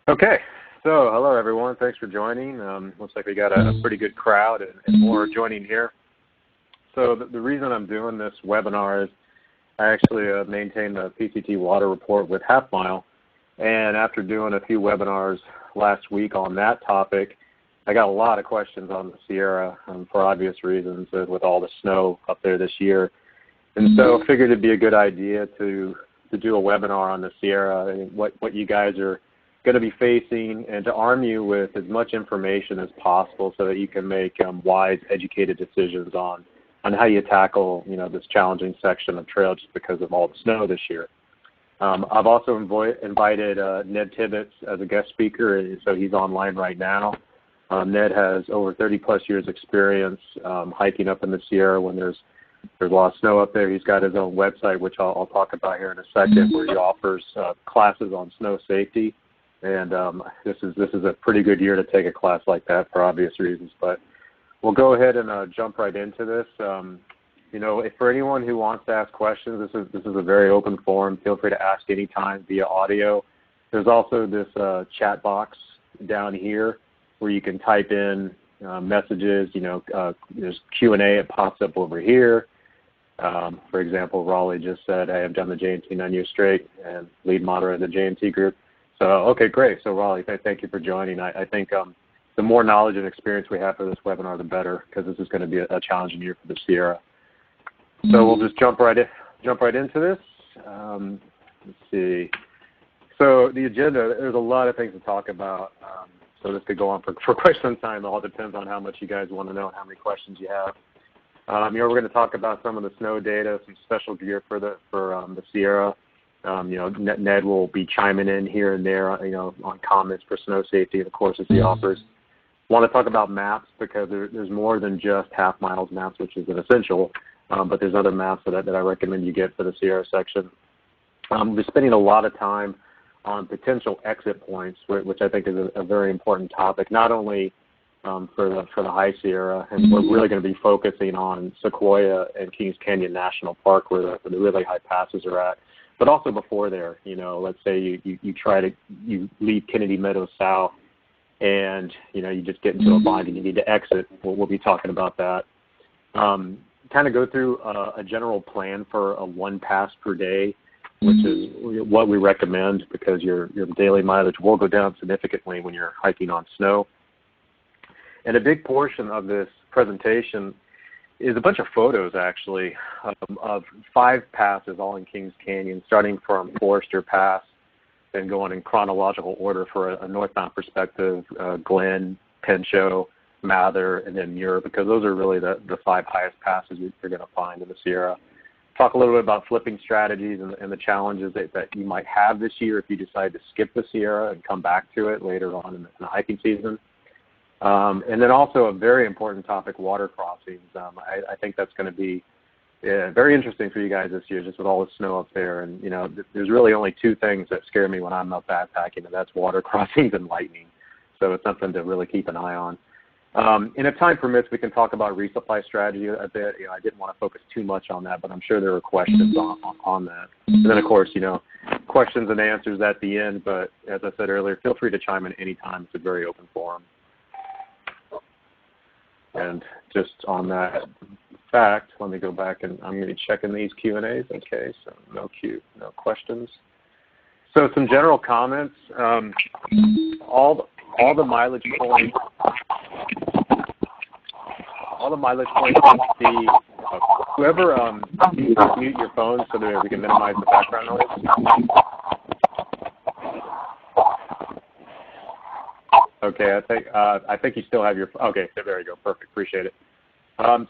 Okay, so hello everyone. Thanks for joining. Looks like we got a pretty good crowd and more joining here. So the reason I'm doing this webinar is I actually maintain the PCT water report with Half Mile, and after doing a few webinars last week on that topic, I got a lot of questions on the Sierra for obvious reasons with all the snow up there this year. And so I figured it'd be a good idea to do a webinar on the Sierra and what you guys are going to be facing, and to arm you with as much information as possible so that you can make wise, educated decisions on how you tackle this challenging section of trail just because of all the snow this year. I've also invited Ned Tibbits as a guest speaker, so he's online right now. Ned has over 30-plus years experience hiking up in the Sierra when there's a lot of snow up there. He's got his own website, which I'll talk about here in a second, where he offers classes on snow safety. And this is a pretty good year to take a class like that for obvious reasons. But we'll go ahead and jump right into this. If for anyone who wants to ask questions, this is a very open forum. Feel free to ask anytime via audio. There's also this chat box down here where you can type in messages. There's Q&A. It pops up over here. For example, Raleigh just said, "Hey, I've done the JMT 9 years straight and lead moderator of the JMT group." So, okay, great. So, Raleigh, thank you for joining. I think the more knowledge and experience we have for this webinar, the better, because this is going to be a challenging year for the Sierra. So we'll just jump right into this. Let's see. So the agenda, there's a lot of things to talk about. So this could go on for quite some time. It all depends on how much you guys want to know and how many questions you have. We're going to talk about some of the snow data, some special gear for the Sierra. Ned will be chiming in here and there, on comments for snow safety and the courses he offers. Want to talk about maps because there's more than just Half Mile's maps, which is an essential, but there's other maps that I recommend you get for the Sierra section. We're spending a lot of time on potential exit points, which I think is a very important topic, not only for the High Sierra, and we're really going to be focusing on Sequoia and Kings Canyon National Park, where the really high passes are at. But also before there, let's say you leave Kennedy Meadows south, and you just get into a bind and you need to exit. We'll be talking about that. Kind of go through a general plan for a one pass per day, which is what we recommend because your daily mileage will go down significantly when you're hiking on snow. And a big portion of this presentation is a bunch of photos, actually, of 5 passes all in Kings Canyon, starting from Forester Pass, then going in chronological order for a northbound perspective, Glen, Pinchot, Mather, and then Muir, because those are really the 5 highest passes you're going to find in the Sierra. Talk a little bit about flipping strategies and the challenges that you might have this year if you decide to skip the Sierra and come back to it later on in the hiking season. And then also a very important topic, water crossings. I think that's going to be very interesting for you guys this year, just with all the snow up there. And, there's really only 2 things that scare me when I'm up backpacking, and that's water crossings and lightning. So it's something to really keep an eye on. And if time permits, we can talk about resupply strategy a bit. I didn't want to focus too much on that, but I'm sure there are questions on that. And then, of course, questions and answers at the end. But as I said earlier, feel free to chime in anytime. It's a very open forum. And just on that fact, let me go back and I'm going to be checking these Q&As. Okay, so no questions. So some general comments. All the mileage points. Whoever mute your phone so that we can minimize the background noise. Okay, I think you still have your. Okay, so there you go. Perfect. Appreciate it.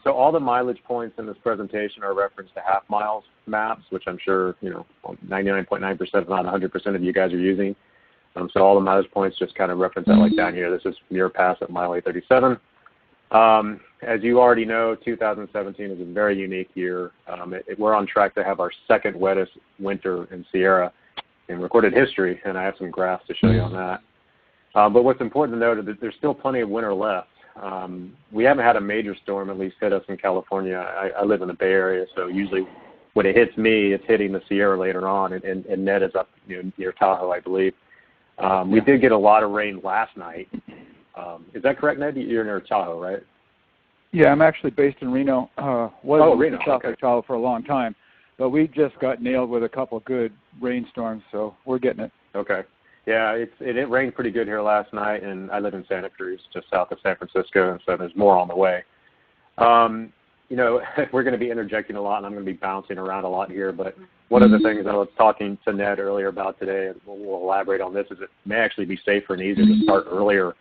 So all the mileage points in this presentation are referenced to Half Mile's maps, which I'm sure 99.9%, if not 100% of you guys are using. So all the mileage points just kind of reference that, like down here. This is Muir Pass at mile 837. As you already know, 2017 is a very unique year. We're on track to have our second wettest winter in Sierra in recorded history, and I have some graphs to show you on that. But what's important to note is that there's still plenty of winter left. We haven't had a major storm at least hit us in California. I live in the Bay Area, so usually when it hits me, it's hitting the Sierra later on, and Ned is up near Tahoe, I believe. We did get a lot of rain last night. Is that correct, Ned? You're near Tahoe, right? Yeah, I'm actually based in Reno. Reno, South okay. of Tahoe for a long time. But we just got nailed with a couple good rainstorms, so we're getting it. Okay. Yeah, it rained pretty good here last night, and I live in Santa Cruz, just south of San Francisco, and so there's more on the way. We're going to be interjecting a lot, and I'm going to be bouncing around a lot here, but one of the things I was talking to Ned earlier about today, and we'll elaborate on this, is it may actually be safer and easier to start earlier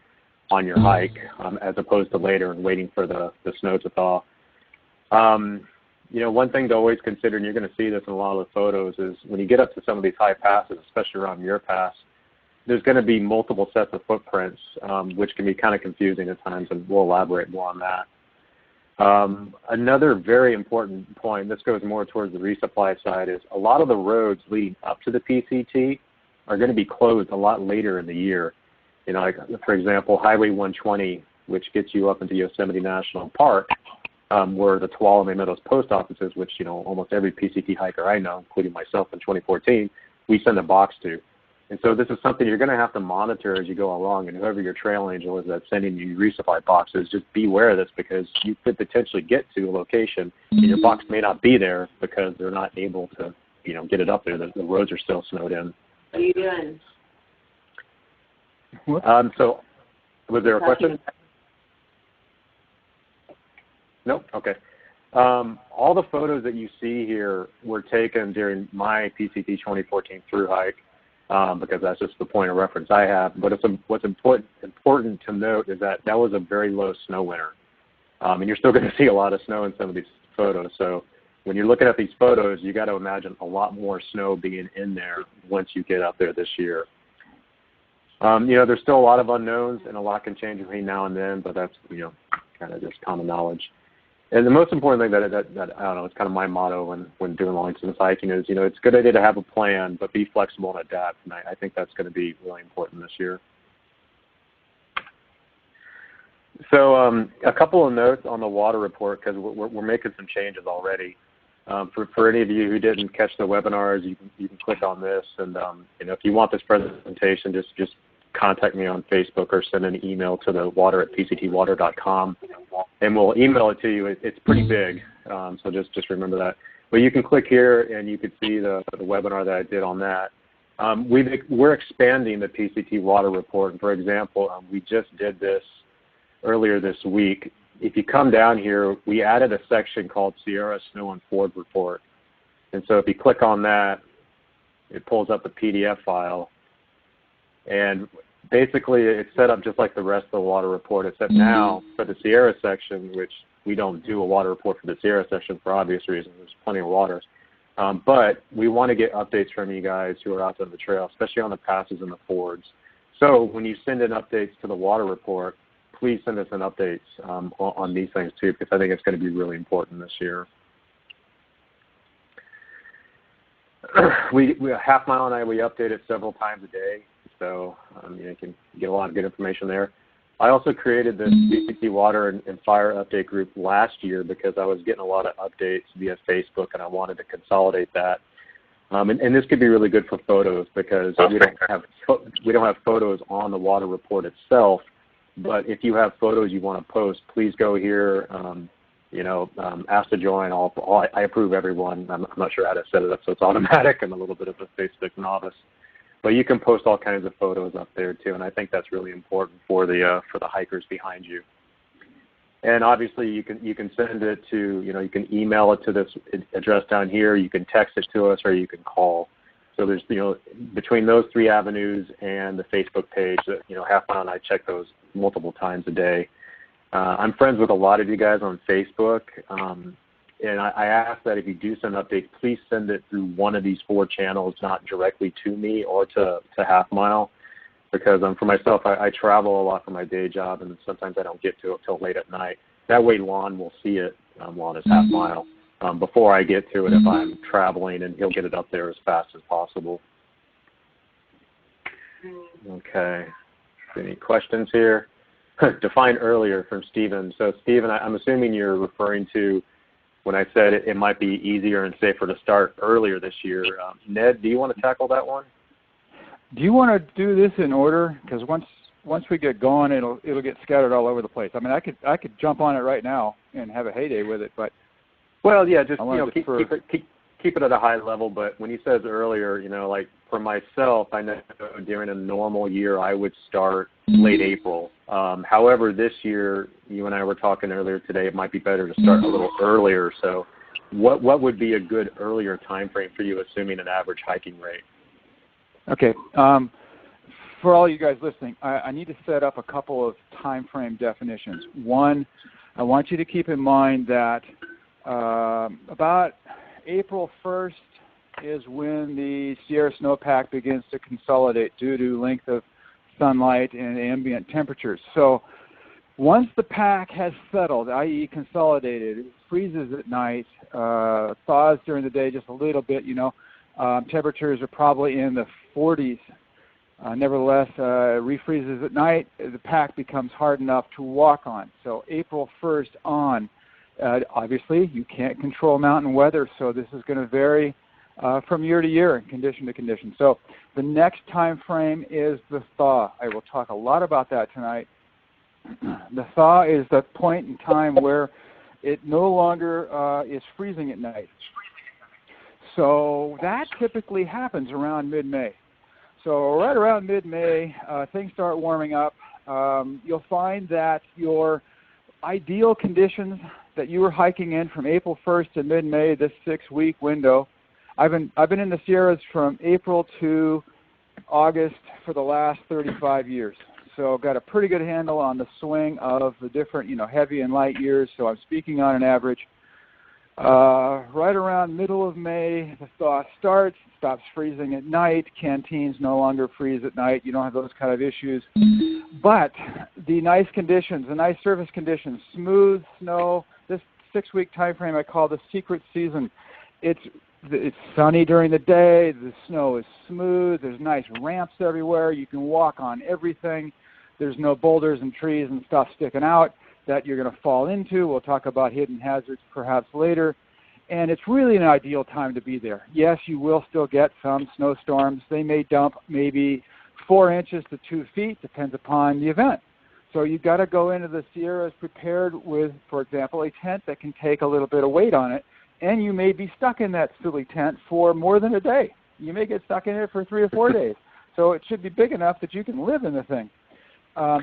on your hike as opposed to later and waiting for the snow to thaw. One thing to always consider, and you're going to see this in a lot of the photos, is when you get up to some of these high passes, especially around Muir Pass, there's going to be multiple sets of footprints, which can be kind of confusing at times, and we'll elaborate more on that. Another very important point, this goes more towards the resupply side, is a lot of the roads leading up to the PCT are going to be closed a lot later in the year. Like, for example, Highway 120, which gets you up into Yosemite National Park, where the Tuolumne Meadows post office is, which, almost every PCT hiker I know, including myself in 2014, we send a box to. And so this is something you're going to have to monitor as you go along, and whoever your trail angel is that's sending you resupply boxes, just be aware of this, because you could potentially get to a location and your box may not be there because they're not able to, get it up there. The roads are still snowed in. What are you doing? So was there a question? Nope. Okay. All the photos that you see here were taken during my PCT 2014 through hike. Because that's just the point of reference I have. But what's important to note is that was a very low snow winter. And you're still going to see a lot of snow in some of these photos. So when you're looking at these photos, you got to imagine a lot more snow being in there once you get up there this year. There's still a lot of unknowns, and a lot can change between now and then, but that's, kind of just common knowledge. And the most important thing that I don't know, it's kind of my motto when doing long distance hiking is, it's a good idea to have a plan, but be flexible and adapt. And I think that's going to be really important this year. So a couple of notes on the water report, because we're making some changes already. For any of you who didn't catch the webinars, you can click on this, and if you want this presentation, just contact me on Facebook or send an email to the water@pctwater.com, and we'll email it to you. It's pretty big, so just remember that. But you can click here, and you can see the webinar that I did on that. We're expanding the PCT water report. And for example, we just did this earlier this week. If you come down here, we added a section called Sierra Snow and Ford Report. And so if you click on that, it pulls up a PDF file. And basically, it's set up just like the rest of the water report, except now for the Sierra section, which we don't do a water report for the Sierra section for obvious reasons. There's plenty of water. But we want to get updates from you guys who are out on the trail, especially on the passes and the fords. So when you send in updates to the water report, please send us in updates on these things too, because I think it's going to be really important this year. Half Mile and I, we update it several times a day. So you can get a lot of good information there. I also created this PCT Water and Fire update group last year because I was getting a lot of updates via Facebook, and I wanted to consolidate that. And this could be really good for photos because we don't have photos on the water report itself. But if you have photos you want to post, please go here. Ask to join. I approve everyone. I'm not sure how to set it up so it's automatic. I'm a little bit of a Facebook novice. But you can post all kinds of photos up there too, and I think that's really important for the hikers behind you. And obviously, you can send it to you can email it to this address down here. You can text it to us, or you can call. So there's between those three avenues and the Facebook page, Half Mile and I check those multiple times a day. I'm friends with a lot of you guys on Facebook. And I ask that if you do send updates, please send it through one of these 4 channels, not directly to me or to Half Mile, because for myself, I travel a lot for my day job, and sometimes I don't get to it till late at night. That way, Lon will see it. Lon is Half Mile before I get to it if I'm traveling, and he'll get it up there as fast as possible. Okay. Any questions here? Define earlier from Stephen. So, Stephen, I'm assuming you're referring to when I said it might be easier and safer to start earlier this year. Ned, do you want to tackle that one? Do you want to do this in order? Because once we get going, it'll get scattered all over the place. I mean, I could jump on it right now and have a heyday with it, but well, yeah, just keep it at a high level. But when he says earlier, like for myself, I know during a normal year I would start late April. However, this year, you and I were talking earlier today, it might be better to start a little earlier. So, what would be a good earlier time frame for you, assuming an average hiking rate? Okay. For all you guys listening, I need to set up a couple of time frame definitions. One, I want you to keep in mind that about April 1st is when the Sierra snowpack begins to consolidate due to length of sunlight and ambient temperatures. So once the pack has settled, i.e. consolidated, it freezes at night, thaws during the day just a little bit, temperatures are probably in the 40s. Nevertheless, refreezes at night, the pack becomes hard enough to walk on. So April 1st on, obviously you can't control mountain weather, so this is going to vary from year to year and condition to condition. So the next time frame is the thaw. I will talk a lot about that tonight. The thaw is the point in time where it no longer is freezing at night. So that typically happens around mid-May. So right around mid-May, things start warming up. You'll find that your ideal conditions that you were hiking in from April 1st to mid-May, this 6-week window. I've been in the Sierras from April to August for the last 35 years. So got a pretty good handle on the swing of the different, heavy and light years. So I'm speaking on an average. Right around middle of May, the thaw starts, stops freezing at night. Canteens no longer freeze at night. You don't have those kind of issues. But the nice conditions, the nice surface conditions, smooth snow, this 6-week time frame I call the secret season. It's sunny during the day. The snow is smooth. There's nice ramps everywhere. You can walk on everything. There's no boulders and trees and stuff sticking out that you're going to fall into. We'll talk about hidden hazards perhaps later. And it's really an ideal time to be there. Yes, you will still get some snowstorms. They may dump maybe 4 inches to 2 feet, depends upon the event. So you've got to go into the Sierras prepared with, for example, a tent that can take a little bit of weight on it. And you may be stuck in that silly tent for more than a day. You may get stuck in it for 3 or 4 days. So it should be big enough that you can live in the thing.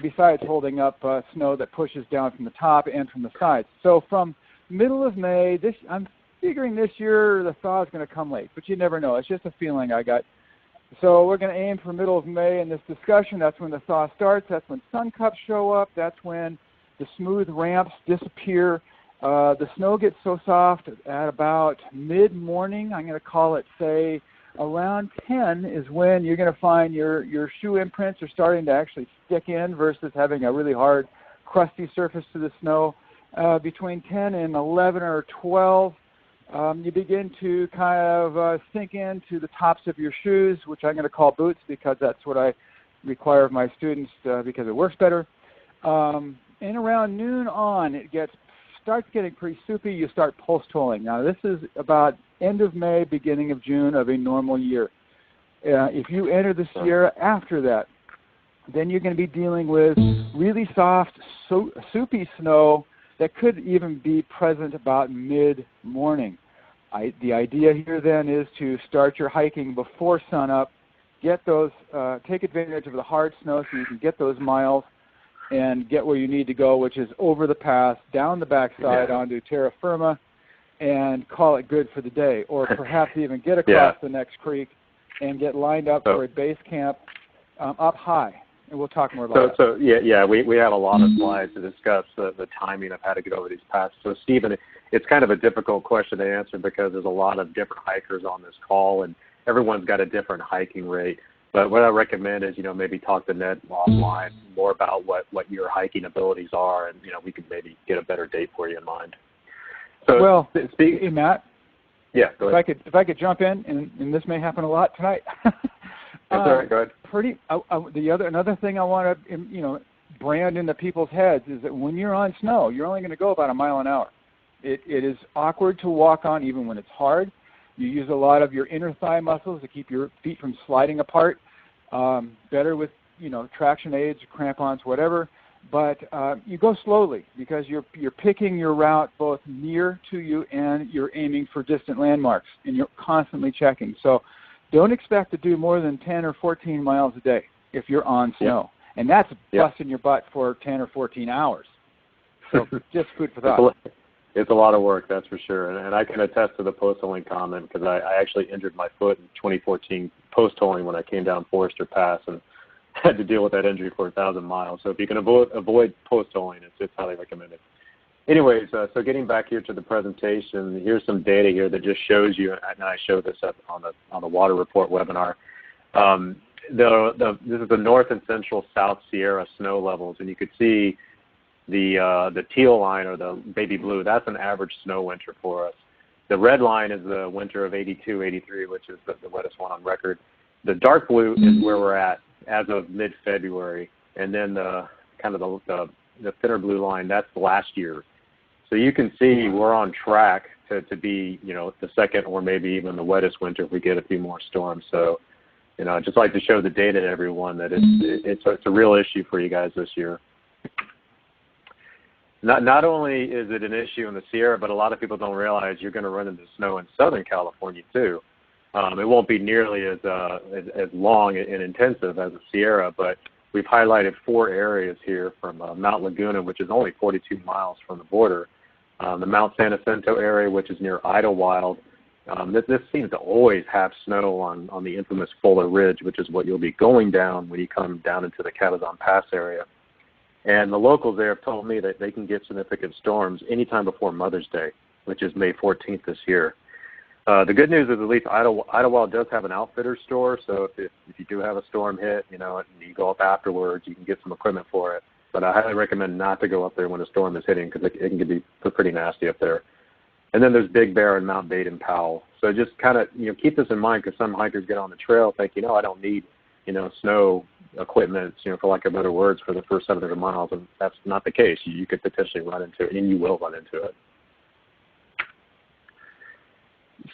Besides holding up snow that pushes down from the top and from the sides. So from middle of May, I'm figuring this year the thaw is going to come late, but you never know. It's just a feeling I got. So we're going to aim for middle of May in this discussion. That's when the thaw starts. That's when sun cups show up. That's when the smooth ramps disappear. The snow gets so soft at about mid-morning. I'm going to call it, say, around 10 is when you're going to find your shoe imprints are starting to actually stick in versus having a really hard, crusty surface to the snow. Between 10 and 11 or 12, you begin to kind of sink into the tops of your shoes, which I'm going to call boots because that's what I require of my students because it works better. And around noon on, starts getting pretty soupy. You start post holing. Now, this is about end of May, beginning of June of a normal year. If you enter the Sierra after that, then you're going to be dealing with really soft, soupy snow that could even be present about mid-morning. The idea here then is to start your hiking before sunup, get those, take advantage of the hard snow so you can get those miles and get where you need to go, which is over the pass, down the backside onto terra firma, and call it good for the day, or perhaps even get across the next creek and get lined up for a base camp up high. And we'll talk more about that. So we have a lot of slides to discuss the timing of how to get over these passes. So, Stephen, it's kind of a difficult question to answer because there's a lot of different hikers on this call, and everyone's got a different hiking rate. But what I recommend is, maybe talk to Ned offline more about what your hiking abilities are, and, we can maybe get a better date for you in mind. So, hey, Matt. Yeah, go ahead. If I could jump in, and this may happen a lot tonight. That's all right, go ahead. Another thing I want to, brand into people's heads is that when you're on snow, you're only going to go about a mile an hour. It is awkward to walk on even when it's hard. You use a lot of your inner thigh muscles to keep your feet from sliding apart. better with, traction aids, crampons, whatever. But you go slowly because you're picking your route both near to you and you're aiming for distant landmarks, and you're constantly checking. So don't expect to do more than 10 or 14 miles a day if you're on snow. And that's busting your butt for 10 or 14 hours. So just food for thought. It's a lot of work, that's for sure. And I can attest to the post-holing comment because I actually injured my foot in 2014 post-holing when I came down Forester Pass and had to deal with that injury for 1,000 miles. So if you can avoid post-holing, it's highly recommended. Anyways, so getting back here to the presentation, here's some data here that just shows you, and I showed this up on the Water Report webinar. This is the North and Central South Sierra snow levels, and you could see the teal line, or the baby blue. That's an average snow winter for us. The red line is the winter of 82, 83, which is the wettest one on record. The dark blue is where we're at as of mid-February, and then the thinner blue line, that's last year. So you can see we're on track to be, the second or maybe even the wettest winter if we get a few more storms. So, I'd just like to show the data to everyone that it's a real issue for you guys this year. Not only is it an issue in the Sierra, but a lot of people don't realize you're going to run into snow in Southern California too. It won't be nearly as long and intensive as the Sierra, but we've highlighted 4 areas here from Mount Laguna, which is only 42 miles from the border, the Mount San Jacinto area, which is near Idlewild. This seems to always have snow on the infamous Fuller Ridge, which is what you'll be going down when you come down into the Cabazon Pass area. And the locals there have told me that they can get significant storms anytime before Mother's Day, which is May 14th this year. The good news is at least Idlewild does have an outfitter store, so if you do have a storm hit, and you go up afterwards, you can get some equipment for it. But I highly recommend not to go up there when a storm is hitting because it can be pretty nasty up there. And then there's Big Bear and Mount Bate and Powell. So just kind of keep this in mind because some hikers get on the trail thinking, I don't need snow equipment, for lack of better words, for the first 700 miles, and that's not the case. You could potentially run into it, and you will run into it.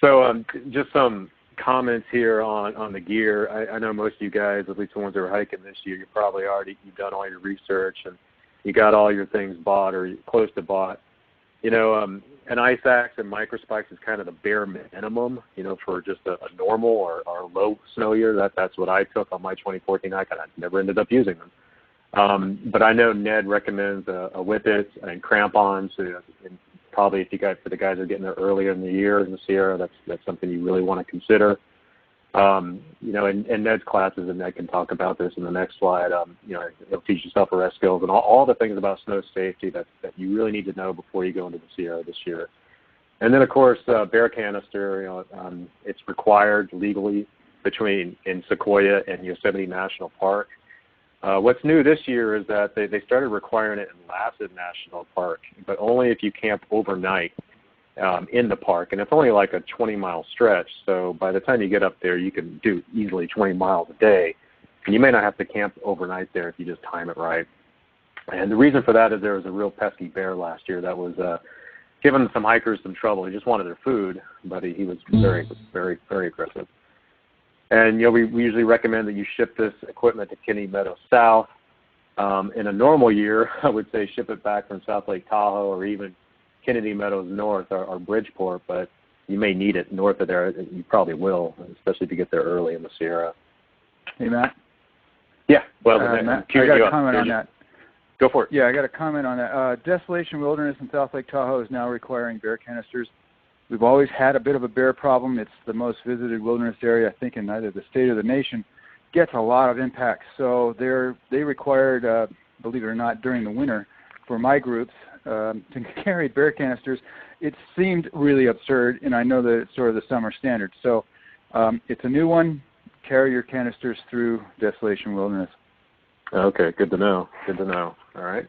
So just some comments here on the gear. I know most of you guys, at least the ones that are hiking this year, you've done all your research and you got all your things bought or close to bought. An ice axe and microspikes is kind of the bare minimum, for just a normal or low snow year. That's what I took on my 2014 hike, and I never ended up using them. But I know Ned recommends a whippet and crampons. And probably for the guys that are getting there earlier in the year in the Sierra, that's something you really want to consider. And Ned's classes, and Ned can talk about this in the next slide. He'll teach you self-arrest skills and all the things about snow safety that you really need to know before you go into the Sierra this year. And then, of course, bear canister. It's required legally in Sequoia and Yosemite National Park. What's new this year is that they started requiring it in Lassen National Park, but only if you camp overnight in the park. And it's only like a 20-mile stretch, so by the time you get up there, you can do easily 20 miles a day. And you may not have to camp overnight there if you just time it right. And the reason for that is there was a real pesky bear last year that was giving some hikers some trouble. He just wanted their food, but he was very, very, very aggressive. And we usually recommend that you ship this equipment to Kennedy Meadows South. In a normal year, I would say ship it back from South Lake Tahoe or even Kennedy Meadows North or Bridgeport, but you may need it north of there. You probably will, especially if you get there early in the Sierra. Hey, Matt? Yeah. Well, Matt, I got a comment on that. Go for it. Yeah, I got a comment on that. Desolation Wilderness in South Lake Tahoe is now requiring bear canisters. We've always had a bit of a bear problem. It's the most visited wilderness area, I think, in either the state or the nation. Gets a lot of impacts. So they required, believe it or not, during the winter for my groups to carry bear canisters. It seemed really absurd, and I know that it's sort of the summer standard. So it's a new one. Carry your canisters through Desolation Wilderness. Okay, good to know. Good to know. All right.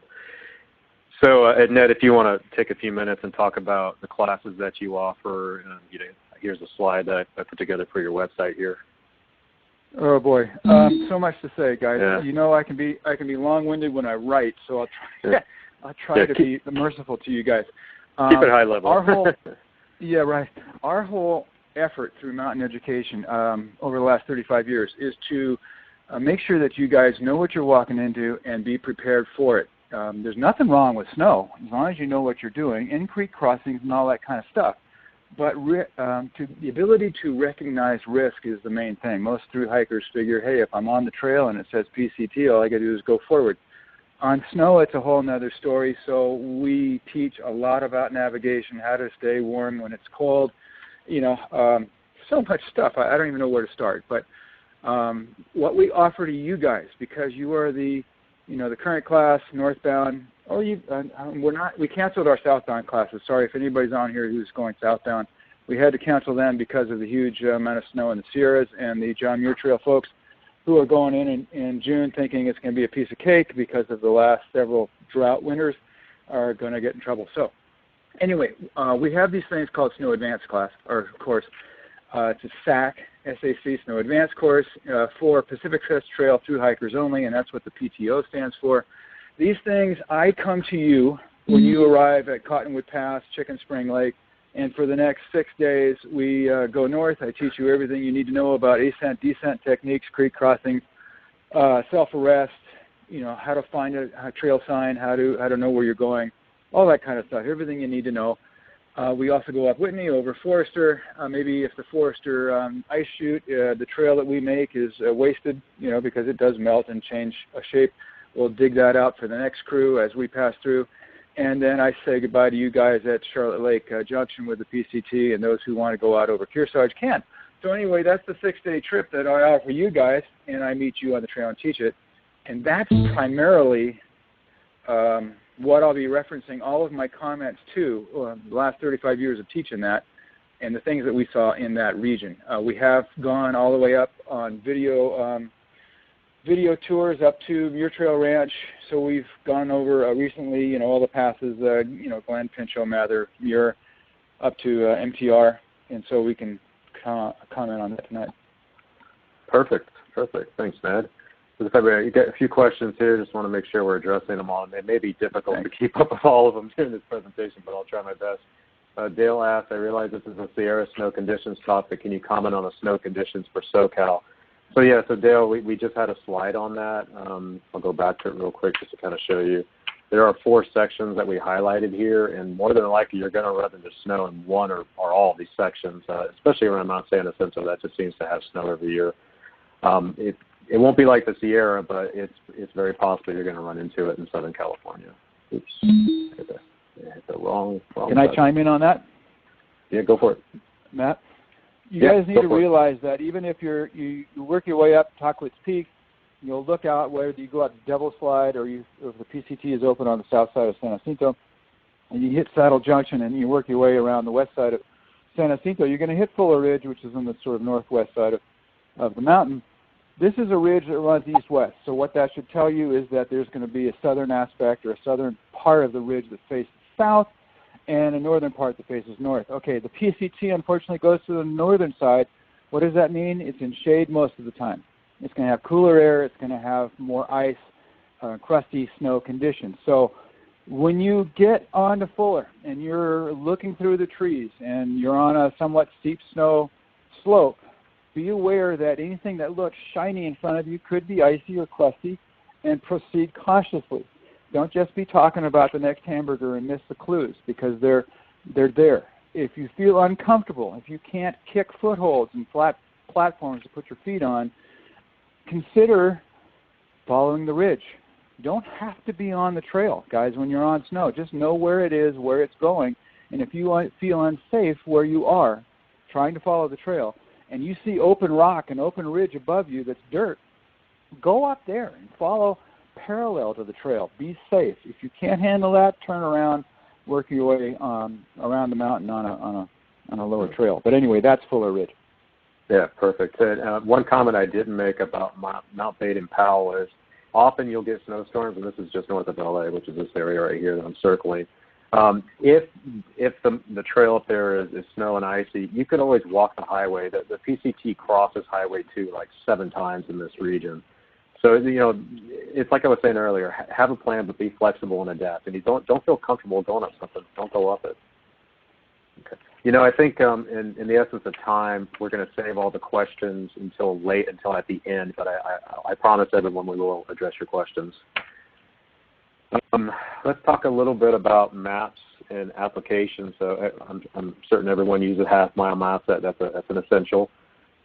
So, Ned, if you want to take a few minutes and talk about the classes that you offer, here's a slide that I put together for your website here. Oh boy, so much to say, guys. Yeah. I can be long-winded when I write, so I'll try to be merciful to you guys. Keep it high level. Our whole effort through mountain education over the last 35 years is to make sure that you guys know what you're walking into and be prepared for it. There's nothing wrong with snow as long as you know what you're doing, in creek crossings and all that kind of stuff. But the ability to recognize risk is the main thing. Most through hikers figure, hey, if I'm on the trail and it says PCT, all I got to do is go forward. On snow, it's a whole nother story. So we teach a lot about navigation, how to stay warm when it's cold. So much stuff. I don't even know where to start. But what we offer to you guys, because you are the current class, northbound. We canceled our southbound classes. Sorry if anybody's on here who's going southbound. We had to cancel them because of the huge amount of snow in the Sierras, and the John Muir Trail folks who are going in June thinking it's going to be a piece of cake because of the last several drought winters are going to get in trouble. So anyway, we have these things called Snow Advanced class, or course. It's a SAC, SAC, Snow Advanced course for Pacific Crest Trail through hikers only, and that's what the PTO stands for. These things, I come to you when you arrive at Cottonwood Pass, Chicken Spring Lake, and for the next 6 days, we go north. I teach you everything you need to know about ascent, descent techniques, creek crossings, self-arrest, how to find a trail sign, how to know where you're going, all that kind of stuff, everything you need to know. We also go up Whitney, over Forester. Maybe if the Forester ice chute, the trail that we make is wasted, because it does melt and change shape, we'll dig that out for the next crew as we pass through. And then I say goodbye to you guys at Charlotte Lake Junction with the PCT, and those who want to go out over Kearsarge can. So anyway, that's the 6-day trip that I offer you guys, and I meet you on the trail and teach it. And that's primarily what I'll be referencing all of my comments to the last 35 years of teaching that and the things that we saw in that region. We have gone all the way up on video tours up to Muir Trail Ranch. So we've gone over recently, all the passes, Glen, Pinchot, Mather, Muir, up to MTR. And so we can comment on that tonight. Perfect. Thanks, Ned. You get a few questions here. Just want to make sure we're addressing them all. It may be difficult to keep up with all of them during this presentation, but I'll try my best. Dale asked, I realize this is a Sierra snow conditions topic. Can you comment on the snow conditions for SoCal? So Dale, we just had a slide on that. I'll go back to it real quick just to kind of show you. There are 4 sections that we highlighted here, and more than likely you're going to run into snow in one or all of these sections, especially around Mount San Jacinto. That just seems to have snow every year. It won't be like the Sierra, but it's very possible you're going to run into it in Southern California. Oops, hit the wrong Can I chime in on that? Yeah, go for it. Matt? You guys need to realize that even if you work your way up Tuckwitz Peak, you'll look out whether you go out the Devil Slide or if the PCT is open on the south side of San Jacinto, and you hit Saddle Junction and you work your way around the west side of San Jacinto, you're going to hit Fuller Ridge, which is on the sort of northwest side of the mountain. This is a ridge that runs east-west. So what that should tell you is that there's going to be a southern aspect or a southern part of the ridge that faces south and a northern part that faces north. Okay, the PCT unfortunately goes to the northern side. What does that mean? It's in shade most of the time. It's going to have cooler air. It's going to have more ice, crusty snow conditions. So when you get onto Fuller and you're looking through the trees and you're on a somewhat steep snow slope, be aware that anything that looks shiny in front of you could be icy or crusty, and proceed cautiously. Don't just be talking about the next hamburger and miss the clues, because they're there. If you feel uncomfortable, if you can't kick footholds and flat platforms to put your feet on, consider following the ridge. You don't have to be on the trail, guys, when you're on snow. Just know where it is, where it's going, and if you feel unsafe where you are trying to follow the trail, and you see open rock and open ridge above you that's dirt, go up there and follow parallel to the trail. Be safe. If you can't handle that, turn around, work your way around the mountain on a lower trail. But anyway, that's Fuller Ridge. Yeah, perfect. One comment I didn't make about Mount Baden-Powell is often you'll get snowstorms, and this is just north of LA, which is this area right here that I'm circling. If the trail up there is snow and icy, you could always walk the highway. The PCT crosses Highway 2 like 7 times in this region. So, it's like I was saying earlier, have a plan, but be flexible and adapt. And you don't feel comfortable going up something, don't go up it. Okay. I think in the essence of time, we're going to save all the questions until at the end, but I promise everyone we will address your questions. Let's talk a little bit about maps and applications. So I'm certain everyone uses half-mile maps. That's an essential.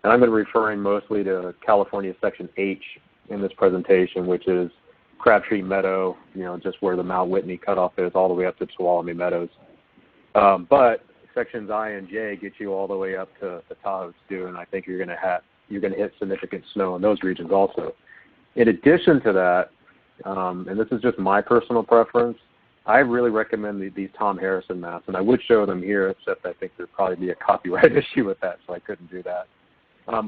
And I'm going to be referring mostly to California Section H in this presentation, which is Crabtree Meadow, just where the Mount Whitney cutoff is, all the way up to Tuolumne Meadows. But sections I and J get you all the way up to the Tahoe Stew, and I think you're going to hit significant snow in those regions also. In addition to that, and this is just my personal preference, I really recommend these Tom Harrison maps, and I would show them here, except I think there'd probably be a copyright issue with that, so I couldn't do that.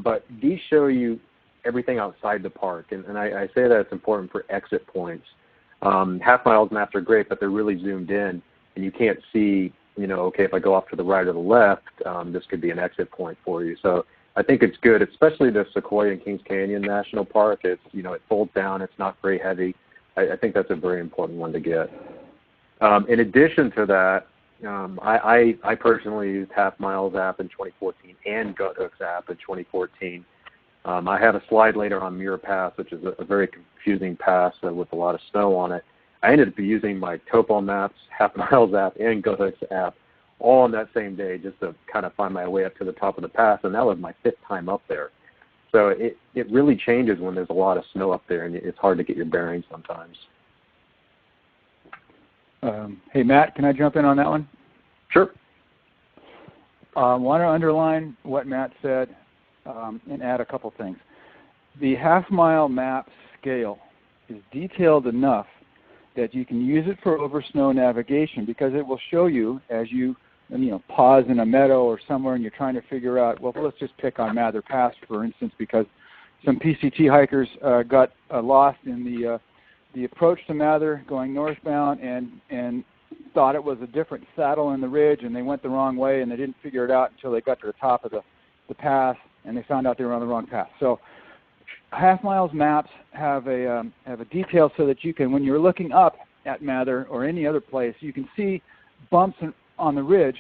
But these show you everything outside the park, and I say that it's important for exit points. Half-miles maps are great, but they're really zoomed in, and you can't see, okay, if I go off to the right or the left, this could be an exit point for you. So I think it's good, especially the Sequoia and Kings Canyon National Park. It's, it folds down. It's not very heavy. I think that's a very important one to get. In addition to that, I personally used Half-Miles app in 2014 and Guthooks app in 2014. I have a slide later on Muir Pass, which is a very confusing pass with a lot of snow on it. I ended up using my Topo Maps, Half-Miles app, and Guthooks app all on that same day just to kind of find my way up to the top of the pass, and that was my 5th time up there. So it really changes when there's a lot of snow up there, and it's hard to get your bearings sometimes. Hey, Matt, can I jump in on that one? Sure. I want to underline what Matt said and add a couple things. The half-mile map scale is detailed enough that you can use it for over snow navigation, because it will show you as you pause in a meadow or somewhere and you're trying to figure out, well, let's just pick on Mather Pass, for instance, because some PCT hikers got lost in the approach to Mather going northbound and thought it was a different saddle in the ridge, and they went the wrong way, and they didn't figure it out until they got to the top of the pass, and they found out they were on the wrong path. So half-miles maps have a detail so that you can, when you're looking up at Mather or any other place, you can see bumps on the ridge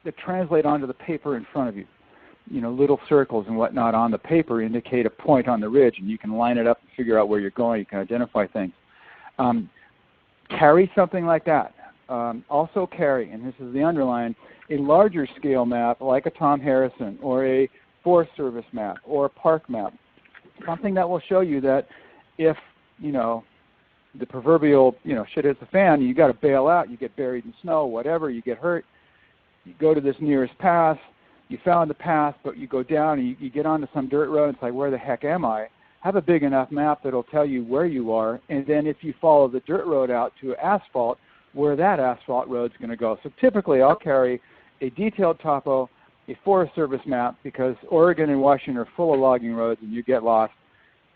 that translate onto the paper in front of you. Little circles and whatnot on the paper indicate a point on the ridge, and you can line it up and figure out where you're going. You can identify things. Carry something like that. Also carry, and this is the underline, a larger scale map like a Tom Harrison or a Forest Service map or a park map. Something that will show you that if, the proverbial, shit hits the fan, you got to bail out, you get buried in snow, whatever, you get hurt, you go to this nearest pass, you found the path, but you go down and you get onto some dirt road, and it's like, where the heck am I? Have a big enough map that'll tell you where you are, and then if you follow the dirt road out to asphalt, where that asphalt road's going to go. So typically I'll carry a detailed topo, a Forest Service map, because Oregon and Washington are full of logging roads and you get lost,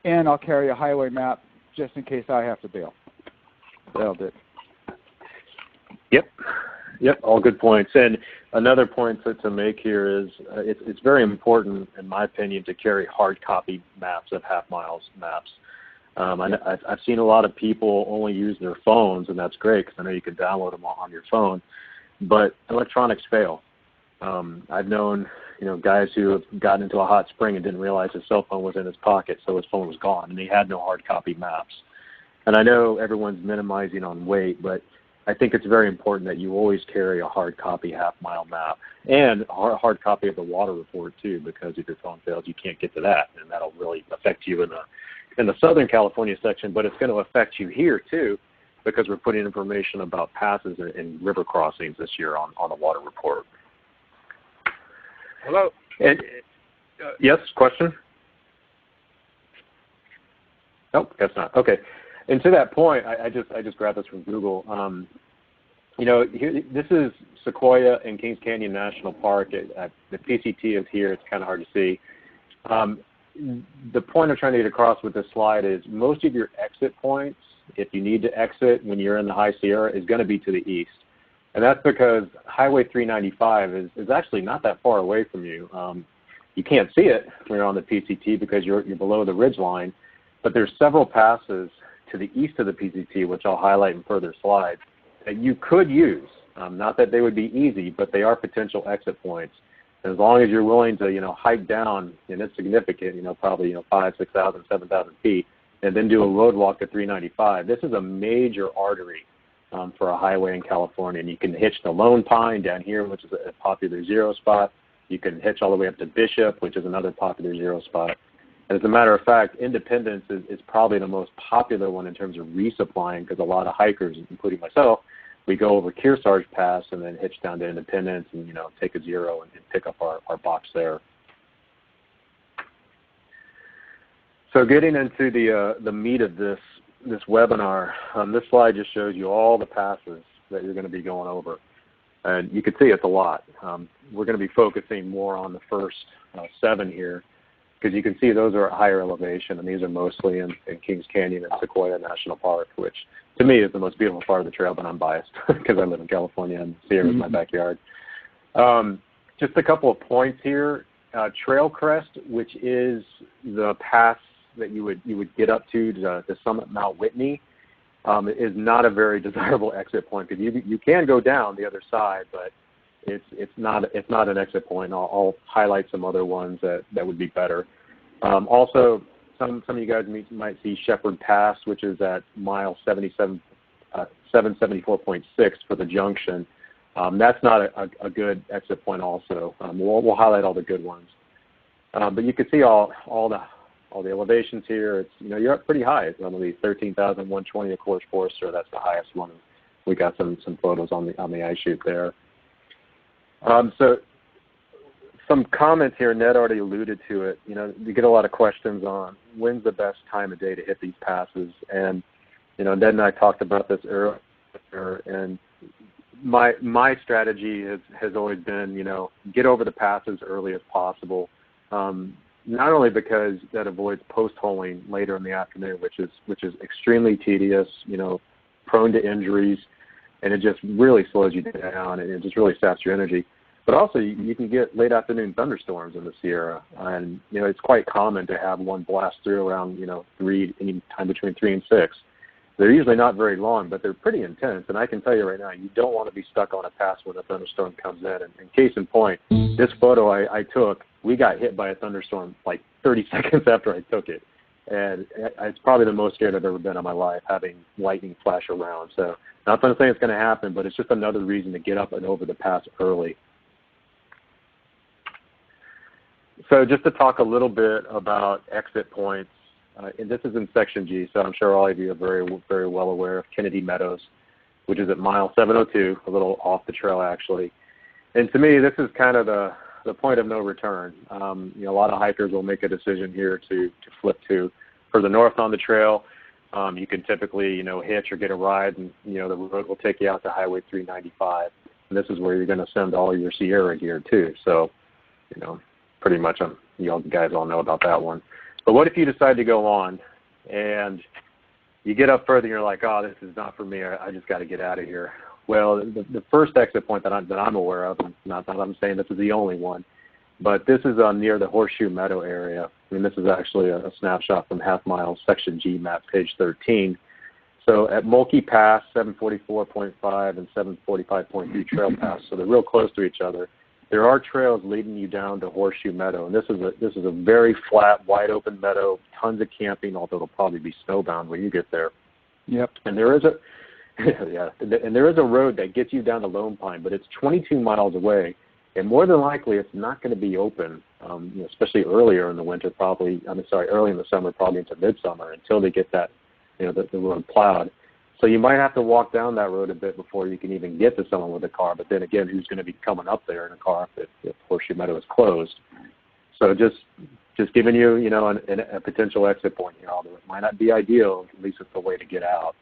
and I'll carry a highway map just in case I have to bail. That'll do it. Yep, all good points. And another point to make here is it's very important, in my opinion, to carry hard copy maps of half-miles maps. I've seen a lot of people only use their phones, and that's great because I know you can download them on your phone, but electronics fail. I've known guys who have gotten into a hot spring and didn't realize his cell phone was in his pocket, so his phone was gone, and he had no hard copy maps. And I know everyone's minimizing on weight, but I think it's very important that you always carry a hard copy half-mile map and a hard copy of the water report too, because if your phone fails, you can't get to that, and that'll really affect you in the Southern California section, but it's going to affect you here too, because we're putting information about passes and river crossings this year on the water report. Hello. And yes, question? Nope, guess not. Okay. And to that point, I just grabbed this from Google. This is Sequoia and Kings Canyon National Park. The PCT is here. It's kind of hard to see. The point I'm trying to get across with this slide is most of your exit points, if you need to exit when you're in the High Sierra, is going to be to the east. And that's because Highway 395 is actually not that far away from you. You can't see it when you're on the PCT because you're below the ridge line, but there's several passes to the east of the PCT, which I'll highlight in further slides, that you could use Not that they would be easy, but they are potential exit points. And as long as you're willing to, hike down, and it's significant, probably, 5,000, 6,000, 7,000 feet, and then do a road walk to 395. This is a major artery for a highway in California. And you can hitch to Lone Pine down here, which is a popular zero spot. You can hitch all the way up to Bishop, which is another popular zero spot. And as a matter of fact, Independence is probably the most popular one in terms of resupplying, because a lot of hikers, including myself, we go over Kearsarge Pass and then hitch down to Independence and, take a zero and pick up our box there. So getting into the meat of this webinar, this slide just shows you all the passes that you're going to be going over. And you can see it's a lot. We're going to be focusing more on the first 7 here, because you can see those are at higher elevation, and these are mostly in Kings Canyon and Sequoia National Park, which to me is the most beautiful part of the trail, but I'm biased because I live in California and Sierra is my backyard. Just a couple of points here. Trail Crest, which is the pass that you would get up to summit Mount Whitney, is not a very desirable exit point, because you can go down the other side, but it's not an exit point. I'll highlight some other ones that would be better. Also, some of you guys might see Shepherd Pass, which is at mile 774.6 for the junction. That's not a good exit point. Also, we'll highlight all the good ones. But you can see all the elevations here. It's you're up pretty high. It's only 13,120 of course Forester. That's the highest one. We got some photos on the ice chute there. So some comments here. Ned already alluded to it. You get a lot of questions on when's the best time of day to hit these passes, and Ned and I talked about this earlier. And my strategy has always been get over the passes early as possible. Not only because that avoids post-holing later in the afternoon, which is extremely tedious, prone to injuries, and it just really slows you down and it just really saps your energy. But also, you can get late afternoon thunderstorms in the Sierra, and it's quite common to have one blast through around any time between 3 and 6. They're usually not very long, but they're pretty intense. And I can tell you right now, you don't want to be stuck on a pass when a thunderstorm comes in. And case in point, this photo I took, we got hit by a thunderstorm like 30 seconds after I took it. And it's probably the most scared I've ever been in my life, having lightning flash around. So not that I'm saying it's going to happen, but it's just another reason to get up and over the pass early. So just to talk a little bit about exit points, and this is in Section G, so I'm sure all of you are very, very well aware of Kennedy Meadows, which is at mile 702, a little off the trail actually. And to me, this is kind of the point of no return. A lot of hikers will make a decision here to flip to further north on the trail. You can typically, hitch or get a ride, and the road will take you out to Highway 395. And this is where you're going to send all your Sierra gear too. So, pretty much, you guys all know about that one. But what if you decide to go on and you get up further and you're like, oh, this is not for me. I just got to get out of here. Well, the first exit point that I'm aware of, and not that I'm saying this is the only one, but this is near the Horseshoe Meadow area. And this is actually a snapshot from Half Mile Section G map, page 13. So at Mulkey Pass, 744.5 and 745.3 Trail Pass, so they're real close to each other. There are trails leading you down to Horseshoe Meadow, and this is a very flat, wide open meadow, tons of camping, although it'll probably be snowbound when you get there. Yep. And there is a road that gets you down to Lone Pine, but it's 22 miles away, and more than likely it's not going to be open, especially earlier in the winter, early in the summer, probably into midsummer, until they get that, the road plowed. So you might have to walk down that road a bit before you can even get to someone with a car. But then again, who's going to be coming up there in a car if Horseshoe Meadow is closed? So just giving you, a potential exit point here. Although it might not be ideal, at least it's a way to get out.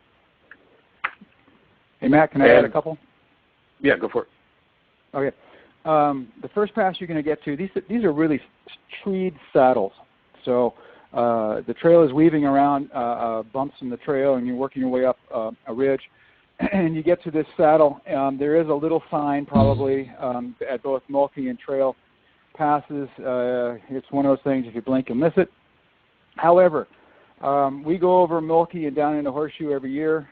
Hey Matt, can I add a couple? Yeah, go for it. Okay. The first pass you're going to get to, these are really treed saddles. So the trail is weaving around bumps in the trail, and you're working your way up a ridge, and you get to this saddle. There is a little sign probably at both Mulkey and Trail passes. It's one of those things, if you blink, you'll miss it. However, we go over Mulkey and down into Horseshoe every year.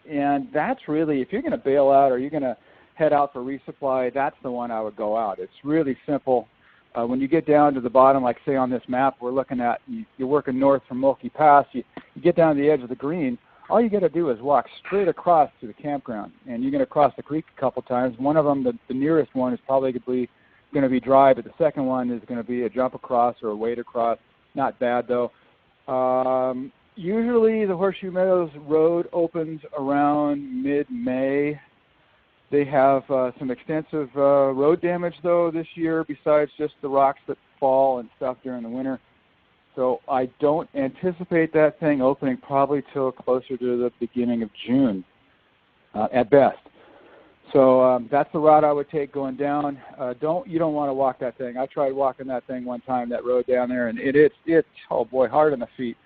And that's really, if you're going to bail out or you're going to head out for resupply, that's the one I would go out. It's really simple. When you get down to the bottom, like say on this map we're looking at, you're working north from Muir Pass, you get down to the edge of the green, all you got to do is walk straight across to the campground. And you're going to cross the creek a couple times. One of them, the nearest one, is probably going to be dry, but the second one is going to be a jump across or a wade across. Not bad, though. Usually the Horseshoe Meadows Road opens around mid-May. They have some extensive road damage, though, this year, besides just the rocks that fall and stuff during the winter. So I don't anticipate that thing opening probably till closer to the beginning of June, at best. So that's the route I would take going down. You don't want to walk that thing. I tried walking that thing one time, that road down there, and it's oh boy, hard on the feet.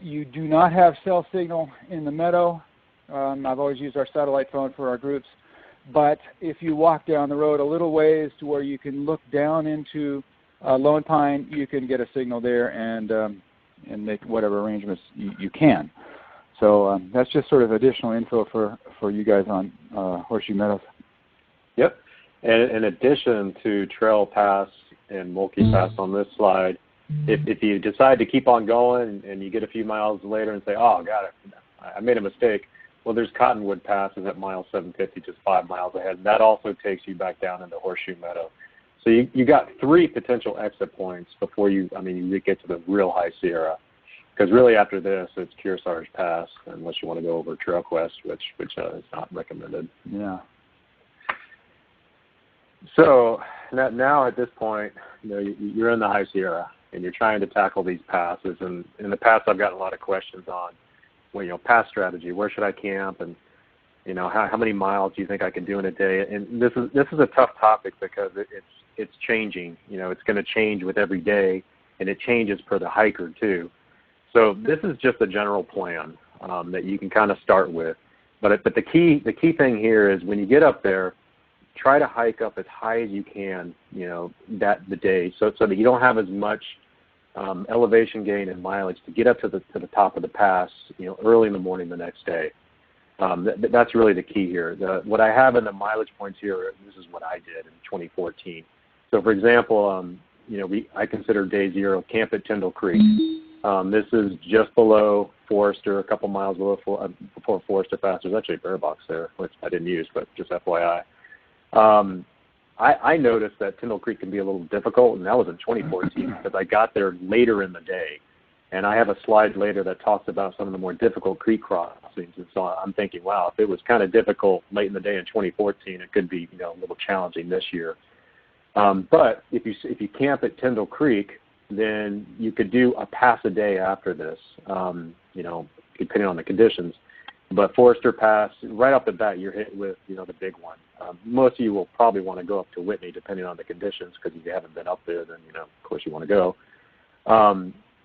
You do not have cell signal in the meadow. I've always used our satellite phone for our groups. But if you walk down the road a little ways to where you can look down into Lone Pine, you can get a signal there and make whatever arrangements you can. So that's just sort of additional info for you guys on Horseshoe Meadows. Yep. And in addition to Trail Pass and Mulkey Pass on this slide, if you decide to keep on going and you get a few miles later and say, oh, got it, I made a mistake, well, there's Cottonwood Pass is at mile 750, just 5 miles ahead. And that also takes you back down into Horseshoe Meadow. So you got 3 potential exit points before you get to the real high Sierra. Because really after this, it's Kearsarge Pass, unless you want to go over Trail Quest, which is not recommended. Yeah. So now at this point, you're in the high Sierra, and you're trying to tackle these passes. And in the past, I've gotten a lot of questions on, pass strategy. Where should I camp? And how many miles do you think I can do in a day? And this is a tough topic because it's changing. It's going to change with every day, and it changes per the hiker too. So this is just a general plan that you can kind of start with. But the key thing here is when you get up there, try to hike up as high as you can, the day, so that you don't have as much elevation gain and mileage to get up to the top of the pass, early in the morning the next day. That's really the key here. What I have in the mileage points here, this is what I did in 2014. So for example, I consider day 0 camp at Tyndall Creek. This is just below Forester, a couple miles before Forester Pass. There's actually a bear box there, which I didn't use, but just FYI. I noticed that Tyndall Creek can be a little difficult, and that was in 2014 because I got there later in the day. And I have a slide later that talks about some of the more difficult creek crossings. And so I'm thinking, wow, if it was kind of difficult late in the day in 2014, it could be a little challenging this year. But if you camp at Tyndall Creek, then you could do a pass a day after this, depending on the conditions. But Forester Pass, right off the bat, you're hit with, the big one. Most of you will probably want to go up to Whitney, depending on the conditions, because if you haven't been up there, then, of course you want to go.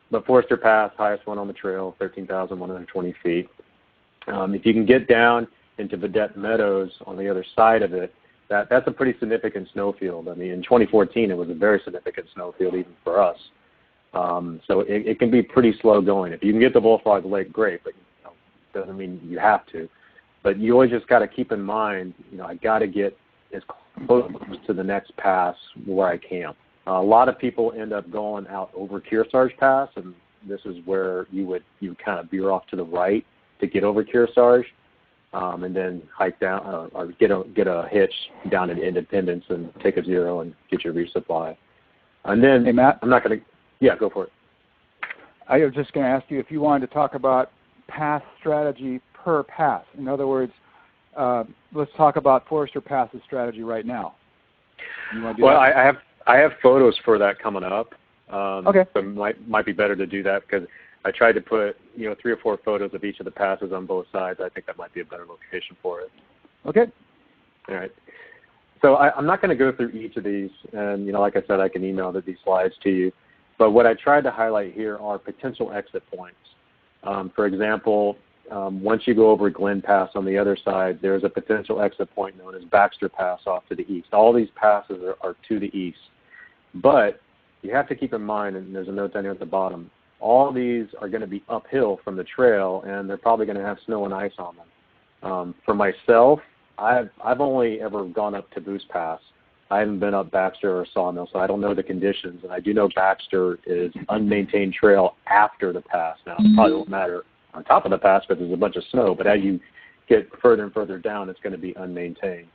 But Forester Pass, highest one on the trail, 13,120 feet. If you can get down into Vedette Meadows on the other side of it, that's a pretty significant snowfield. In 2014, it was a very significant snowfield even for us. So it can be pretty slow going. If you can get to Bullfrog Lake, great, but doesn't mean you have to. But you always just got to keep in mind, I got to get as close to the next pass where I camp. A lot of people end up going out over Kearsarge Pass, and this is where you kind of veer off to the right to get over Kearsarge, and then hike down or get a hitch down in Independence and take a 0 and get your resupply. And then, hey, Matt, I'm not going to, yeah, go for it. I was just going to ask you if you wanted to talk about pass strategy per pass. In other words, let's talk about Forester Pass's strategy right now. You want to do that? I have photos for that coming up. Okay. So it might be better to do that because I tried to put 3 or 4 photos of each of the passes on both sides. I think that might be a better location for it. Okay. All right. So I'm not going to go through each of these, and like I said, I can email these slides to you. But what I tried to highlight here are potential exit points. For example, once you go over Glen Pass on the other side, there's a potential exit point known as Baxter Pass off to the east. All these passes are to the east. But you have to keep in mind, and there's a note down here at the bottom, all these are going to be uphill from the trail, and they're probably going to have snow and ice on them. For myself, I've only ever gone up to Moose Pass. I haven't been up Baxter or Sawmill, so I don't know the conditions. And I do know Baxter is unmaintained trail after the pass. Now, it probably won't matter on top of the pass because there's a bunch of snow, but as you get further and further down, it's going to be unmaintained.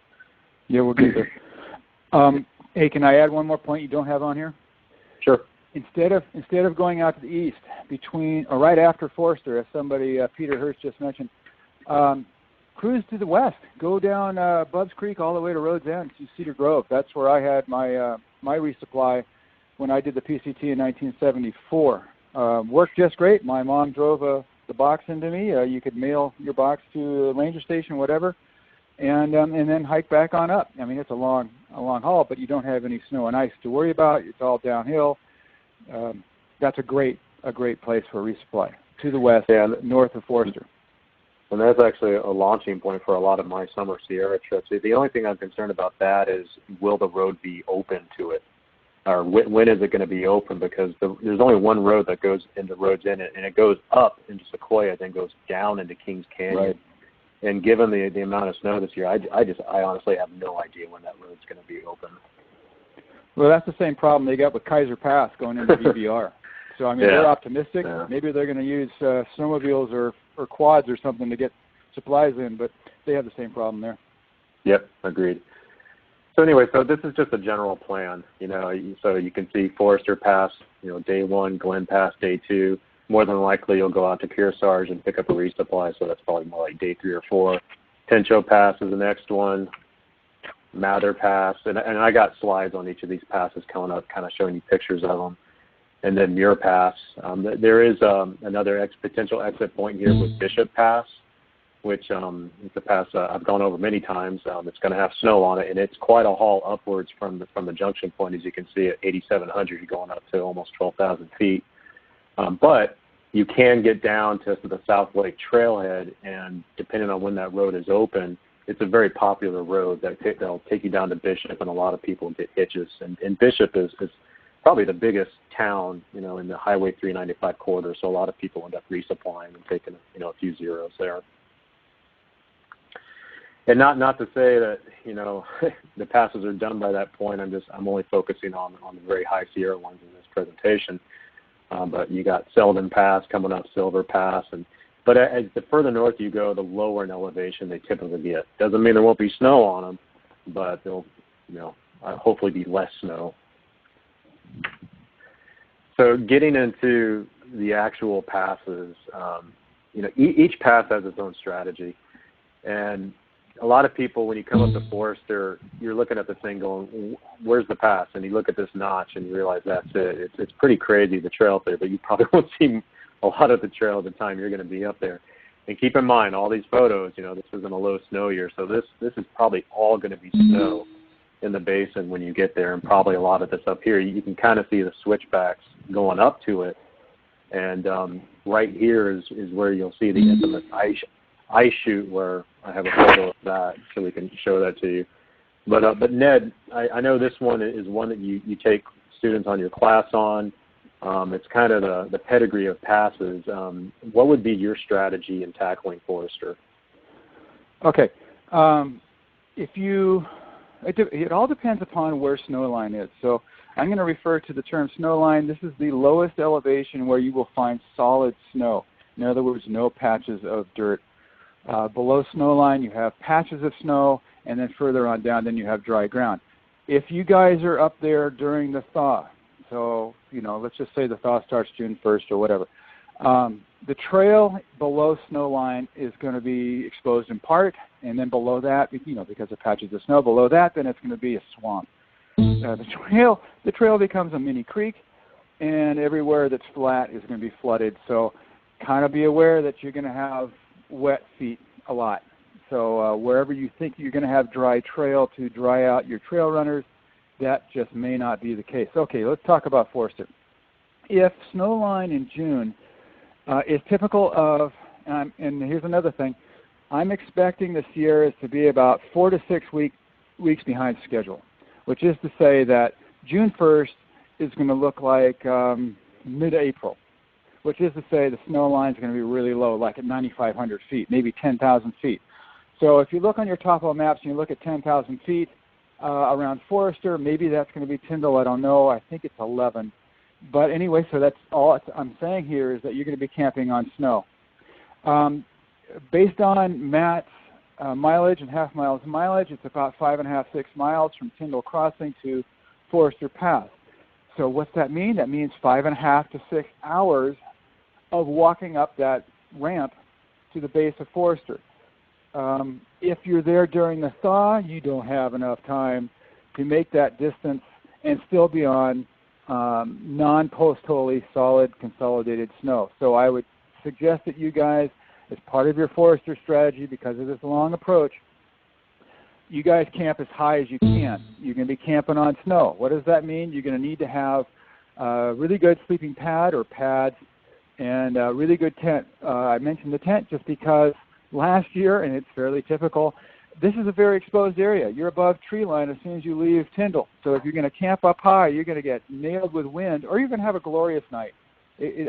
Yeah, we'll get there. Hey, can I add one more point you don't have on here? Sure. Instead of going out to the east, between or right after Forster, as somebody Peter Hurst just mentioned, cruise to the west. Go down Bubbs Creek all the way to Rhodes End to Cedar Grove. That's where I had my my resupply when I did the PCT in 1974. Worked just great. My mom drove the box into me. You could mail your box to a ranger station, whatever, and then hike back on up. I mean, it's a long haul, but you don't have any snow and ice to worry about. It's all downhill. That's a great place for resupply to the west, north of Forster. And that's actually a launching point for a lot of my summer Sierra trips. The only thing I'm concerned about that is, will the road be open to it? Or when is it going to be open? Because there's only one road that goes into Rhodes End, and it goes up into Sequoia, then goes down into Kings Canyon. Right. And given the amount of snow this year, I honestly have no idea when that road's going to be open. Well, that's the same problem they got with Kaiser Pass going into VBR. So, I mean, they're optimistic. Yeah. Maybe they're going to use snowmobiles or quads or something to get supplies in, but they have the same problem there. Yep, agreed. So anyway, so this is just a general plan, so you can see Forester Pass, day 1, Glen Pass, day 2. More than likely you'll go out to Kearsarge and pick up a resupply, so that's probably more like day 3 or 4. Pinchot Pass is the next one. Mather Pass, and I got slides on each of these passes coming up, kind of showing you pictures of them. And then Muir Pass. There is another potential exit point here with Bishop Pass, which is a pass I've gone over many times. It's going to have snow on it, and it's quite a haul upwards from the junction point, as you can see, at 8,700, you're going up to almost 12,000 feet. But you can get down to the South Lake Trailhead, and depending on when that road is open, it's a very popular road that'll take you down to Bishop, and a lot of people get hitches. And Bishop is probably the biggest town, in the Highway 395 corridor, so a lot of people end up resupplying and taking, a few zeros there. And not to say that, the passes are done by that point. I'm only focusing on the very high Sierra ones in this presentation. But you got Selden Pass coming up, Silver Pass, but as the further north you go, the lower in elevation they typically get. Doesn't mean there won't be snow on them, but there'll, hopefully be less snow. So getting into the actual passes, each pass has its own strategy. And a lot of people, when you come up to Forester, you're looking at the thing going, where's the pass? And you look at this notch and you realize that's it. It's pretty crazy, the trail up there, but you probably won't see a lot of the trail at the time you're going to be up there. And keep in mind, all these photos, this isn't a low snow year, so this is probably all going to be snow in the basin when you get there, and probably a lot of this up here. You can kind of see the switchbacks going up to it. And right here is where you'll see the infamous ice chute, where I have a photo of that, so we can show that to you. But Ned, I know this one is one that you take students on your class on. It's kind of the pedigree of passes. What would be your strategy in tackling Forester? Okay. It all depends upon where snow line is. So I'm going to refer to the term snow line. This is the lowest elevation where you will find solid snow. In other words, no patches of dirt. Below snow line, you have patches of snow, and then further on down, then you have dry ground. If you guys are up there during the thaw, so, let's just say the thaw starts June 1st or whatever, the trail below snow line is going to be exposed in part, and then below that, because of patches of snow, below that, then it's going to be a swamp. The trail becomes a mini creek, and everywhere that's flat is going to be flooded. So kind of be aware that you're going to have wet feet a lot. So wherever you think you're going to have dry trail to dry out your trail runners, that just may not be the case. Okay, let's talk about Forester. If snow line in June is typical of, and here's another thing, I'm expecting the Sierras to be about 4 to 6 weeks behind schedule, which is to say that June 1st is going to look like mid-April, which is to say the snow line is going to be really low, like at 9,500 feet, maybe 10,000 feet. So if you look on your topo maps and you look at 10,000 feet around Forester, maybe that's going to be Tyndall. I don't know. I think it's 11. But anyway, so that's all I'm saying here is that you're going to be camping on snow. Based on Matt's mileage and half miles mileage, it's about 5.5, 6 miles from Tyndall Crossing to Forester Pass. So what's that mean? That means 5.5 to 6 hours of walking up that ramp to the base of Forester. If you're there during the thaw, you don't have enough time to make that distance and still be on non-post-holy, solid, consolidated snow. So I would suggest that you guys, as part of your Forester strategy, because of this long approach, you guys camp as high as you can. You're going to be camping on snow. What does that mean? You're going to need to have a really good sleeping pad or pads and a really good tent. I mentioned the tent just because last year, and it's fairly typical, this is a very exposed area. You're above tree line as soon as you leave Tyndall. So if you're going to camp up high, you're going to get nailed with wind, or you're going to have a glorious night,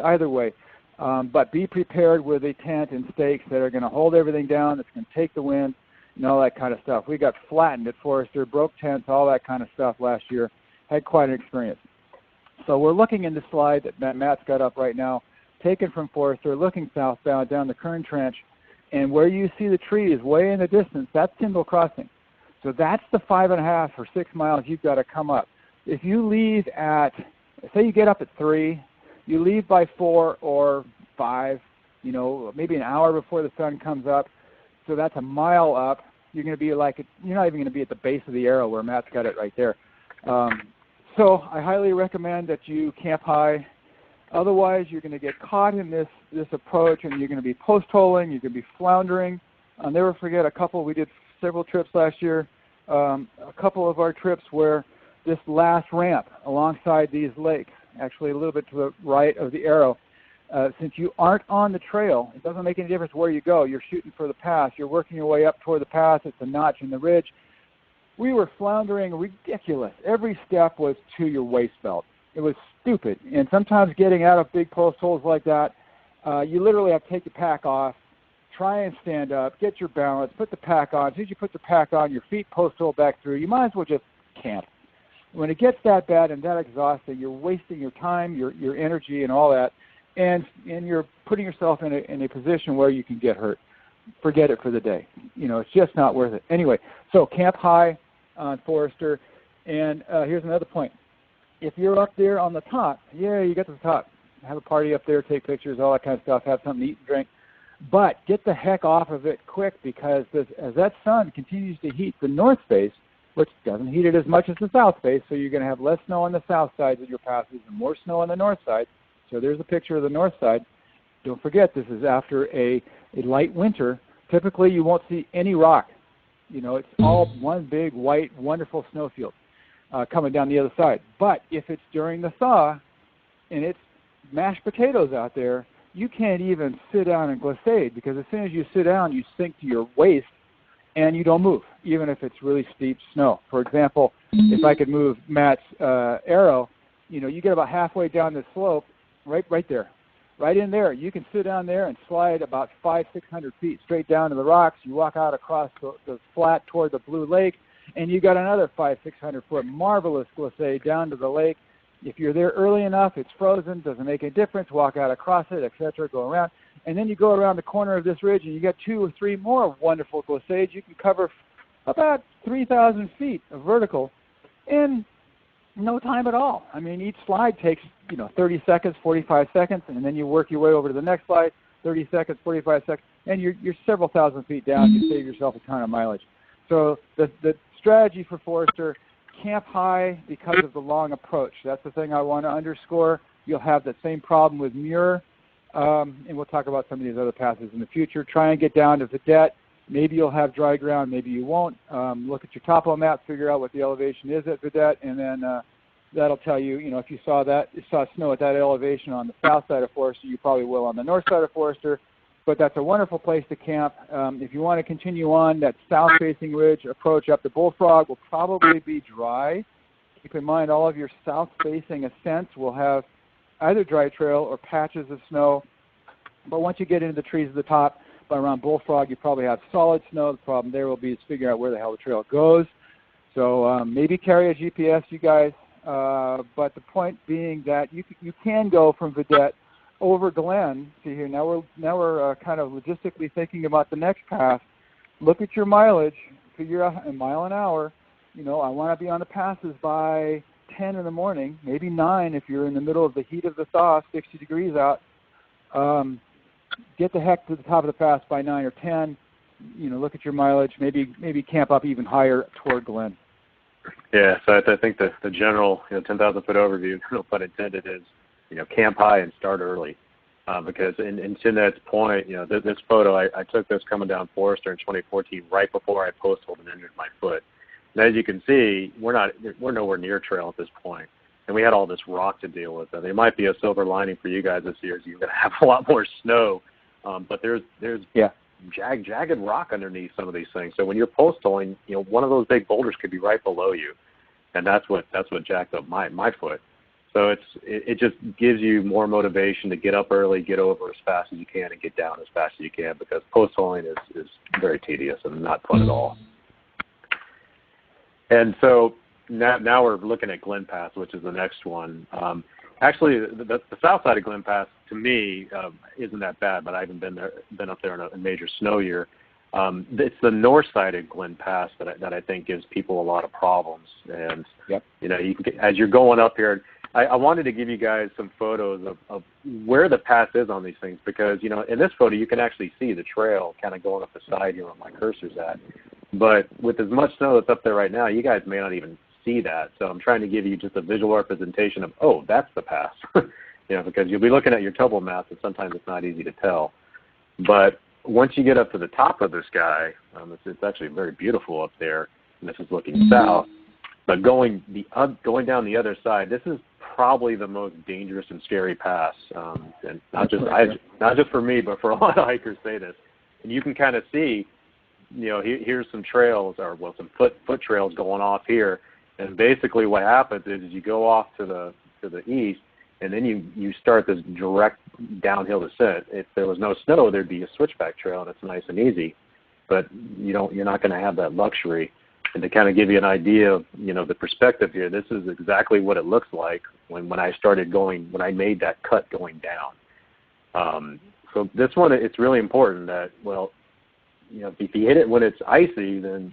either way. But be prepared with a tent and stakes that are going to hold everything down, that's going to take the wind, and all that kind of stuff. We got flattened at Forester, broke tents, all that kind of stuff last year. Had quite an experience. So we're looking in the slide that Matt's got up right now, taken from Forester, looking southbound down the Kern Trench, and where you see the trees way in the distance, that's Tyndall Crossing. So that's the 5.5 or 6 miles you've got to come up. If you leave at, say you get up at 3, you leave by 4 or 5, maybe an hour before the sun comes up. So that's a mile up. You're going to be you're not even going to be at the base of the arrow where Matt's got it right there. So I highly recommend that you camp high. Otherwise, you're going to get caught in this approach, and you're going to be post-holing, you're going to be floundering. I'll never forget we did several trips last year, a couple of our trips where this last ramp alongside these lakes, actually a little bit to the right of the arrow, since you aren't on the trail, it doesn't make any difference where you go. You're shooting for the pass. You're working your way up toward the pass. It's a notch in the ridge. We were floundering ridiculous. Every step was to your waist belt. It was stupid. And sometimes getting out of big post holes like that, you literally have to take the pack off, try and stand up, get your balance, put the pack on. As soon as you put the pack on, your feet post hole back through. You might as well just camp. When it gets that bad and that exhausting, you're wasting your time, your energy, and all that, and you're putting yourself in a position where you can get hurt. Forget it for the day. It's just not worth it. Anyway, so camp high on Forester. And here's another point. If you're up there on the top, you get to the top. Have a party up there, take pictures, all that kind of stuff, have something to eat and drink. But get the heck off of it quick, because as that sun continues to heat the north face, which doesn't heat it as much as the south face, so you're going to have less snow on the south sides of your passes and more snow on the north side. So there's a picture of the north side. Don't forget, this is after a light winter. Typically, you won't see any rock. It's all one big, white, wonderful snowfield coming down the other side. But if it's during the thaw and it's mashed potatoes out there, you can't even sit down and glissade, because as soon as you sit down, you sink to your waist and you don't move, even if it's really steep snow. For example, if I could move Matt's arrow, you get about halfway down the slope, right there. Right in there, you can sit down there and slide about 500-600 feet straight down to the rocks. You walk out across the flat toward the blue lake, and you got another 500-600 foot marvelous glissade down to the lake. If you're there early enough, it's frozen, doesn't make a difference. Walk out across it, etc. Go around, and then you go around the corner of this ridge, and you got 2 or 3 more wonderful glissades. You can cover about 3,000 feet of vertical in no time at all. I mean, each slide takes 30 seconds, 45 seconds, and then you work your way over to the next slide, 30 seconds, 45 seconds, and you're several thousand feet down. You save yourself a ton of mileage. So the strategy for Forester, camp high because of the long approach. That's the thing I want to underscore. You'll have that same problem with Muir, and we'll talk about some of these other passes in the future. Try and get down to Vedette. Maybe you'll have dry ground, maybe you won't. Look at your topo map, figure out what the elevation is at Vedette, and then that'll tell you, if you saw snow at that elevation on the south side of Forester, you probably will on the north side of Forester. But that's a wonderful place to camp. If you want to continue on, that south-facing ridge approach up to Bullfrog will probably be dry. Keep in mind, all of your south-facing ascents will have either dry trail or patches of snow. But once you get into the trees at the top, around Bullfrog, you probably have solid snow. The problem there will be is figuring out where the hell the trail goes. So maybe carry a GPS, you guys. But the point being that you can go from Vedette over Glen. See here, now we're kind of logistically thinking about the next pass. Look at your mileage, figure out a mile an hour. You know, I want to be on the passes by 10 in the morning, maybe 9 if you're in the middle of the heat of the thaw, 60 degrees out. Get the heck to the top of the pass by 9 or 10. You know, look at your mileage. Maybe camp up even higher toward Glen. Yeah, so I think the general 10,000-foot overview, no pun intended, is camp high and start early. Because in Ned's point, this photo, I took this coming down Forester in 2014 right before I post-holed and injured my foot. And as you can see, we're nowhere near trail at this point. And we had all this rock to deal with. There might be a silver lining for you guys this year is you're going to have a lot more snow. But there's jagged rock underneath some of these things. So when you're post-holing, one of those big boulders could be right below you. And that's what jacked up my foot. So it just gives you more motivation to get up early, get over as fast as you can, and get down as fast as you can, because post-holing is very tedious and not fun at all. And so now we're looking at Glen Pass, which is the next one. Actually, the south side of Glen Pass, to me, isn't that bad, but I haven't been up there in a major snow year. It's the north side of Glen Pass that I think gives people a lot of problems. And, you can as you're going up here, I wanted to give you guys some photos of where the pass is on these things, because, in this photo you can actually see the trail kind of going up the side here where my cursor's at. But with as much snow that's up there right now, you guys may not even see that. So I'm trying to give you just a visual representation of, oh, that's the pass. Because you'll be looking at your topo maps and sometimes it's not easy to tell. But once you get up to the top of this guy, it's actually very beautiful up there, and this is looking south. But going down the other side, this is probably the most dangerous and scary pass, and not just for me, but for a lot of hikers say this. And you can kind of see, here's some trails, or some foot trails going off here, and basically what happens is you go off to the east, and then you start this direct downhill descent. If there was no snow, there'd be a switchback trail, and it's nice and easy, but you're not going to have that luxury. And to kind of give you an idea of, the perspective here, this is exactly what it looks like when I made that cut going down. So this one, it's really important that, if you hit it when it's icy, then,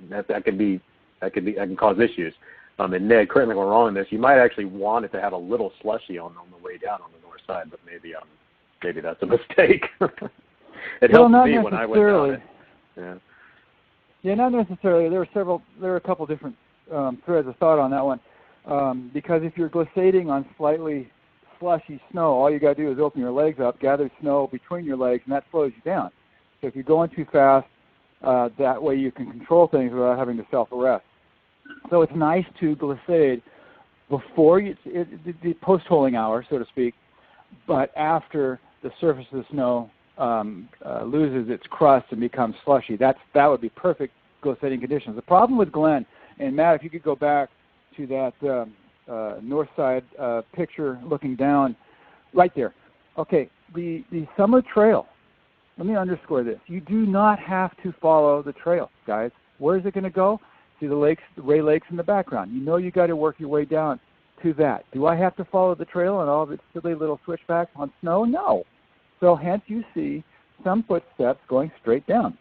that can cause issues. And Ned, correct me if I'm wrong on this, you might actually want it to have a little slushy on the way down on the north side, but maybe that's a mistake. It helped me when I went down it. Yeah. Yeah, not necessarily. There are a couple different threads of thought on that one. Because if you're glissading on slightly slushy snow, all you got to do is open your legs up, gather snow between your legs, and that slows you down. So if you're going too fast, that way you can control things without having to self-arrest. So it's nice to glissade before the post-holing hour, so to speak, but after the surface of the snow loses its crust and becomes slushy. That would be perfect glissading conditions. The problem with Glen, and Matt, if you could go back to that north side picture looking down, right there. Okay, the summer trail. Let me underscore this. You do not have to follow the trail, guys. Where is it going to go? See the lakes, the Ray Lakes in the background. You got to work your way down to that. Do I have to follow the trail and all of its silly little switchbacks on snow? No. So hence you see some footsteps going straight down.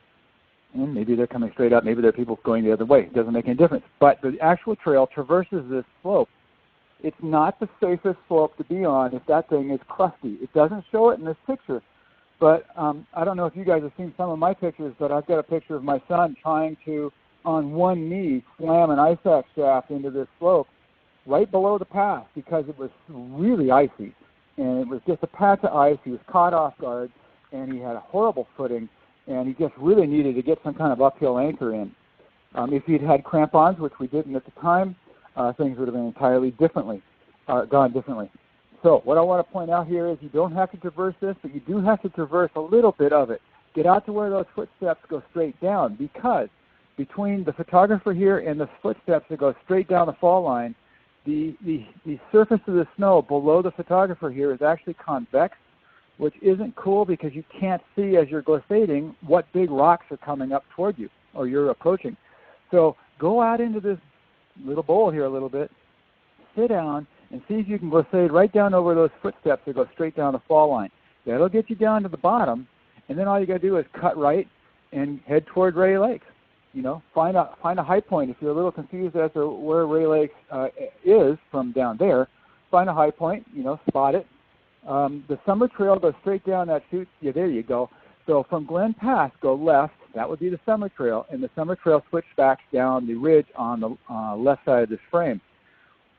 And maybe they're coming straight up. Maybe there are people going the other way. It doesn't make any difference. But the actual trail traverses this slope. It's not the safest slope to be on if that thing is crusty. It doesn't show it in this picture. But I don't know if you guys have seen some of my pictures, but I've got a picture of my son trying to, on one knee, slam an ice axe shaft into this slope right below the pass because it was really icy. And it was just a patch of ice. He was caught off guard, and he had a horrible footing, and he just really needed to get some kind of uphill anchor in. If he'd had crampons, which we didn't at the time, things would have been entirely gone differently. So what I want to point out here is you don't have to traverse this, but you do have to traverse a little bit of it. Get out to where those footsteps go straight down, because between the photographer here and the footsteps that go straight down the fall line, the surface of the snow below the photographer here is actually convex, which isn't cool because you can't see as you're glissading what big rocks are coming up toward you or you're approaching. So go out into this little bowl here a little bit, sit down, and see if you can glissade right down over those footsteps that go straight down the fall line. That'll get you down to the bottom, and then all you got to do is cut right and head toward Ray Lakes. You know, find a high point. If you're a little confused as to where Ray Lakes is from down there, find a high point, you know, spot it. The summer trail goes straight down that chute. Yeah, there you go. So from Glen Pass, go left. That would be the summer trail, and the summer trail switchbacks down the ridge on the left side of this frame.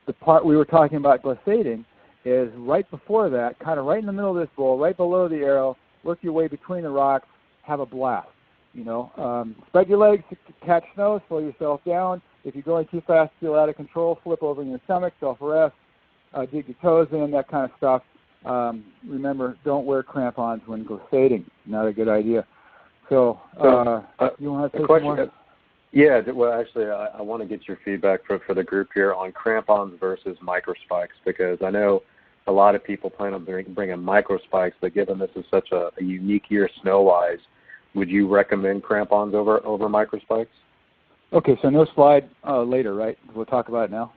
The part we were talking about glissading is right before that, kind of right in the middle of this bowl, right below the arrow. Work your way between the rocks, have a blast. You know, spread your legs to catch snow, slow yourself down. If you're going too fast, feel out of control, flip over in your stomach, self-arrest, dig your toes in, that kind of stuff. Remember, don't wear crampons when glissading. Not a good idea. So, you want to say some more? Yeah, well, actually, I want to get your feedback for the group here on crampons versus microspikes, because I know a lot of people plan on bringing microspikes, but given this is such a unique year snow-wise, would you recommend crampons over microspikes? Okay, so no slide later, right? We'll talk about it now.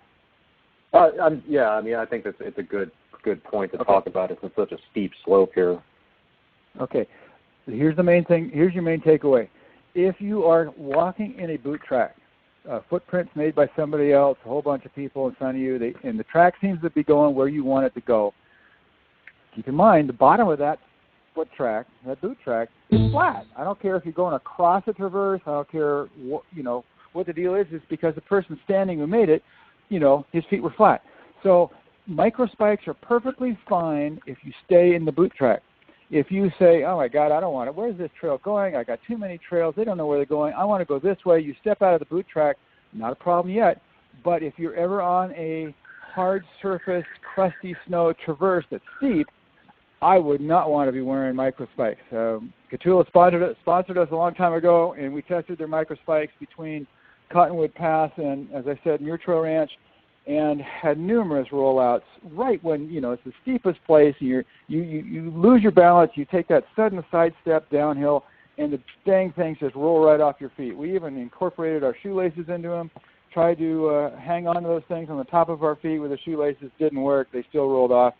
Yeah, I mean, I think it's a good point to talk about it. It's such a steep slope here. Okay, so here's the main thing. Here's your main takeaway. If you are walking in a boot track, footprints made by somebody else, a whole bunch of people in front of you, and the track seems to be going where you want it to go, keep in mind the bottom of that foot track, that boot track, is flat. I don't care if you're going across a traverse. I don't care what the deal is. It's because the person standing who made it, you know, his feet were flat. So microspikes are perfectly fine if you stay in the boot track. If you say, oh my God, I don't want it. Where's this trail going? I got too many trails. They don't know where they're going. I want to go this way. You step out of the boot track. Not a problem yet. But if you're ever on a hard surface, crusty snow traverse that's steep, I would not want to be wearing microspikes. Catula sponsored us a long time ago, and we tested their microspikes between Cottonwood Pass and, as I said, Muir Trail Ranch, and had numerous rollouts right when, you know, it's the steepest place, and you lose your balance, you take that sudden side step downhill, and the dang things just roll right off your feet. We even incorporated our shoelaces into them, tried to hang on to those things on the top of our feet with the shoelaces. Didn't work. They still rolled off.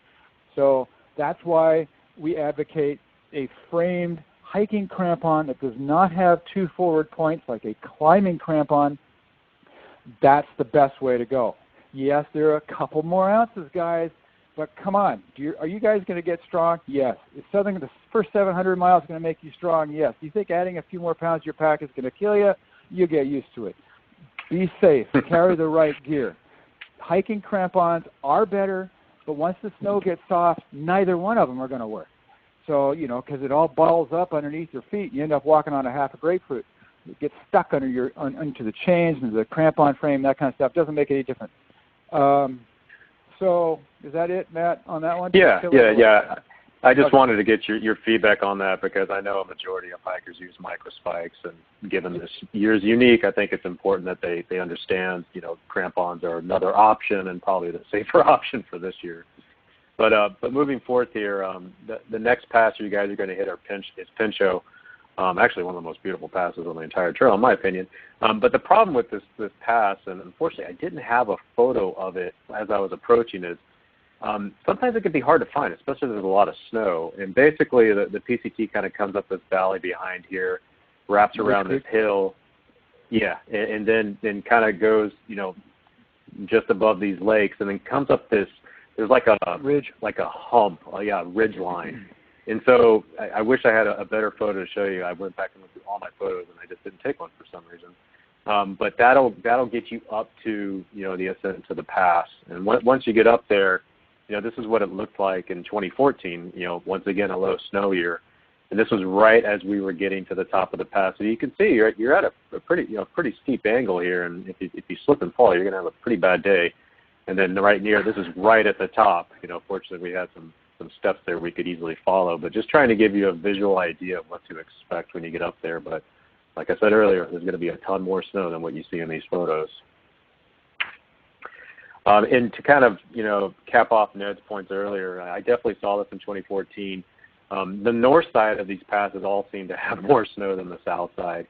So that's why we advocate a framed hiking crampon that does not have two forward points like a climbing crampon. That's the best way to go. Yes, there are a couple more ounces, guys, but come on. Are you guys going to get strong? Yes. Is the first 700 miles going to make you strong? Yes. Do you think adding a few more pounds to your pack is going to kill you? You get used to it. Be safe. Carry the right gear. Hiking crampons are better, but once the snow gets soft, neither one of them are going to work. So, you know, because it all balls up underneath your feet, you end up walking on a half a grapefruit. It gets stuck under into the chains, into the crampon frame, that kind of stuff. Doesn't make any difference. So is that it, Matt, on that one? Yeah. I just wanted to get your feedback on that, because I know a majority of hikers use microspikes, and given this year's unique, I think it's important that they understand, you know, crampons are another option and probably the safer option for this year. But moving forth here, the next pass you guys are going to hit is Pinchot. Actually one of the most beautiful passes on the entire trail, in my opinion. But the problem with this pass, and unfortunately I didn't have a photo of it as I was approaching it, sometimes it can be hard to find, especially if there's a lot of snow. And basically the PCT kind of comes up this valley behind here, wraps around this hill, and then kind of goes, you know, just above these lakes, and then comes up this, there's like a ridge, like a hump, ridge line. And so I wish I had a better photo to show you. I went back and looked at all my photos, and I just didn't take one for some reason. But that'll get you up to, you know, the ascent to the pass. And once you get up there, you know, this is what it looked like in 2014. You know, once again, a low snow year, and this was right as we were getting to the top of the pass. So you can see you're at a pretty steep angle here, and if you slip and fall, you're going to have a pretty bad day. And then right near, this is right at the top. You know, fortunately we had some steps there we could easily follow, but just trying to give you a visual idea of what to expect when you get up there. But like I said earlier, there's going to be a ton more snow than what you see in these photos. And to kind of, you know, cap off Ned's points earlier, I definitely saw this in 2014. The north side of these passes all seem to have more snow than the south side,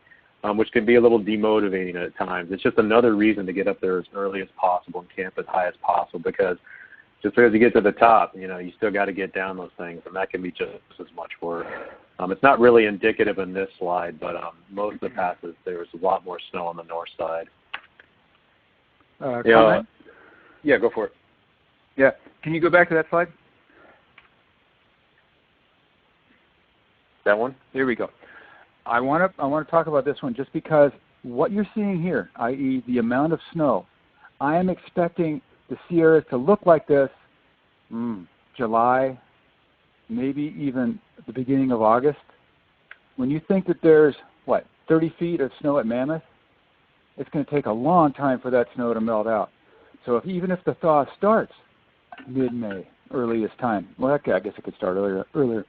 which can be a little demotivating at times. It's just another reason to get up there as early as possible and camp as high as possible, because just as you get to the top, you still got to get down those things, and that can be just as much work. It's not really indicative in this slide, but most of the passes, there was a lot more snow on the north side. Yeah, go for it. Yeah. Can you go back to that slide? That one? Here we go. I want to talk about this one just because what you're seeing here, i.e. the amount of snow, I am expecting the Sierras to look like this July, maybe even the beginning of August. When you think that there's, 30 feet of snow at Mammoth, it's going to take a long time for that snow to melt out. So even if the thaw starts mid-May, earliest time, well, okay, I guess it could start earlier.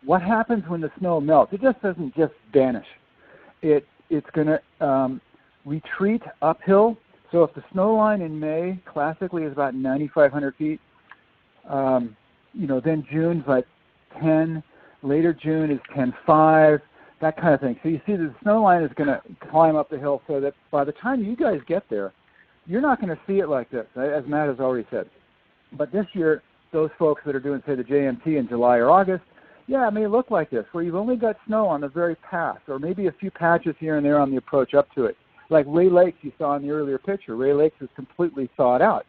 What happens when the snow melts? It just doesn't just vanish. It's going to retreat uphill. So if the snow line in May classically is about 9,500 feet, then June's like 10. Later June is 10.5, that kind of thing. So you see the snow line is going to climb up the hill so that by the time you guys get there, you're not going to see it like this, as Matt has already said. But this year, those folks that are doing, say, the JMT in July or August, yeah, it may look like this, where you've only got snow on the very pass, or maybe a few patches here and there on the approach up to it. Like Ray Lakes you saw in the earlier picture. Ray Lakes is completely thawed out.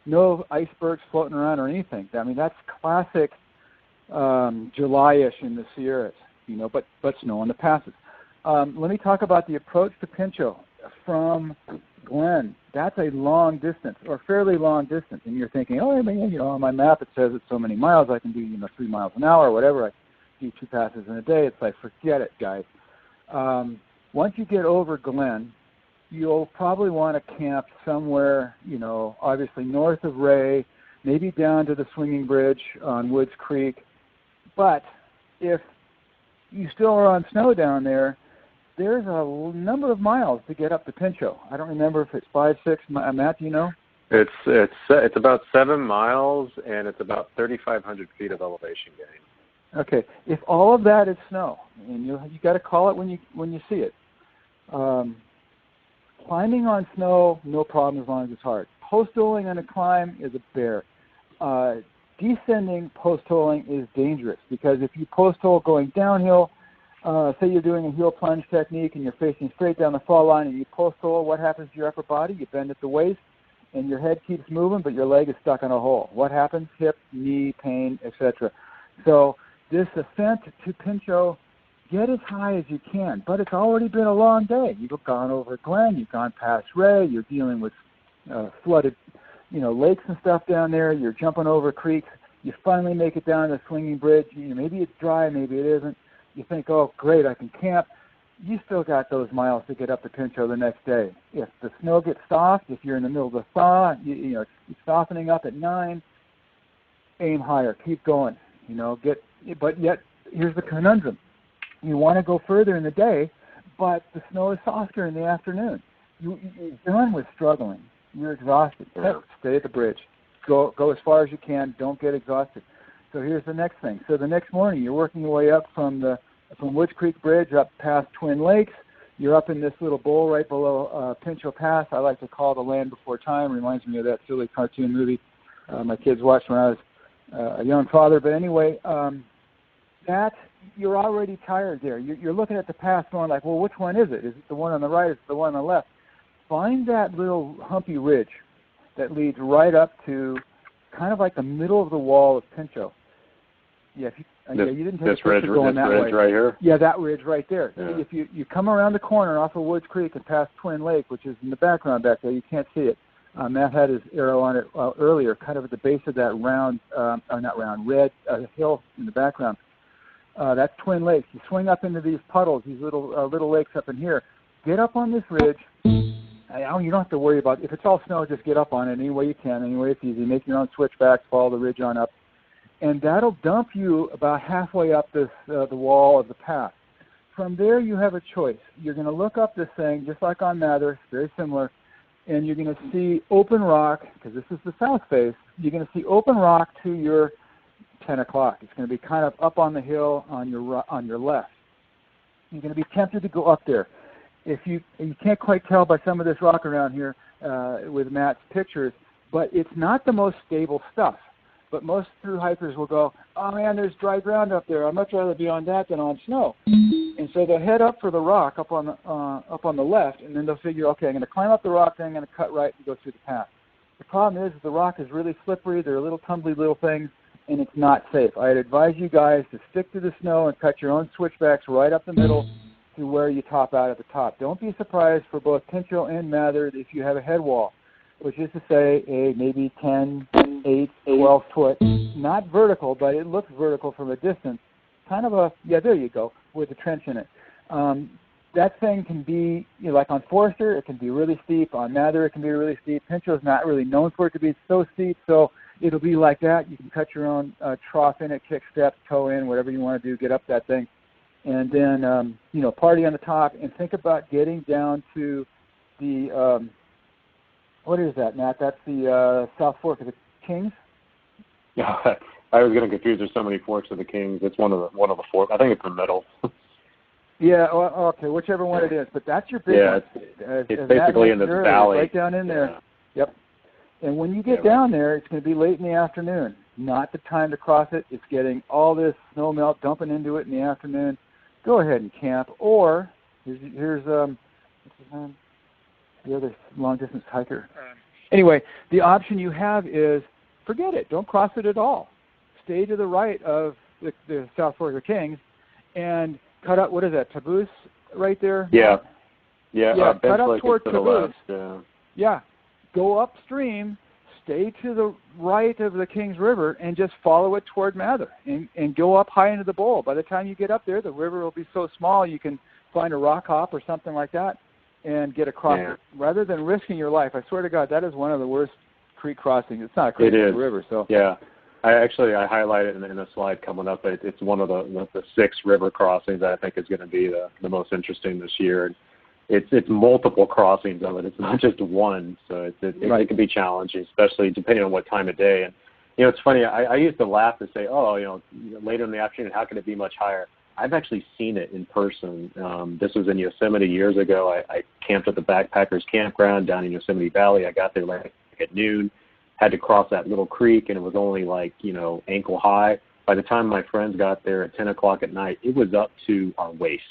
No icebergs floating around or anything. I mean, that's classic July-ish in the Sierras, but snow on the passes. Let me talk about the approach to Pinchot from Glen. That's a long distance, or fairly long distance. And you're thinking, on my map it says it's so many miles. I can do, 3 miles an hour or whatever. I do 2 passes in a day. It's like, forget it, guys. Once you get over Glen, you'll probably want to camp somewhere, obviously north of Ray, maybe down to the swinging bridge on Woods Creek. But if you still are on snow down there, there's a number of miles to get up to Pinchot. I don't remember if it's 5, 6. Matt, do you know? It's about 7 miles, and it's about 3,500 feet of elevation gain. Okay. If all of that is snow, and you got to call it when you see it. Climbing on snow, no problem as long as it's hard. Post-holing on a climb is a bear. Descending post-holing is dangerous because if you post-hole going downhill, say you're doing a heel plunge technique and you're facing straight down the fall line and you post-hole, what happens to your upper body? You bend at the waist and your head keeps moving, but your leg is stuck in a hole. What happens? Hip, knee, pain, etc. So this ascent to Pinchot, get as high as you can, but it's already been a long day. You've gone over Glen, you've gone past Ray, you're dealing with flooded, lakes and stuff down there. You're jumping over creeks. You finally make it down the swinging bridge. Maybe it's dry, maybe it isn't. You think, oh, great, I can camp. You still got those miles to get up to Pinchot the next day. If the snow gets soft, if you're in the middle of the thaw, it's softening up at 9, aim higher, keep going. But yet, here's the conundrum. You want to go further in the day, but the snow is softer in the afternoon. You're done with struggling. You're exhausted. Yeah. Stay at the bridge. Go as far as you can. Don't get exhausted. So here's the next thing. So the next morning, you're working your way up from Woods Creek Bridge up past Twin Lakes. You're up in this little bowl right below Pinchot Pass. I like to call The Land Before Time. Reminds me of that silly cartoon movie my kids watched when I was a young father. But anyway, that you're already tired there. You're looking at the pass going like, well, which one is it? Is it the one on the right? Is it the one on the left? Find that little humpy ridge that leads right up to kind of like the middle of the wall of Pinchot. Yeah, you didn't take a picture going that way. This ridge right here? Yeah, that ridge right there. Yeah. If you come around the corner off of Woods Creek and past Twin Lake, which is in the background back there, you can't see it. Matt had his arrow on it earlier, kind of at the base of that red hill in the background. That's Twin Lakes. You swing up into these puddles, these little lakes up in here. Get up on this ridge. You don't have to worry about, if it's all snow, just get up on it any way you can, any way it's easy. Make your own switchbacks, follow the ridge on up. And that'll dump you about halfway up the wall of the pass. From there, you have a choice. You're going to look up this thing, just like on Mather, very similar, and you're going to see open rock, because this is the south face. You're going to see open rock to your 10 o'clock. It's going to be kind of up on the hill on your left. You're going to be tempted to go up there. If you can't quite tell by some of this rock around here with Matt's pictures, but it's not the most stable stuff. But most through hikers will go, oh man, there's dry ground up there. I'd much rather be on that than on snow. And so they'll head up for the rock up on the left, and then they'll figure, okay, I'm going to climb up the rock, then I'm going to cut right and go through the path. The problem is the rock is really slippery. They're little tumbly little things, and it's not safe. I'd advise you guys to stick to the snow and cut your own switchbacks right up the middle to where you top out at the top. Don't be surprised for both Pinchot and Mather if you have a head wall, which is to say a maybe 10, 8, 12 foot, not vertical, but it looks vertical from a distance. Kind of a, yeah, there you go, with a trench in it. That thing can be, like on Forester, it can be really steep. On Mather, it can be really steep. Pinchot's not really known for it to be so steep, so it'll be like that. You can cut your own trough in it, kick step, toe in, whatever you want to do, get up that thing. And then, party on the top and think about getting down to the, what is that, Matt? That's the South Fork of the Kings? Yeah, I was getting confused. There's so many forks of the Kings. It's one of the forks. I think it's the middle. Yeah, okay, whichever one it is. But that's your big one. It's basically in this valley. Right down in there. Yep. And when you get down there, it's going to be late in the afternoon. Not the time to cross it. It's getting all this snow melt dumping into it in the afternoon. Go ahead and camp. Or, here's the other long-distance hiker. Anyway, the option you have is forget it. Don't cross it at all. Stay to the right of the South Fork of the Kings and cut up, what is that, Taboose right there? Yeah. Cut up toward Taboose. Yeah. Go upstream, stay to the right of the Kings River, and just follow it toward Mather and go up high into the bowl. By the time you get up there, the river will be so small you can find a rock hop or something like that and get across it. Rather than risking your life, I swear to God, that is one of the worst creek crossings. It's not a creek, it's a river. So yeah. I highlight it in a slide coming up. It's one of the 6 river crossings that I think is going to be the most interesting this year. And it's multiple crossings of it. It's not just one, so it can be challenging, especially depending on what time of day. And it's funny. I used to laugh and say, later in the afternoon, how can it be much higher? I've actually seen it in person. This was in Yosemite years ago. I camped at the Backpackers Campground down in Yosemite Valley. I got there like at noon. Had to cross that little creek, and it was only ankle high. By the time my friends got there at 10 o'clock at night, it was up to our waist.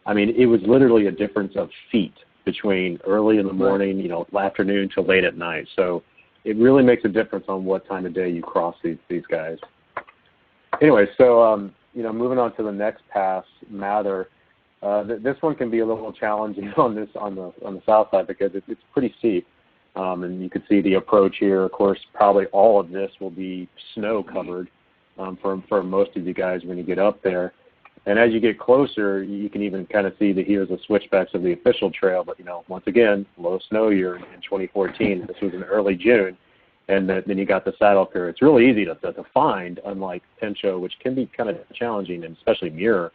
I mean, it was literally a difference of feet between early in the morning, afternoon to late at night. So it really makes a difference on what time of day you cross these guys. Anyway, so moving on to the next pass, Mather. This one can be a little challenging on the south side because it's pretty steep. And you can see the approach here. Of course, probably all of this will be snow covered for most of you guys when you get up there. And as you get closer, you can even kind of see here's the switchbacks of the official trail. But, once again, low snow year in 2014. This was in early June. And then you got the saddle period. It's really easy to find, unlike Pinchot, which can be kind of challenging, and especially Muir.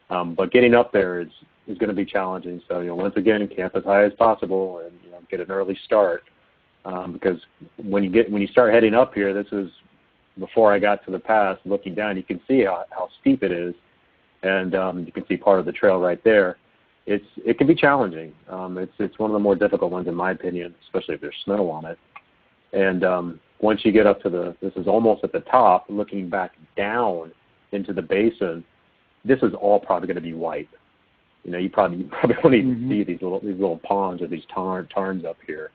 But getting up there is going to be challenging. So, once again, camp as high as possible and, get an early start. Because when you start heading up here, this is before I got to the pass, looking down, you can see how steep it is. And you can see part of the trail right there. It can be challenging. It's one of the more difficult ones in my opinion, especially if there's snow on it. And once you get up to this is almost at the top, looking back down into the basin, this is all probably going to be white. You probably won't even see these little ponds or these tarns up here.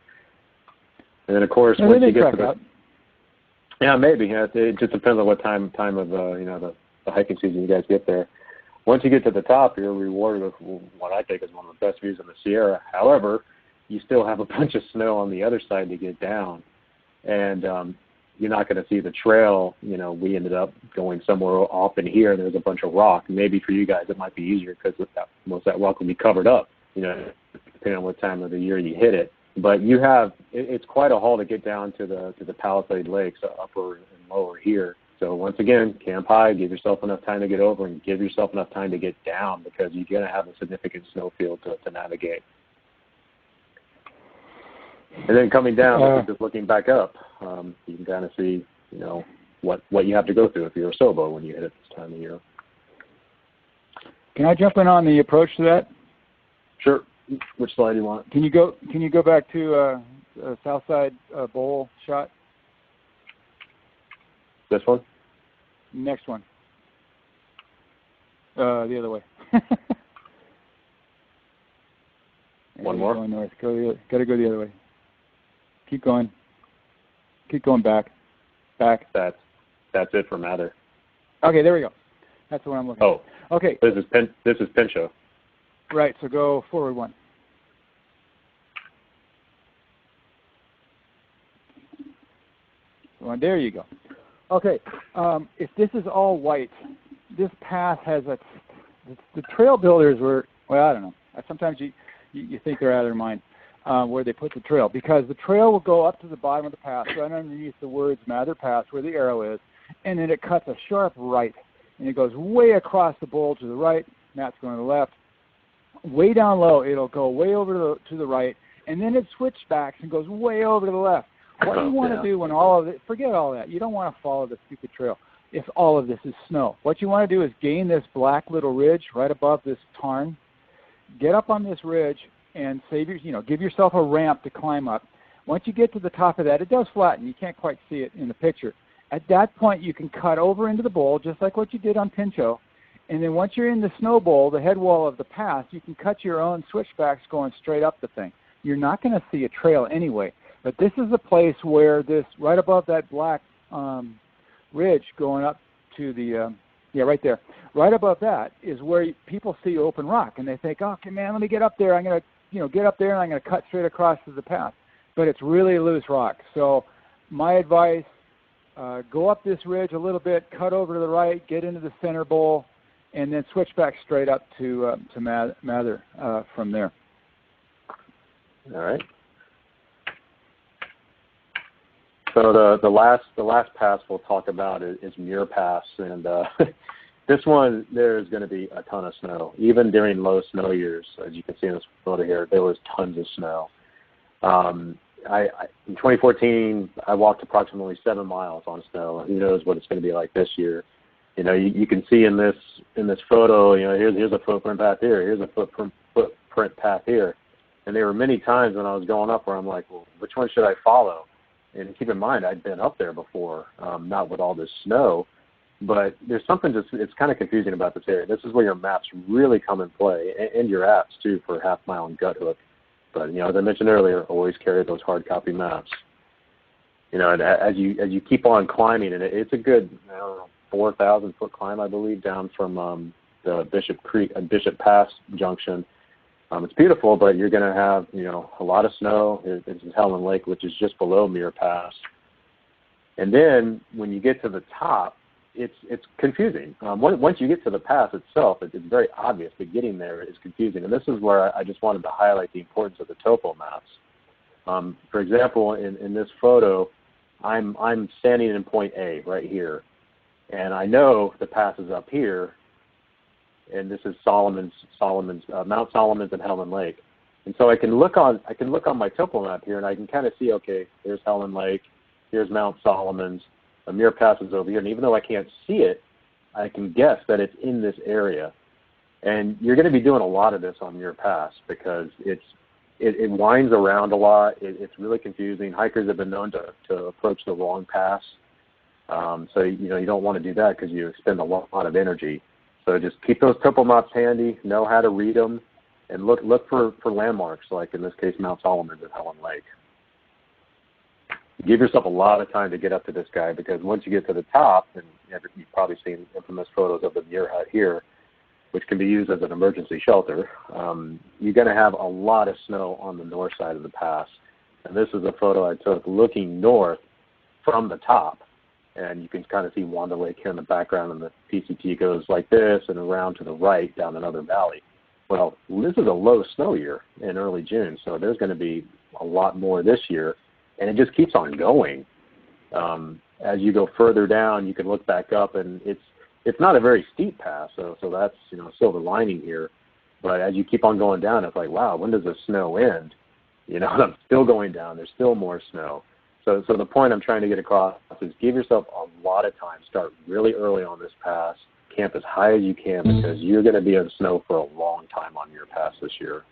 And then of course once you get to maybe it just depends on what time of the hiking season you guys get there. Once you get to the top, you're rewarded with what I think is one of the best views of the Sierra. However, you still have a bunch of snow on the other side to get down, and you're not going to see the trail. We ended up going somewhere off in here, and there's a bunch of rock. Maybe for you guys it might be easier because most of that rock will be covered up, depending on what time of the year you hit it. But it's quite a haul to get down to the Palisade Lakes, upper and lower here. So once again, camp high, give yourself enough time to get over, and give yourself enough time to get down because you're going to have a significant snowfield to navigate. And then coming down, just looking back up, you can kind of see, what you have to go through if you're a Sobo when you hit it this time of year. Can I jump in on the approach to that? Sure. Which slide do you want? Can you go back to south side bowl shot? This one? Next one. The other way. One more? Going north. Got to go the other way. Keep going. Keep going back. Back. That's it for Mather. Okay, there we go. That's the one I'm looking at. Okay. This is Pinchot. Right, so go forward one. Well, there you go. Okay, if this is all white, this path has the trail builders were, well, I don't know. Sometimes you think they're out of their mind where they put the trail, because the trail will go up to the bottom of the path, right underneath the words Mather Pass, where the arrow is, and then it cuts a sharp right, and it goes way across the bowl to the right. Matt's going to the left. Way down low, it'll go way over to the right, and then it switchbacks and goes way over to the left. What you want to do when all of it, forget all that. You don't want to follow the stupid trail if all of this is snow. What you want to do is gain this black little ridge right above this tarn. Get up on this ridge and give yourself a ramp to climb up. Once you get to the top of that, it does flatten. You can't quite see it in the picture. At that point, you can cut over into the bowl, just like what you did on Pinchot. And then once you're in the snow bowl, the head wall of the path, you can cut your own switchbacks going straight up the thing. You're not going to see a trail anyway. But this is a place where this, right above that black ridge going up to the, right there. Right above that is where people see open rock, and they think, okay, man, let me get up there. I'm going to, get up there, and I'm going to cut straight across to the path. But it's really loose rock. So my advice, go up this ridge a little bit, cut over to the right, get into the center bowl, and then switch back straight up to Mather from there. All right. So the last pass we'll talk about is Muir Pass, and this one there's going to be a ton of snow, even during low snow years. As you can see in this photo here, there was tons of snow. In 2014, I walked approximately 7 miles on snow. Who knows what it's going to be like this year? You can see in this photo, here's a footprint path here, here's a footprint path here, and there were many times when I was going up where I'm like, well, which one should I follow? And keep in mind, I'd been up there before, not with all this snow, but there's something it's kind of confusing about this area. This is where your maps really come in play, and your apps too for half mile and gut hook. But as I mentioned earlier, always carry those hard copy maps. And as you keep on climbing, and it's a good 4,000 foot climb, I believe, down from the Bishop Pass junction. It's beautiful, but you're going to have a lot of snow. This is Helen Lake, which is just below Muir Pass. And then when you get to the top, it's confusing. Once you get to the pass itself, it's very obvious, but getting there is confusing. And this is where I just wanted to highlight the importance of the topo maps. For example, in this photo, I'm standing in point A right here, and I know the pass is up here. And this is Mount Solomon's and Helen Lake, and so I can look on my topo map here, and I can kind of see, okay, there's Helen Lake, here's Mount Solomon's, Muir Pass is over here, and even though I can't see it, I can guess that it's in this area. And you're going to be doing a lot of this on Muir Pass because it winds around a lot. It's really confusing. Hikers have been known to approach the wrong pass, so you don't want to do that because you expend a lot of energy. So just keep those topo maps handy, know how to read them, and look for landmarks, like in this case Mount Solomon and Helen Lake. Give yourself a lot of time to get up to this guy, because once you get to the top, and you've probably seen infamous photos of the Muir Hut here, which can be used as an emergency shelter, you're going to have a lot of snow on the north side of the pass. And this is a photo I took looking north from the top. And you can kind of see Wanda Lake here in the background, and the PCT goes like this and around to the right down another valley. Well, this is a low snow year in early June, so there's going to be a lot more this year, and it just keeps on going. As you go further down, you can look back up, and it's not a very steep pass, so that's silver lining here. But as you keep on going down, it's like, wow, when does the snow end? I'm still going down. There's still more snow. So the point I'm trying to get across is give yourself a lot of time. Start really early on this pass. Camp as high as you can because you're going to be in snow for a long time on your pass this year.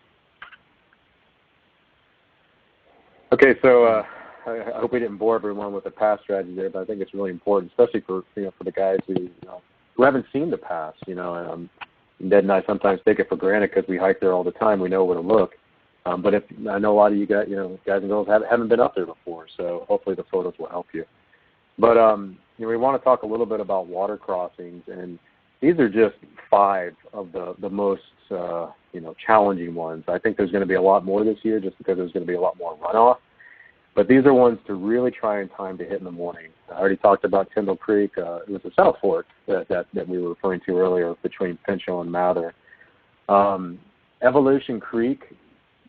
Okay, so I hope we didn't bore everyone with the pass strategy there, but I think it's really important, especially for for the guys who haven't seen the pass. Ned and I sometimes take it for granted because we hike there all the time. We know where to look. But if I know a lot of you guys, guys and girls haven't been up there before, so hopefully the photos will help you. But we want to talk a little bit about water crossings, and these are just 5 of the most challenging ones. I think there's going to be a lot more this year, just because there's going to be a lot more runoff. But these are ones to really try and time to hit in the morning. I already talked about Tyndall Creek. It was the South Fork that we were referring to earlier between Pinchot and Mather. Evolution Creek,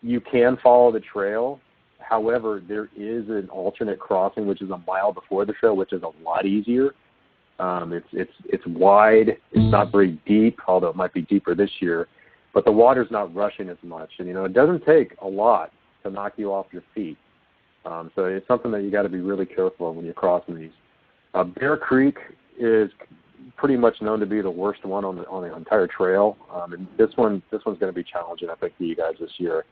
you can follow the trail. However, there is an alternate crossing, which is a mile before the trail, which is a lot easier. It's wide. It's not very deep, although it might be deeper this year. But the water's not rushing as much. And, it doesn't take a lot to knock you off your feet. So it's something that you got to be really careful of when you're crossing these. Bear Creek is pretty much known to be the worst one on the entire trail. And this one's going to be challenging, I think, for you guys this year.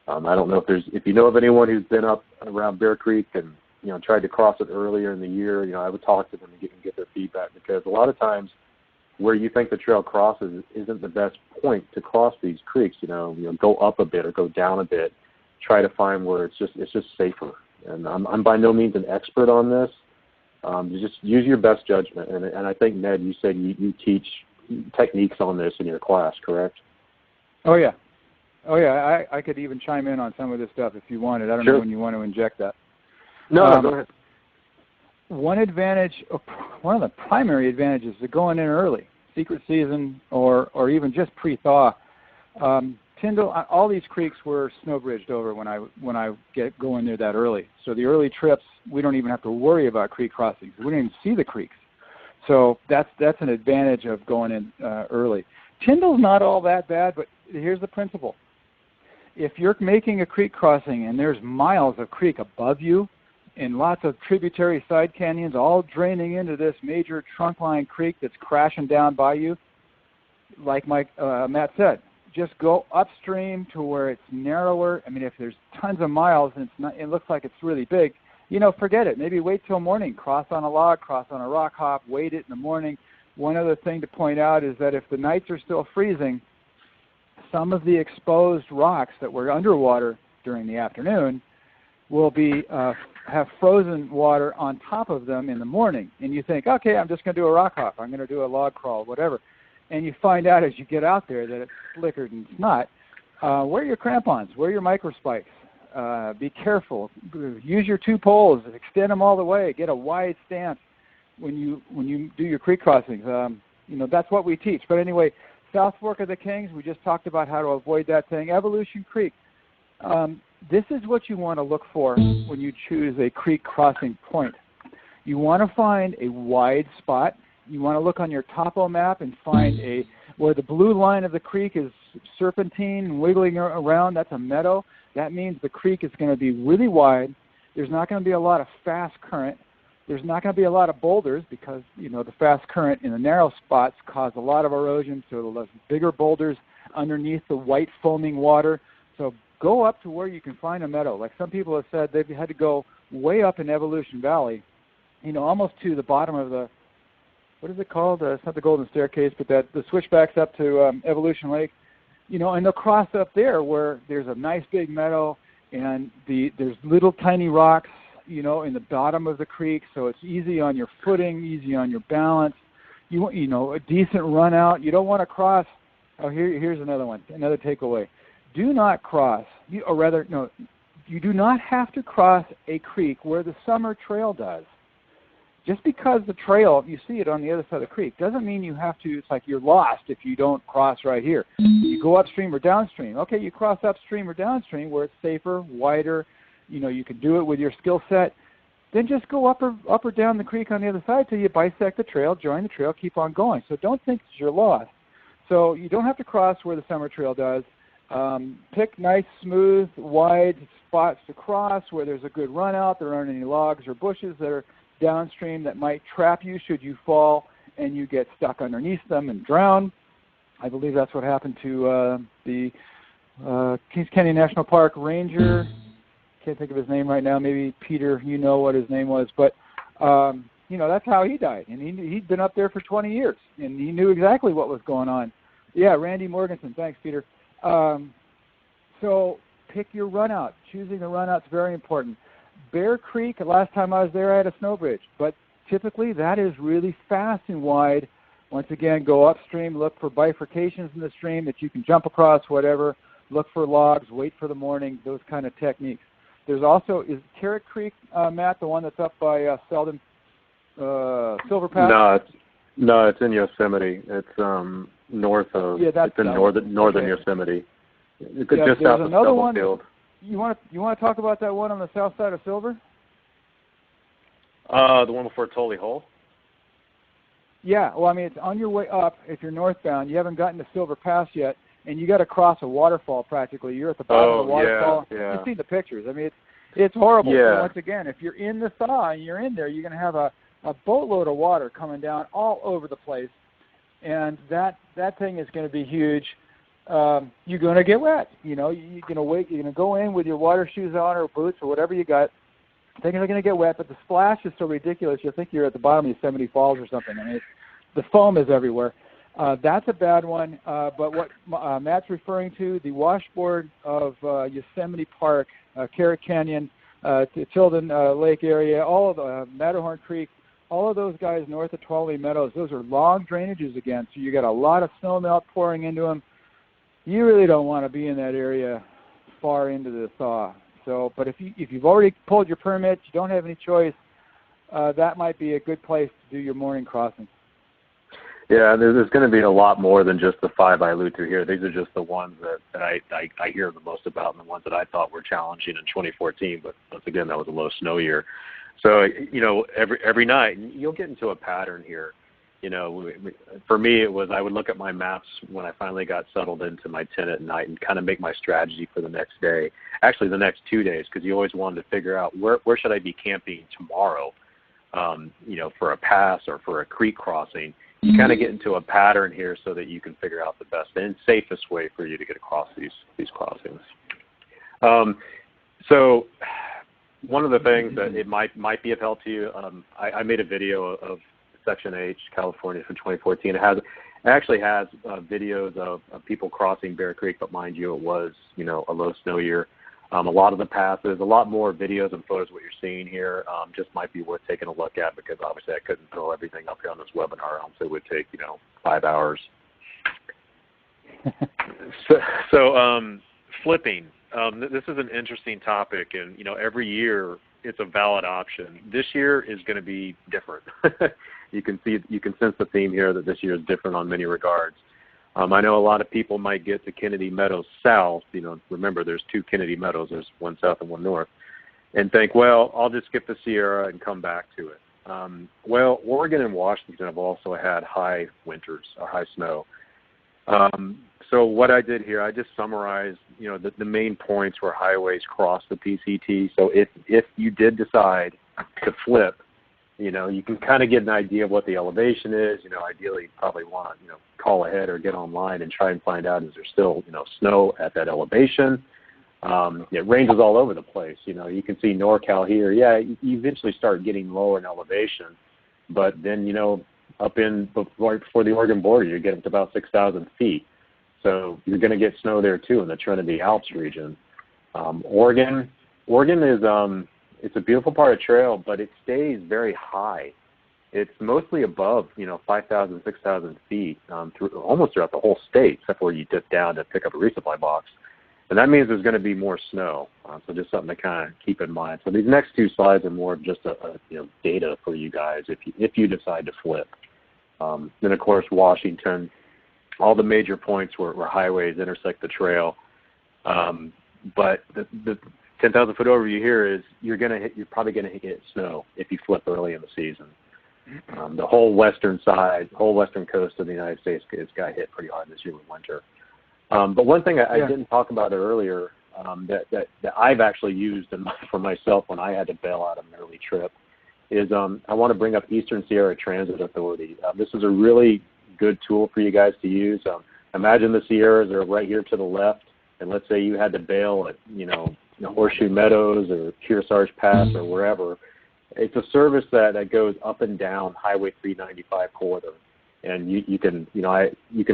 I don't know if you know of anyone who's been up around Bear Creek and tried to cross it earlier in the year. I would talk to them and get their feedback, because a lot of times where you think the trail crosses isn't the best point to cross these creeks. Go up a bit or go down a bit. Try to find where it's just safer. And I'm by no means an expert on this. You just use your best judgment. And I think, Ned, you said you teach techniques on this in your class, correct? Oh yeah. I could even chime in on some of this stuff if you wanted. I don't know when you want to inject that. No, go ahead. One of the primary advantages to going in early, secret season, or even just pre-thaw. Tyndall, all these creeks were snow bridged over when I go in there that early. So the early trips, we don't even have to worry about creek crossings. We don't even see the creeks. So that's an advantage of going in early. Tyndall's not all that bad, but here's the principle. If you're making a creek crossing and there's miles of creek above you and lots of tributary side canyons all draining into this major trunk line creek that's crashing down by you, like Matt said, just go upstream to where it's narrower. I mean, if there's tons of miles and it looks like it's really big, forget it. Maybe wait till morning. Cross on a log, cross on a rock hop, wait it in the morning. One other thing to point out is that if the nights are still freezing, some of the exposed rocks that were underwater during the afternoon will have frozen water on top of them in the morning. And you think, okay, I'm just going to do a rock hop. I'm going to do a log crawl, whatever. And you find out as you get out there that it's slickered and it's not. Wear your crampons. Wear your microspikes. Be careful. Use your 2 poles. Extend them all the way. Get a wide stance when you do your creek crossings. That's what we teach. But anyway, South Fork of the Kings, we just talked about how to avoid that thing. Evolution Creek. This is what you want to look for when you choose a creek crossing point. You want to find a wide spot. You want to look on your topo map and find where the blue line of the creek is serpentine and wiggling around. That's a meadow. That means the creek is going to be really wide. There's not going to be a lot of fast current. There's not going to be a lot of boulders because, the fast current in the narrow spots cause a lot of erosion, so the bigger boulders underneath the white foaming water. So go up to where you can find a meadow. Like some people have said, they've had to go way up in Evolution Valley, almost to the bottom of the, what is it called? It's not the Golden Staircase, but the switchbacks up to Evolution Lake, and they'll cross up there where there's a nice big meadow and there's little tiny rocks, in the bottom of the creek, so it's easy on your footing, easy on your balance. You want, a decent run out. You don't want to cross. Oh, here's another one, another takeaway. Do not cross, you do not have to cross a creek where the summer trail does. Just because the trail, you see it on the other side of the creek, doesn't mean you have to, it's like you're lost if you don't cross right here. You go upstream or downstream. Okay, you cross upstream or downstream where it's safer, wider, you can do it with your skill set. Then just go up or down the creek on the other side till you bisect the trail, join the trail, keep on going. So don't think you're lost. So you don't have to cross where the summer trail does. Pick nice, smooth, wide spots to cross where there's a good run out. There aren't any logs or bushes that are downstream that might trap you should you fall and you get stuck underneath them and drown. I believe that's what happened to the Kings Canyon National Park ranger. Can't think of his name right now. Maybe Peter, you know what his name was. But, that's how he died. And he'd been up there for 20 years, and he knew exactly what was going on. Yeah, Randy Morganson. Thanks, Peter. So pick your run out. Choosing the run out is very important. Bear Creek, last time I was there, I had a snow bridge. But typically that is really fast and wide. Once again, go upstream, look for bifurcations in the stream that you can jump across, whatever. Look for logs, wait for the morning, those kind of techniques. There's also, is Carrot Creek, Matt, the one that's up by Selden, Silver Pass? No, it's in Yosemite. It's north of. Yeah, it's in northern Yosemite. Just south of Stubblefield. You want to talk about that one on the south side of Silver? The one before Tully Hole. Yeah, well, I mean, it's on your way up. If you're northbound, you haven't gotten to Silver Pass yet, and you got to cross a waterfall practically. You're at the bottom of the waterfall. Yeah. You've seen the pictures. I mean, it's horrible. Yeah. So once again, if you're in the thaw and you're in there, you're going to have a boatload of water coming down all over the place, and that thing is going to be huge. You're going to get wet. You're going to go in with your water shoes on or boots or whatever you got. Things are going to get wet, but the splash is so ridiculous. You'll think you're at the bottom of Yosemite Falls or something. I mean, the foam is everywhere. That's a bad one. But what Matt's referring to, the washboard of Yosemite Park, Carrot Canyon, Tilden Lake area, all of the Matterhorn Creek, all of those guys north of Tuolumne Meadows, those are long drainages again. So you got a lot of snow melt pouring into them. You really don't want to be in that area far into the thaw. So, but if you've already pulled your permit, you don't have any choice, that might be a good place to do your morning crossing. Yeah, there's going to be a lot more than just the 5 I allude to here. These are just the ones that I hear the most about and the ones that I thought were challenging in 2014. But once again, that was a low snow year. So, every night, you'll get into a pattern here. For me, it was I would look at my maps when I finally got settled into my tent at night and kind of make my strategy for the next day. Actually, the next 2 days, because you always wanted to figure out where should I be camping tomorrow, for a pass or for a creek crossing. You kind of get into a pattern here so that you can figure out the best and safest way for you to get across these crossings. So one of the things that it might be of help to you, I made a video of Section H, California for 2014. It actually has videos of people crossing Bear Creek, but mind you, it was, a low snow year. A lot of the passes, a lot more videos and photos of what you're seeing here just might be worth taking a look at because obviously I couldn't throw everything up here on this webinar, else it would take, 5 hours. So flipping. This is an interesting topic, and, every year it's a valid option. This year is going to be different. You can sense the theme here that this year is different on many regards. I know a lot of people might get to Kennedy Meadows south. Remember there's 2 Kennedy Meadows. There's one south and one north, and think, well, I'll just skip the Sierra and come back to it. Well, Oregon and Washington have also had high winters or high snow. So what I did here, I just summarized, the main points where highways cross the PCT. So if you did decide to flip, you can kind of get an idea of what the elevation is. Ideally, you probably want to, call ahead or get online and try and find out, is there still, snow at that elevation? It ranges all over the place. You can see NorCal here. Yeah, you eventually start getting lower in elevation, but then, up in before the Oregon border, you get up to about 6,000 feet. So you're going to get snow there too in the Trinity Alps region. Oregon is it's a beautiful part of trail, but it stays very high. It's mostly above 5,000, 6,000 feet almost throughout the whole state, except where you dip down to pick up a resupply box. And that means there's going to be more snow. So just something to kind of keep in mind. So these next 2 slides are more of just a data for you guys if you decide to flip. Then of course Washington, all the major points where highways intersect the trail. But the 10,000 foot overview here is you're probably going to hit snow if you flip early in the season. The whole western coast of the United States got hit pretty hard this year with winter. But one thing I didn't talk about earlier that I've actually used for myself when I had to bail out an early trip is I want to bring up Eastern Sierra Transit Authority. This is a really good tool for you guys to use. Imagine the Sierras are right here to the left, and let's say you had to bail at Horseshoe Meadows or Kearsarge Pass or wherever. It's a service that goes up and down Highway 395 corridor, and you can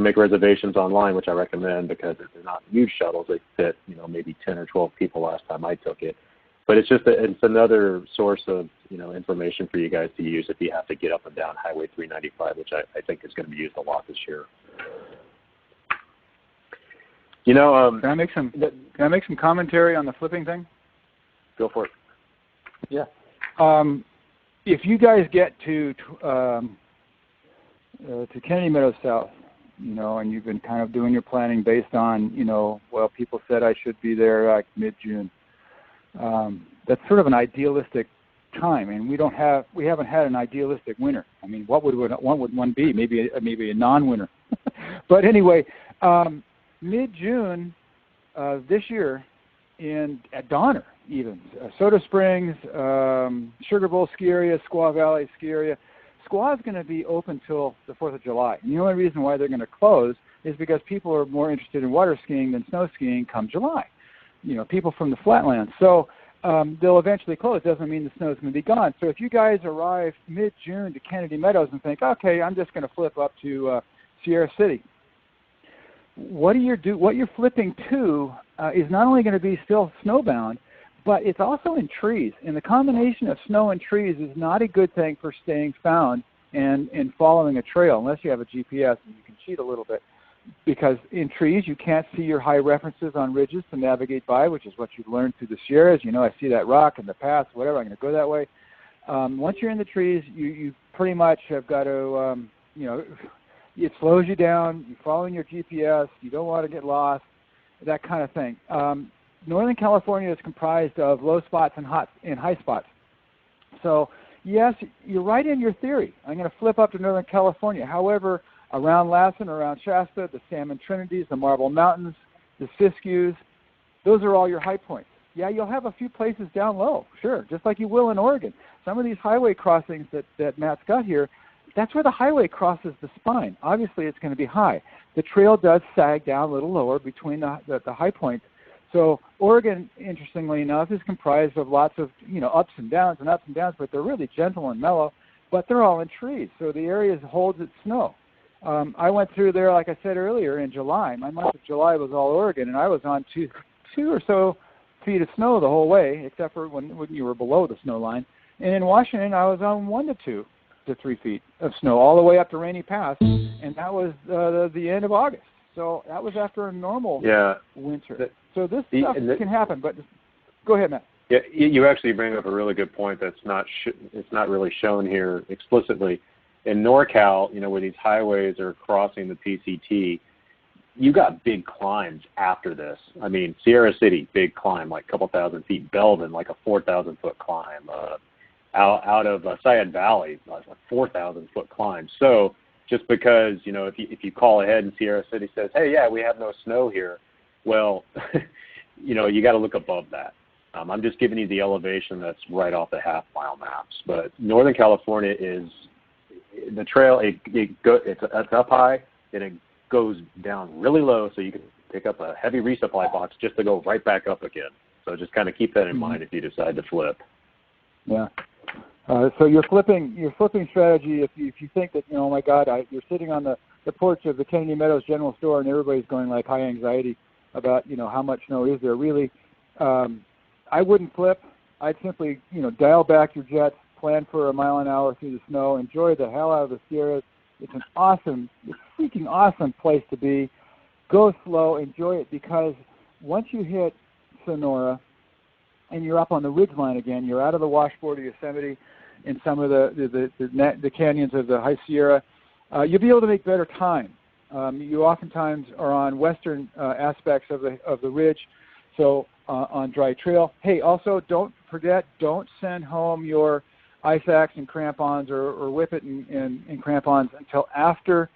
make reservations online, which I recommend because they're not huge shuttles. They fit maybe 10 or 12 people last time I took it. But it's another source of information for you guys to use if you have to get up and down Highway 395, which I think is going to be used a lot this year. Can I make some commentary on the flipping thing? Go for it. Yeah. If you guys get to Kennedy Meadows South, and you've been kind of doing your planning based on, people said I should be there like mid-June. That's sort of an idealistic time, and we haven't had an idealistic winter. I mean, what would one be? Maybe a non-winter. But anyway, mid-June this year at Donner, even Soda Springs, Sugar Bowl ski area, Squaw Valley ski area. Squaw is going to be open till the 4th of July. And the only reason why they're going to close is because people are more interested in water skiing than snow skiing come July. People from the flatlands. So they'll eventually close. Doesn't mean the snow is going to be gone. So if you guys arrive mid-June to Kennedy Meadows and think, okay, I'm just going to flip up to Sierra City, what you're flipping to is not only going to be still snowbound, but it's also in trees. And the combination of snow and trees is not a good thing for staying found and following a trail, unless you have a GPS and you can cheat a little bit. Because in trees, you can't see your high references on ridges to navigate by, which is what you've learned through the Sierras. I see that rock in the path, whatever, I'm going to go that way. Once you're in the trees, you pretty much have got to, it slows you down. You're following your GPS. You don't want to get lost, that kind of thing. Northern California is comprised of low spots and high spots. So, yes, you're right in your theory. I'm going to flip up to Northern California. However, around Lassen, around Shasta, the Salmon Trinities, the Marble Mountains, the Siskiyous, those are all your high points. Yeah, you'll have a few places down low, sure, just like you will in Oregon. Some of these highway crossings that Matt's got here, that's where the highway crosses the spine. Obviously, it's going to be high. The trail does sag down a little lower between the high points. So Oregon, interestingly enough, is comprised of lots of ups and downs, but they're really gentle and mellow. But they're all in trees, so the area holds its snow. I went through there, like I said earlier, in July. My month of July was all Oregon, and I was on two or so feet of snow the whole way, except for when you were below the snow line. And in Washington, I was on 1 to 2 to 3 feet of snow all the way up to Rainy Pass, and that was the end of August. So that was after a normal winter. So this stuff can happen, but go ahead, Matt. Yeah, you actually bring up a really good point that's it's not really shown here explicitly. In NorCal, where these highways are crossing the PCT, you got big climbs after this. I mean, Sierra City, big climb, like a couple thousand feet. Belden, like a 4,000-foot climb. Out of Sayad Valley, like a 4,000-foot climb. So just because, if you call ahead and Sierra City says, hey, yeah, we have no snow here, well, you got to look above that. I'm just giving you the elevation that's right off the half-mile maps. But Northern California is the trail. It's up high and it goes down really low, so you can pick up a heavy resupply box just to go right back up again. So just kind of keep that in mind if you decide to flip. Yeah. So your flipping strategy, if you think that oh my God, you're sitting on the porch of the Kennedy Meadows General Store and everybody's going like high anxiety about how much snow is there really. I wouldn't flip. I'd simply dial back your jets, plan for a mile an hour through the snow, enjoy the hell out of the Sierras. It's freaking awesome place to be. Go slow, enjoy it, because once you hit Sonora and you're up on the ridgeline again, you're out of the washboard of Yosemite and some of the canyons of the High Sierra, you'll be able to make better time. You oftentimes are on western aspects of the ridge, so on dry trail. Hey, also don't forget, don't send home your ice axe and crampons or whip it and crampons until after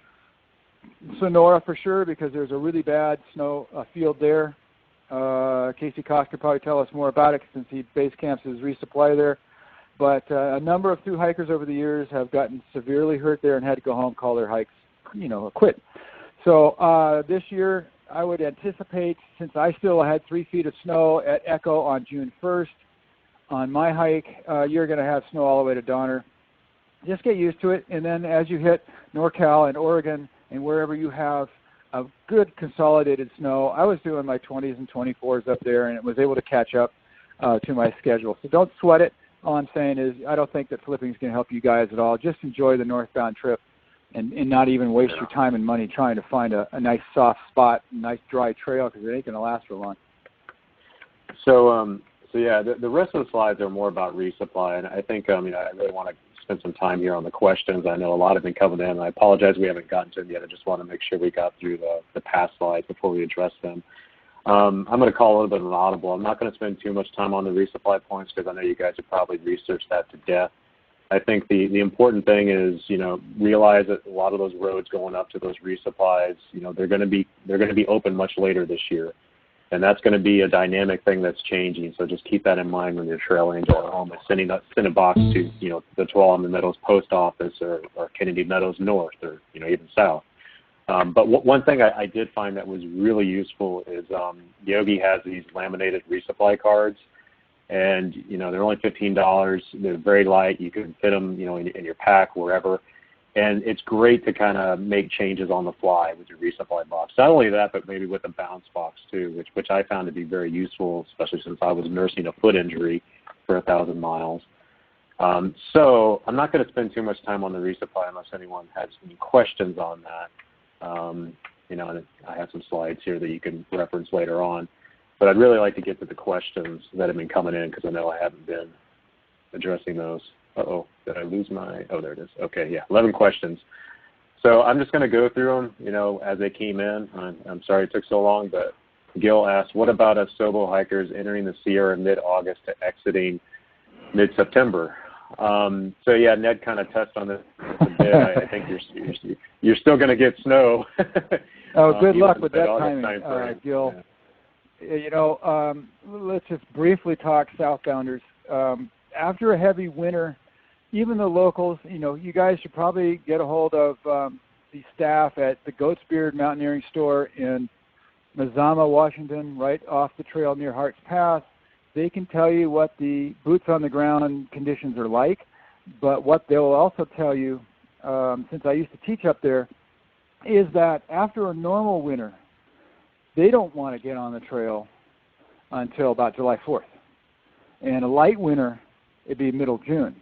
Sonora for sure, because there's a really bad snow field there. Casey Cox could probably tell us more about it since he base camps his resupply there. But a number of through hikers over the years have gotten severely hurt there and had to go home, call their hikes, quit. So this year I would anticipate, since I still had 3 feet of snow at Echo on June 1st, on my hike, you're going to have snow all the way to Donner. Just get used to it, and then as you hit NorCal and Oregon and wherever you have a good consolidated snow, I was doing my 20s and 24s up there, and it was able to catch up to my schedule. So don't sweat it. All I'm saying is I don't think that flipping is going to help you guys at all. Just enjoy the northbound trip and not even waste your time and money trying to find a nice soft spot, a nice dry trail, because it ain't going to last for long. So yeah, the rest of the slides are more about resupply, and I think I really want to spend some time here on the questions. I know a lot have been coming in, and I apologize we haven't gotten to them yet. I just want to make sure we got through the past slides before we address them. I'm going to call a little bit of an audible. I'm not going to spend too much time on the resupply points because I know you guys have probably researched that to death. I think the important thing is, realize that a lot of those roads going up to those resupplies, they're going to be open much later this year. And that's going to be a dynamic thing that's changing. So just keep that in mind when you're trail angel at home and send a box to, the Tuolumne Meadows post office or Kennedy Meadows North or, even south. But one thing I did find that was really useful is Yogi has these laminated resupply cards. And, they're only $15. They're very light. You can fit them, in your pack, wherever. And it's great to kind of make changes on the fly with your resupply box. Not only that, but maybe with a bounce box too, which I found to be very useful, especially since I was nursing a foot injury for 1,000 miles. So I'm not going to spend too much time on the resupply unless anyone has any questions on that. And I have some slides here that you can reference later on. But I'd really like to get to the questions that have been coming in because I know I haven't been addressing those. Uh-oh, did I lose my, oh, there it is. Okay, yeah, 11 questions. So I'm just going to go through them, as they came in. I'm sorry it took so long, but Gil asked, what about us Sobo hikers entering the Sierra mid-August to exiting mid-September? So, yeah, Ned kind of touched on this a bit. I think you're still going to get snow. Oh, good luck with that timing, Gil. Yeah. Let's just briefly talk southbounders. After a heavy winter, even the locals, you guys should probably get a hold of the staff at the Goat's Beard Mountaineering Store in Mazama, Washington, right off the trail near Hart's Pass. They can tell you what the boots on the ground conditions are like, but what they'll also tell you, since I used to teach up there, is that after a normal winter, they don't want to get on the trail until about July 4th. And a light winter, it'd be middle June.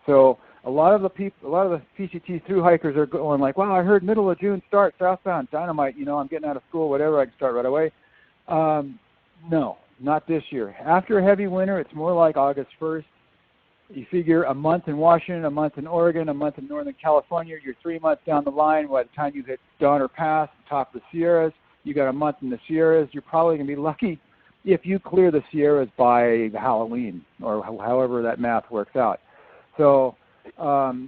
So a lot of the PCT through hikers are going like, wow, I heard middle of June start southbound, dynamite, I'm getting out of school, whatever, I can start right away. No, not this year. After a heavy winter, it's more like August 1st. You figure a month in Washington, a month in Oregon, a month in Northern California, you're 3 months down the line. By the time you hit Donner Pass, top of the Sierras, you got a month in the Sierras. You're probably going to be lucky if you clear the Sierras by Halloween or however that math works out. So,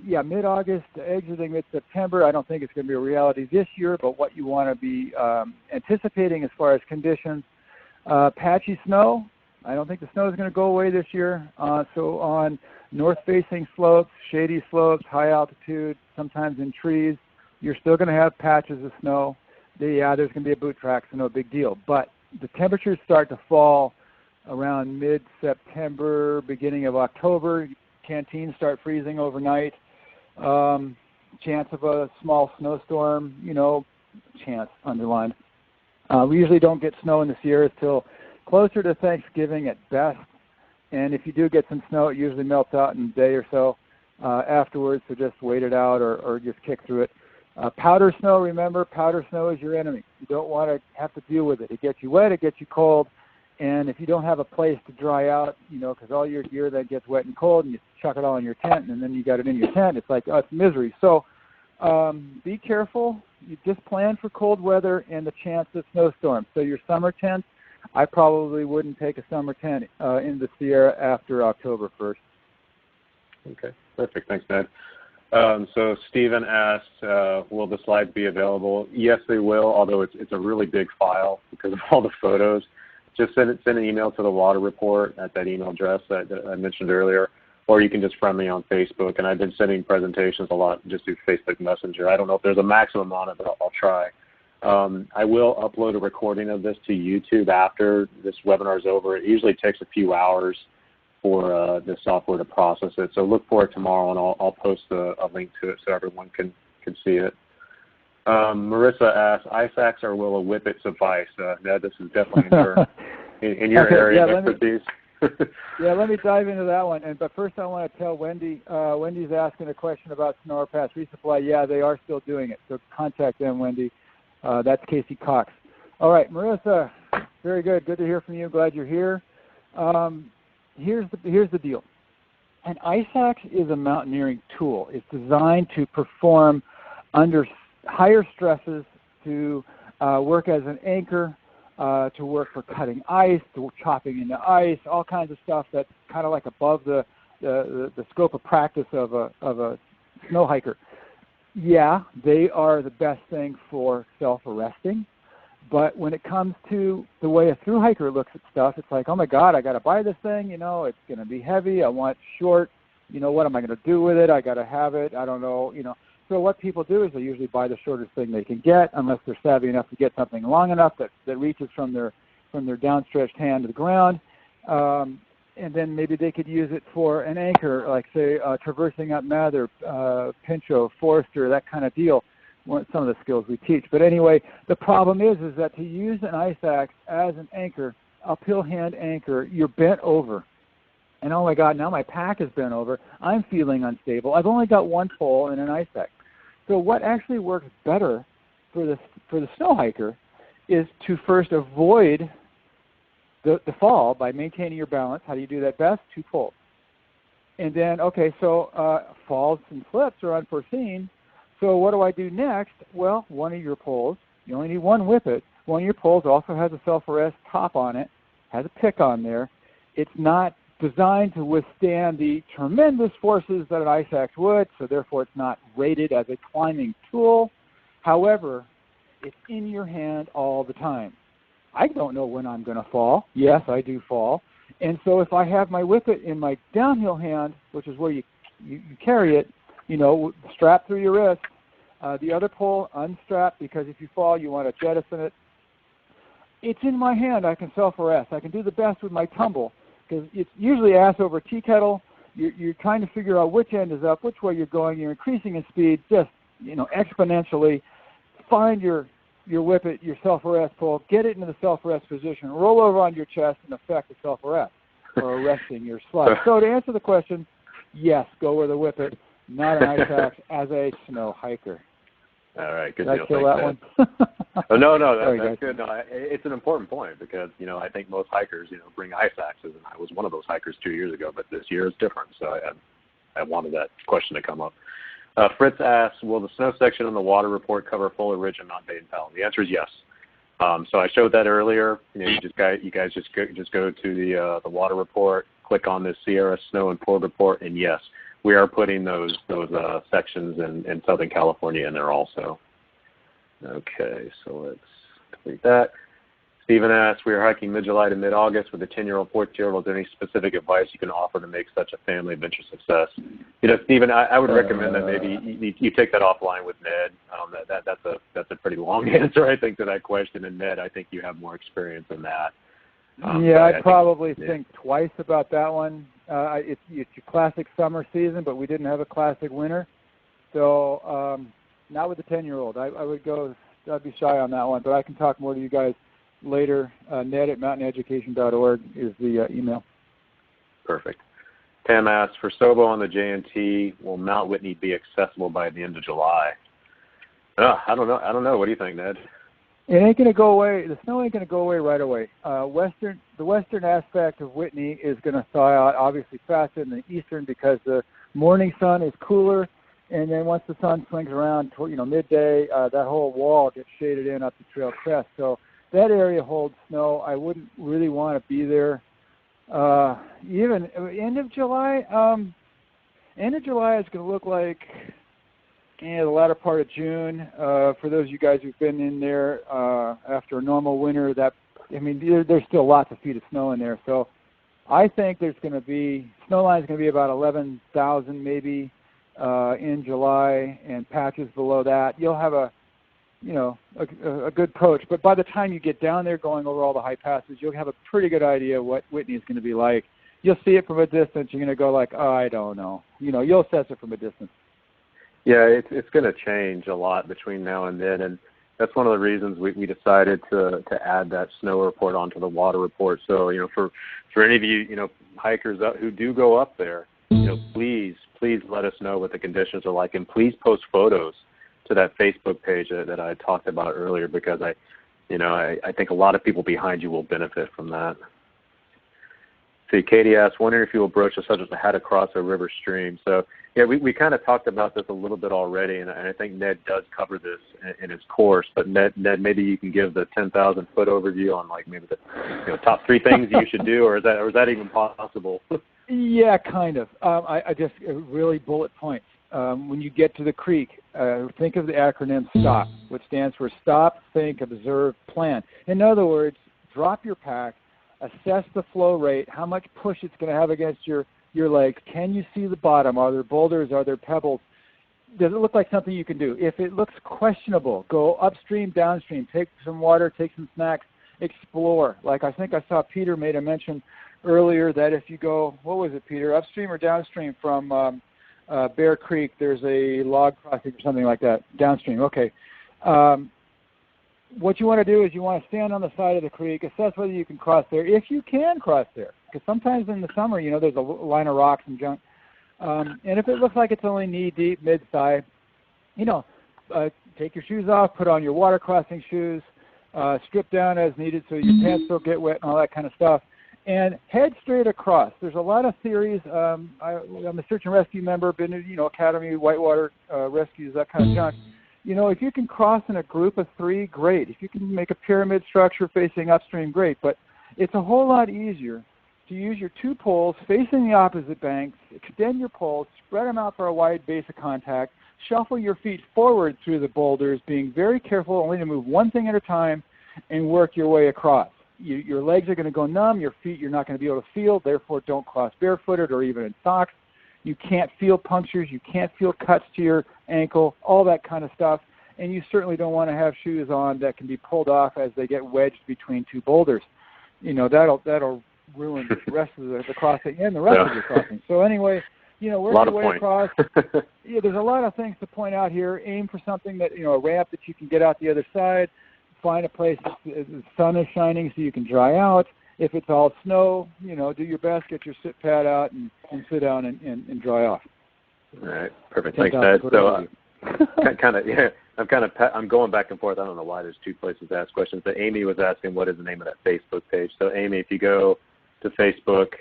yeah, mid-August, exiting mid-September, I don't think it's going to be a reality this year, but what you want to be anticipating as far as conditions, patchy snow. I don't think the snow is going to go away this year. So on north-facing slopes, shady slopes, high altitude, sometimes in trees, you're still going to have patches of snow. Yeah, there's going to be a boot track, so no big deal. But the temperatures start to fall around mid-September, beginning of October. Canteens start freezing overnight. Chance of a small snowstorm, chance underlined. We usually don't get snow in the Sierras till closer to Thanksgiving at best. And if you do get some snow, it usually melts out in a day or so afterwards, so just wait it out or just kick through it. Powder snow, remember, powder snow is your enemy. You don't want to have to deal with it. It gets you wet, it gets you cold, and if you don't have a place to dry out, because all your gear then gets wet and cold, and you chuck it all in your tent, and then you got it in your tent, it's like, it's misery. So be careful. You just plan for cold weather and the chance of snowstorms. So your summer tent, I probably wouldn't take a summer tent in the Sierra after October 1st. Okay, perfect. Thanks, Ned. So Stephen asked, will the slides be available? Yes, they will, although it's a really big file because of all the photos. Just send an email to the water report at that email address that I mentioned earlier, or you can just friend me on Facebook. And I've been sending presentations a lot just through Facebook Messenger. I don't know if there's a maximum on it, but I'll try. I will upload a recording of this to YouTube after this webinar is over. It usually takes a few hours for the software to process it. So look for it tomorrow, and I'll post a link to it so everyone can see it. Marissa asks, ice axe or will a whippet suffice? Ned, this is definitely in your area of expertise. Let me dive into that one. But first I want to tell Wendy, Wendy's asking a question about Muir Pass Resupply. Yeah, they are still doing it, so contact them, Wendy. That's Casey Cox. All right, Marissa, very good. Good to hear from you. Glad you're here. Here's the deal. An ice axe is a mountaineering tool. It's designed to perform under higher stresses, to work as an anchor, to work for cutting ice, to chopping into ice, all kinds of stuff that's kind of like above the scope of practice of a snow hiker. Yeah, they are the best thing for self-arresting, but when it comes to the way a thru hiker looks at stuff, it's like, oh my God, I got to buy this thing. It's going to be heavy. I want short. What am I going to do with it? I got to have it. I don't know. So what people do is they usually buy the shortest thing they can get, unless they're savvy enough to get something long enough that reaches from their downstretched hand to the ground. And then maybe they could use it for an anchor, like say traversing up Mather, Pinchot, Forester, that kind of deal. Some of the skills we teach. But anyway, the problem is that to use an ice axe as an anchor, uphill hand anchor, you're bent over. And oh my God, now my pack is bent over. I'm feeling unstable. I've only got one pole and an ice axe. So what actually works better for the snow hiker is to first avoid the fall by maintaining your balance. How do you do that best? 2 poles. And then, okay, so falls and slips are unforeseen. So what do I do next? Well, one of your poles, you only need one whippet. One of your poles also has a self-arrest top on it, has a pick on there. It's not designed to withstand the tremendous forces that an ice axe would, so therefore it's not rated as a climbing tool. However, it's in your hand all the time. I don't know when I'm going to fall. Yes, I do fall. And so if I have my whippet in my downhill hand, which is where you carry it, strapped through your wrist, the other pole unstrapped, because if you fall, you want to jettison it. It's in my hand. I can self-arrest. I can do the best with my tumble, because it's usually ass over tea kettle. You're trying to figure out which end is up, which way you're going. You're increasing in speed just exponentially. Find your whippet, your self-arrest pole, get it into the self-arrest position, roll over on your chest, and effect a self-arrest, or arresting your slide. So to answer the question, yes, go with a whippet, not an ice axe, as a snow hiker. All right, good deal. Did I kill that one? Oh, no, that's good. No, it's an important point because, I think most hikers, bring ice axes, and I was one of those hikers 2 years ago, but this year is different, so I wanted that question to come up. Fritz asks, will the snow section on the water report cover full ridge and not Bay and Pelham? The answer is yes. So I showed that earlier. You guys just go to the water report, click on the Sierra Snow and Pour report, and yes, we are putting those sections in Southern California in there also. Okay, so let's complete that. Stephen asks, we are hiking mid-July to mid-August with a 10-year-old, 14-year-old. Is there any specific advice you can offer to make such a family adventure success? Stephen, I would recommend that maybe you take that offline with Ned. That's a pretty long answer, I think, to that question. And Ned, I think you have more experience in that. I'd probably think twice about that one. It's your classic summer season, but we didn't have a classic winter. So not with the 10-year-old. I'd be shy on that one, but I can talk more to you guys later. Ned at mountaineducation.org is the email. Perfect. Pam asks, for Sobo on the J&T, will Mount Whitney be accessible by the end of July? I don't know. What do you think, Ned? It ain't going to go away. The snow ain't going to go away right away. The western aspect of Whitney is going to thaw out obviously faster than the eastern because the morning sun is cooler, and then once the sun swings around midday, that whole wall gets shaded in up the trail crest. So that area holds snow. I wouldn't really want to be there. Even end of July. End of July is going to look like the latter part of June. For those of you guys who've been in there after a normal winter, there's still lots of feet of snow in there. So I think there's going to be, snow line is going to be about 11,000 maybe in July, and patches below that. You'll have a good approach. But by the time you get down there going over all the high passes, you'll have a pretty good idea what Whitney is going to be like. You'll see it from a distance. You're going to go like, oh, I don't know. You'll assess it from a distance. Yeah, it's going to change a lot between now and then, and that's one of the reasons we decided to add that snow report onto the water report. So, for any of you, hikers who do go up there, please let us know what the conditions are like, and please post photos to that Facebook page that I talked about earlier, because I think a lot of people behind you will benefit from that. See, Katie asked, wondering if you will broach the subject of how to cross a river stream. So, yeah, we kind of talked about this a little bit already, and I think Ned does cover this in his course. But Ned, maybe you can give the 10,000-foot overview on maybe the top 3 things you should do, or is that even possible? Yeah, kind of. I just really bullet points. When you get to the creek, think of the acronym STOP, which stands for Stop, Think, Observe, Plan. In other words, drop your pack, assess the flow rate, how much push it's going to have against your legs. Can you see the bottom? Are there boulders? Are there pebbles? Does it look like something you can do? If it looks questionable, go upstream, downstream, take some water, take some snacks, explore. Like I think I saw Peter made a mention earlier that if you go, what was it, Peter, upstream or downstream from Bear Creek, there's a log crossing or something like that, downstream. Okay. What you want to do is you want to stand on the side of the creek, assess whether you can cross there, if you can cross there. Because sometimes in the summer, there's a line of rocks and junk. And if it looks like it's only knee-deep, mid-thigh, take your shoes off, put on your water crossing shoes, strip down as needed so your pants don't get wet and all that kind of stuff, and head straight across. There's a lot of theories. I'm a search and rescue member, been to, Academy, Whitewater rescues, that kind of junk. If you can cross in a group of 3, great. If you can make a pyramid structure facing upstream, great. But it's a whole lot easier to use your 2 poles facing the opposite banks, extend your poles, spread them out for a wide base of contact, shuffle your feet forward through the boulders, being very careful only to move one thing at a time, and work your way across. Your legs are going to go numb. Your feet you're not going to be able to feel. Therefore, don't cross barefooted or even in socks. You can't feel punctures. You can't feel cuts to your ankle, all that kind of stuff. And you certainly don't want to have shoes on that can be pulled off as they get wedged between 2 boulders. That'll ruin the rest of the crossing and the rest of the crossing. So anyway, work your way across. There's a lot of things to point out here. Aim for something that, a ramp that you can get out the other side. Find a place that the sun is shining so you can dry out. If it's all snow, do your best, get your sit pad out and sit down and dry off. All right, perfect. Thanks, Ned. So, I'm going back and forth. I don't know why there's 2 places to ask questions, but Amy was asking what is the name of that Facebook page. So, Amy, if you go to Facebook,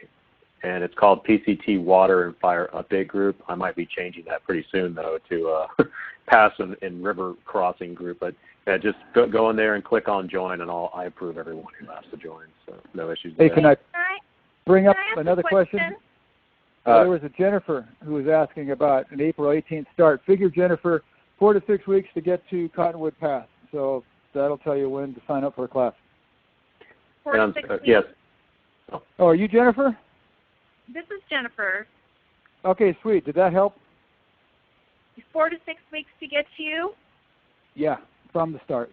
and it's called PCT Water and Fire Update Group. I might be changing that pretty soon, though, to Pass and River Crossing Group. But yeah, just go in there and click on join, and I approve everyone who has to join. So no issues with that. Can I bring up another question? There was a Jennifer who was asking about an April 18th start. Figure, Jennifer, 4 to 6 weeks to get to Cottonwood Pass. So that'll tell you when to sign up for a class. 4 to 6 weeks. Yes. Oh, are you Jennifer? This is Jennifer. Okay, sweet. Did that help? 4 to 6 weeks to get to you? Yeah, from the start.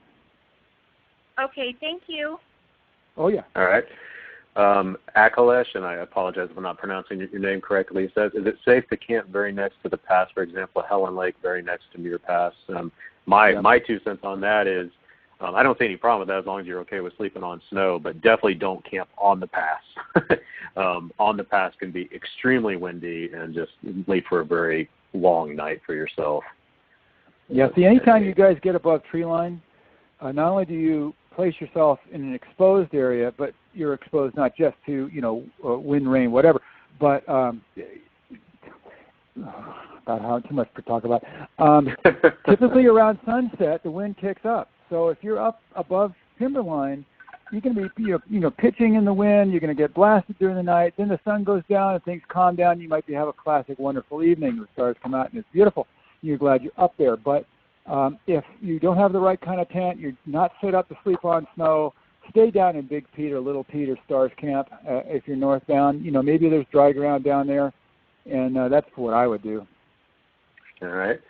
Okay, thank you. Oh, yeah. All right. Akalesh, and I apologize if I'm not pronouncing your name correctly, says, is it safe to camp very next to the pass, for example, Helen Lake, very next to Muir Pass? My 2 cents on that is I don't see any problem with that as long as you're okay with sleeping on snow, but definitely don't camp on the pass. On the pass can be extremely windy and just leave for a very long night for yourself. Yeah, see, anytime you guys get above tree line, not only do you place yourself in an exposed area, but you're exposed not just to, wind, rain, whatever, but about how too much to talk about. Typically around sunset, the wind kicks up. So if you're up above timberline, you're going to be, pitching in the wind. You're going to get blasted during the night. Then the sun goes down and things calm down. You might have a classic, wonderful evening. The stars come out and it's beautiful. you're glad you're up there. But if you don't have the right kind of tent, you're not set up to sleep on snow, stay down in Big Pete or Little Pete or Stars Camp if you're northbound. Maybe there's dry ground down there, and that's what I would do. All right.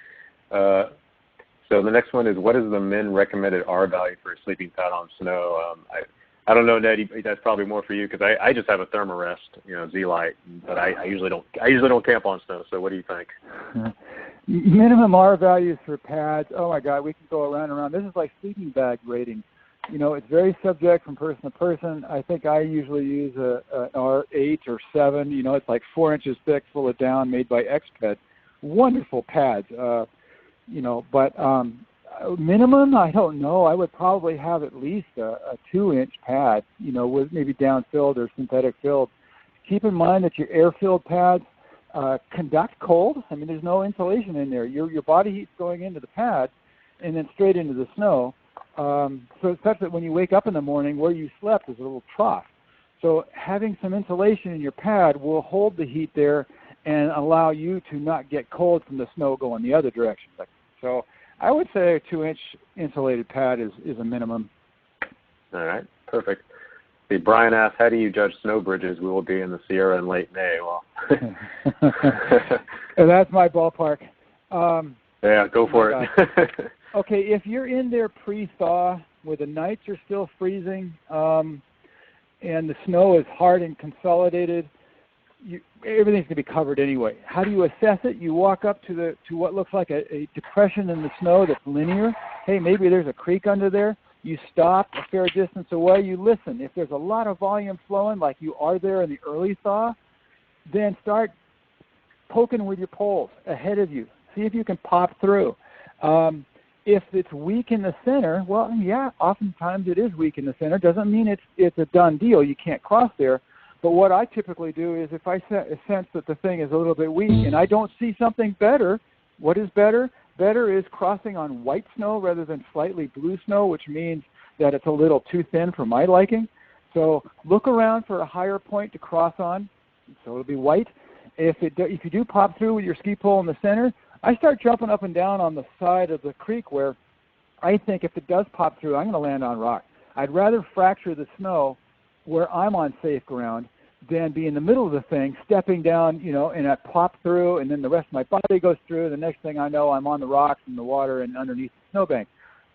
So the next one is, what is the min recommended R value for a sleeping pad on snow? I don't know, Ned. That's probably more for you because I just have a Thermarest, Z-Lite, but I usually don't camp on snow. So what do you think? Minimum R values for pads. Oh my God, we can go around and around. This is like sleeping bag rating. It's very subject from person to person. I think I usually use an R8 or 7. It's like 4 inches thick, full of down, made by Xped. Wonderful pads. But minimum, I don't know. I would probably have at least a 2-inch pad, with maybe down-filled or synthetic filled. Keep in mind that your air-filled pads conduct cold. I mean, there's no insulation in there. Your body heat's going into the pad and then straight into the snow. So it's such that when you wake up in the morning, where you slept is a little trough. So having some insulation in your pad will hold the heat there and allow you to not get cold from the snow going the other direction. So I would say a 2-inch insulated pad is a minimum. All right, perfect. See, Brian asked, how do you judge snow bridges? We will be in the Sierra in late May. Well, that's my ballpark. Yeah, go for it. Okay, if you're in there pre-thaw where the nights are still freezing and the snow is hard and consolidated, everything's going to be covered anyway. How do you assess it? You walk up to what looks like a depression in the snow that's linear. Hey, maybe there's a creek under there. You stop a fair distance away. You listen. If there's a lot of volume flowing like you are there in the early thaw, then start poking with your poles ahead of you. See if you can pop through. If it's weak in the center, well, yeah, oftentimes it is weak in the center. Doesn't mean it's a done deal. You can't cross there. But what I typically do is if I sense that the thing is a little bit weak and I don't see something better, what is better? Better is crossing on white snow rather than slightly blue snow, which means that it's a little too thin for my liking. So look around for a higher point to cross on, so it'll be white. If you do pop through with your ski pole in the center, I start jumping up and down on the side of the creek where I think if it does pop through, I'm going to land on rock. I'd rather fracture the snow where I'm on safe ground than be in the middle of the thing, stepping down, and I pop through, and then the rest of my body goes through. The next thing I know, I'm on the rocks and the water and underneath the snowbank.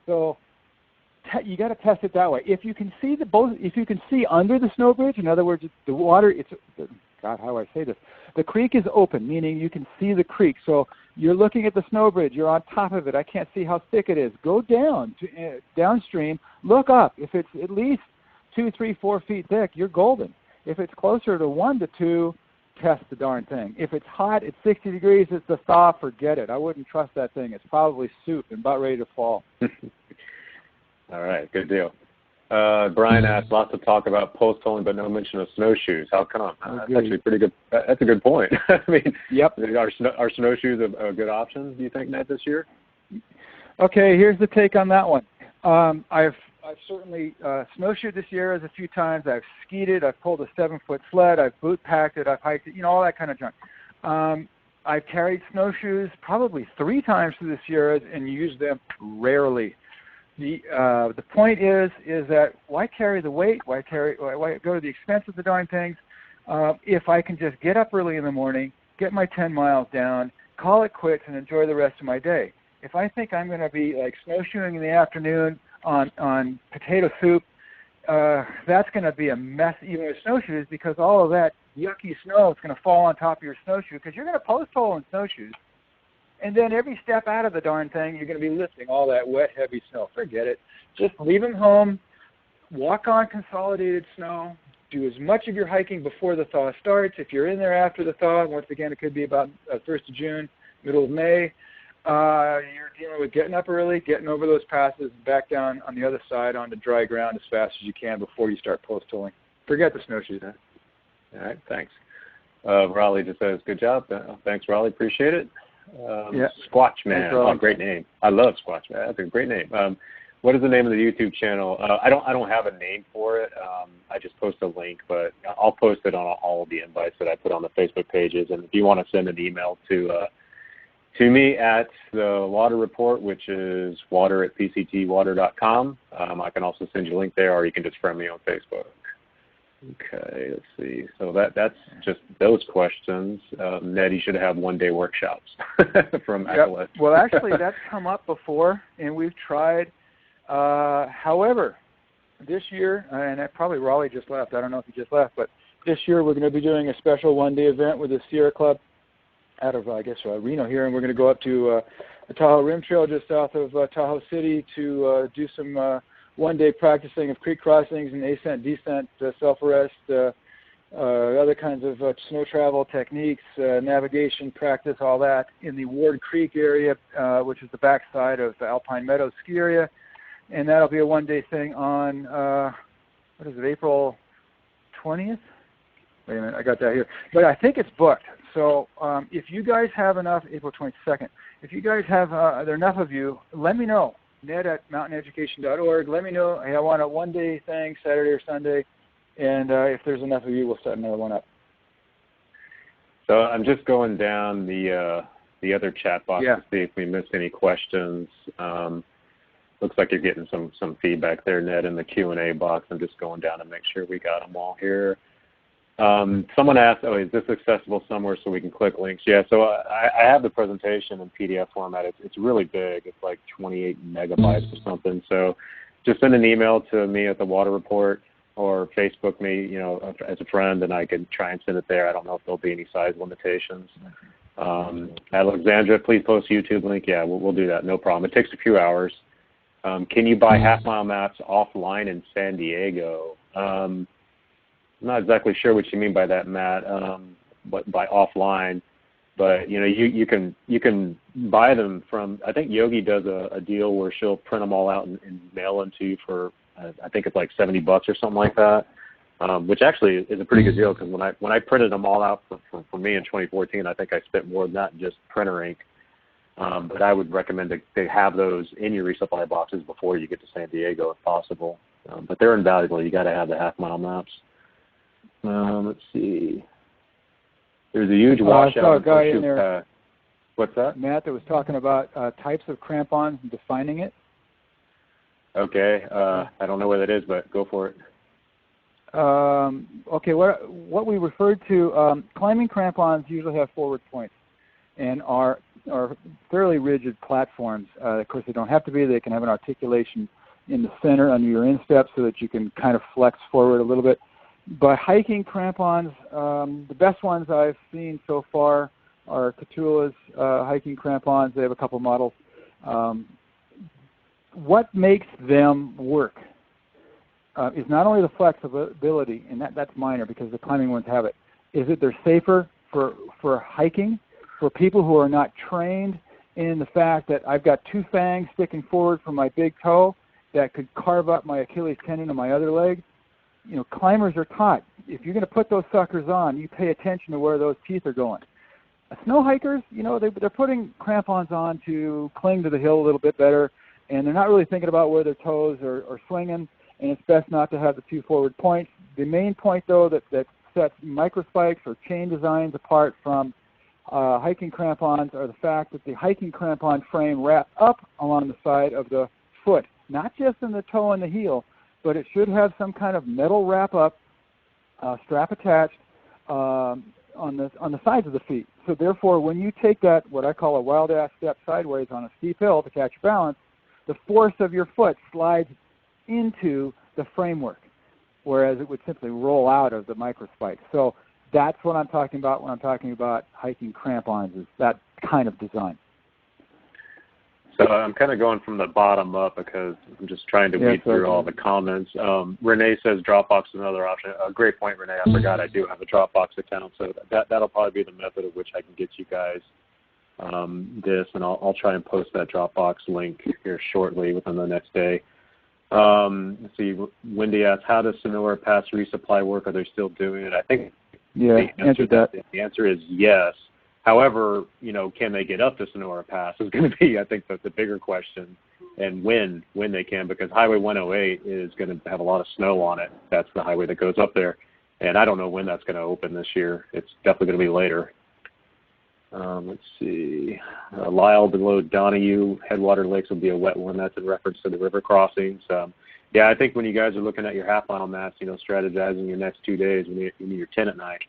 So you got to test it that way. If you can see if you can see under the snow bridge, in other words, the water, God, how do I say this? The creek is open, meaning you can see the creek. So you're looking at the snow bridge. You're on top of it. I can't see how thick it is. Go down downstream. Look up. If it's at least 2, 3, 4 feet thick, you're golden. If it's closer to 1 to 2, test the darn thing. If it's hot, it's 60 degrees, it's the thaw, forget it. I wouldn't trust that thing. It's probably soup and about ready to fall. All right, good deal. Brian asked, lots of talk about post holing, but no mention of snowshoes. How come? That's actually pretty good. That's a good point. I mean, yep. Are snowshoes a good option, do you think, Ned, this year? Okay, here's the take on that one. I've certainly snowshoed this year a few times. I've skied it. I've pulled a 7-foot sled. I've boot packed it. I've hiked it. All that kind of junk. I've carried snowshoes probably 3 times through the Sierras and used them rarely. The point is that why carry the weight? Why go to the expense of the darn things? If I can just get up early in the morning, get my 10 miles down, call it quits, and enjoy the rest of my day. If I think I'm going to be like snowshoeing in the afternoon on potato soup, that's going to be a mess even with snowshoes because all of that yucky snow is going to fall on top of your snowshoe because you're going to post hole in snowshoes. And then every step out of the darn thing, you're going to be lifting all that wet, heavy snow. Forget it. Just leave them home, walk on consolidated snow, do as much of your hiking before the thaw starts. If you're in there after the thaw, once again, it could be about 1st of June, middle of May, you're dealing with getting up early, getting over those passes, back down on the other side onto dry ground as fast as you can before you start post-holing. Forget the snowshoes. Huh? All right, thanks. Raleigh just says, good job. Thanks, Raleigh. Appreciate it. Squatch Man. Oh, great name. I love Squatch Man. That's a great name. What is the name of the YouTube channel? I don't have a name for it. I just post a link, but I'll post it on all of the invites that I put on the Facebook pages. And if you want to send an email to To me at the water report, which is water@pctwater.com. I can also send you a link there, or you can just friend me on Facebook. Okay, let's see. So that's just those questions. Ned, you should have one-day workshops from Acolyte. Well, actually, that's come up before, and we've tried. However, this year, and probably Raleigh just left. I don't know if he just left, but this year we're going to be doing a special one-day event with the Sierra Club out of, Reno here, and we're going to go up to the Tahoe Rim Trail just south of Tahoe City to do some one-day practicing of creek crossings and ascent, descent, self-arrest, other kinds of snow travel techniques, navigation practice, all that in the Ward Creek area, which is the backside of the Alpine Meadows ski area. And that'll be a one-day thing on, April 20th? Wait a minute, I got that here. But I think it's booked. So if you guys have enough, April 22nd, if you guys have there are enough of you, let me know. Ned at mountaineducation.org. Let me know. Hey, I want a one-day thing, Saturday or Sunday. And if there's enough of you, we'll set another one up. So I'm just going down the other chat box to see if we missed any questions. Looks like you're getting some feedback there, Ned, in the Q&A box. I'm just going down to make sure we got them all here. Someone asked, is this accessible somewhere so we can click links? Yeah, so I have the presentation in PDF format. It's really big. It's like 28 megabytes or something. So just send an email to me at the Water Report or Facebook me, as a friend, and I can try and send it there. I don't know if there'll be any size limitations. Alexandra, please post YouTube link. Yeah, we'll do that. No problem. It takes a few hours. Can you buy half-mile maps offline in San Diego? I'm not exactly sure what you mean by that, Matt, but by offline. But you can buy them from. I think Yogi does a deal where she'll print them all out and mail them to you for. I think it's like $70 or something like that, which actually is a pretty good deal because when I printed them all out for me in 2014, I think I spent more than that in just printer ink. But I would recommend that they have those in your resupply boxes before you get to San Diego if possible. But they're invaluable. You got to have the half-mile maps. Let's see. There's a huge washout. I saw a guy in there. What's that? Matt, that was talking about types of crampons and defining it. Okay. I don't know what that is, but go for it. Okay. What we referred to, climbing crampons usually have forward points and are fairly rigid platforms. Of course, they don't have to be. They can have an articulation in the center under your instep so that you can kind of flex forward a little bit. But hiking crampons, the best ones I've seen so far are Catula's hiking crampons. They have a couple models. What makes them work is not only the flexibility, and that's minor because the climbing ones have it, is that they're safer for hiking, for people who are not trained in the fact that I've got two fangs sticking forward from my big toe that could carve up my Achilles tendon on my other leg. Climbers are taught, if you're going to put those suckers on, you pay attention to where those teeth are going. Snow hikers, they're putting crampons on to cling to the hill a little bit better, and they're not really thinking about where their toes are swinging, and it's best not to have the two forward points. The main point, though, that sets microspikes or chain designs apart from hiking crampons are the fact that the hiking crampon frame wraps up along the side of the foot, not just in the toe and the heel, but it should have some kind of metal wrap-up strap attached on the sides of the feet. So therefore, when you take that, what I call a wild-ass step sideways on a steep hill to catch your balance, the force of your foot slides into the framework, whereas it would simply roll out of the microspike. So that's what I'm talking about when I'm talking about hiking crampons, is that kind of design. So I'm kind of going from the bottom up because I'm just trying to weed through all the comments. Renee says Dropbox is another option. Great point, Renee. I forgot I do have a Dropbox account, so that'll probably be the method of which I can get you guys this, and I'll try and post that Dropbox link here shortly within the next day. Let's see. Wendy asks, how does Sonora Pass resupply work? Are they still doing it? I think the answer is yes. However, can they get up to Sonora Pass is going to be, I think, the bigger question, and when they can, because Highway 108 is going to have a lot of snow on it. That's the highway that goes up there, and I don't know when that's going to open this year. It's definitely going to be later. Let's see. Lyle below Donahue, Headwater Lakes will be a wet one. That's in reference to the river crossings. Yeah, I think when you guys are looking at your half-mile maps, strategizing your next 2 days when you're 10 at night,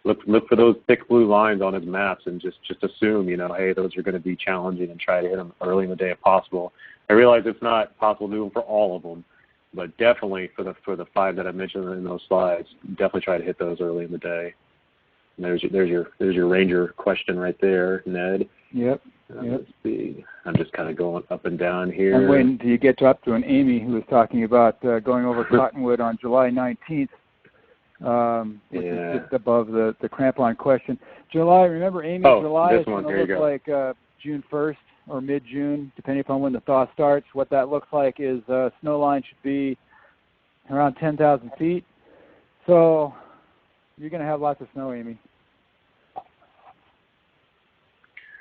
look for those thick blue lines on his maps and just assume, hey, those are going to be challenging and try to hit them early in the day if possible. I realize it's not possible to do them for all of them, but definitely for the 5 that I mentioned in those slides, definitely try to hit those early in the day. And there's your ranger question right there, Ned. Yep. Let's see. I'm just kind of going up and down here. I'm waiting till you get up to an Amy who was talking about going over Cottonwood on July 19th, which is just above the Crampon question. July, remember Amy, July is going to look like June 1st or mid-June, depending upon when the thaw starts. What that looks like is snow line should be around 10,000 feet. So you're going to have lots of snow, Amy.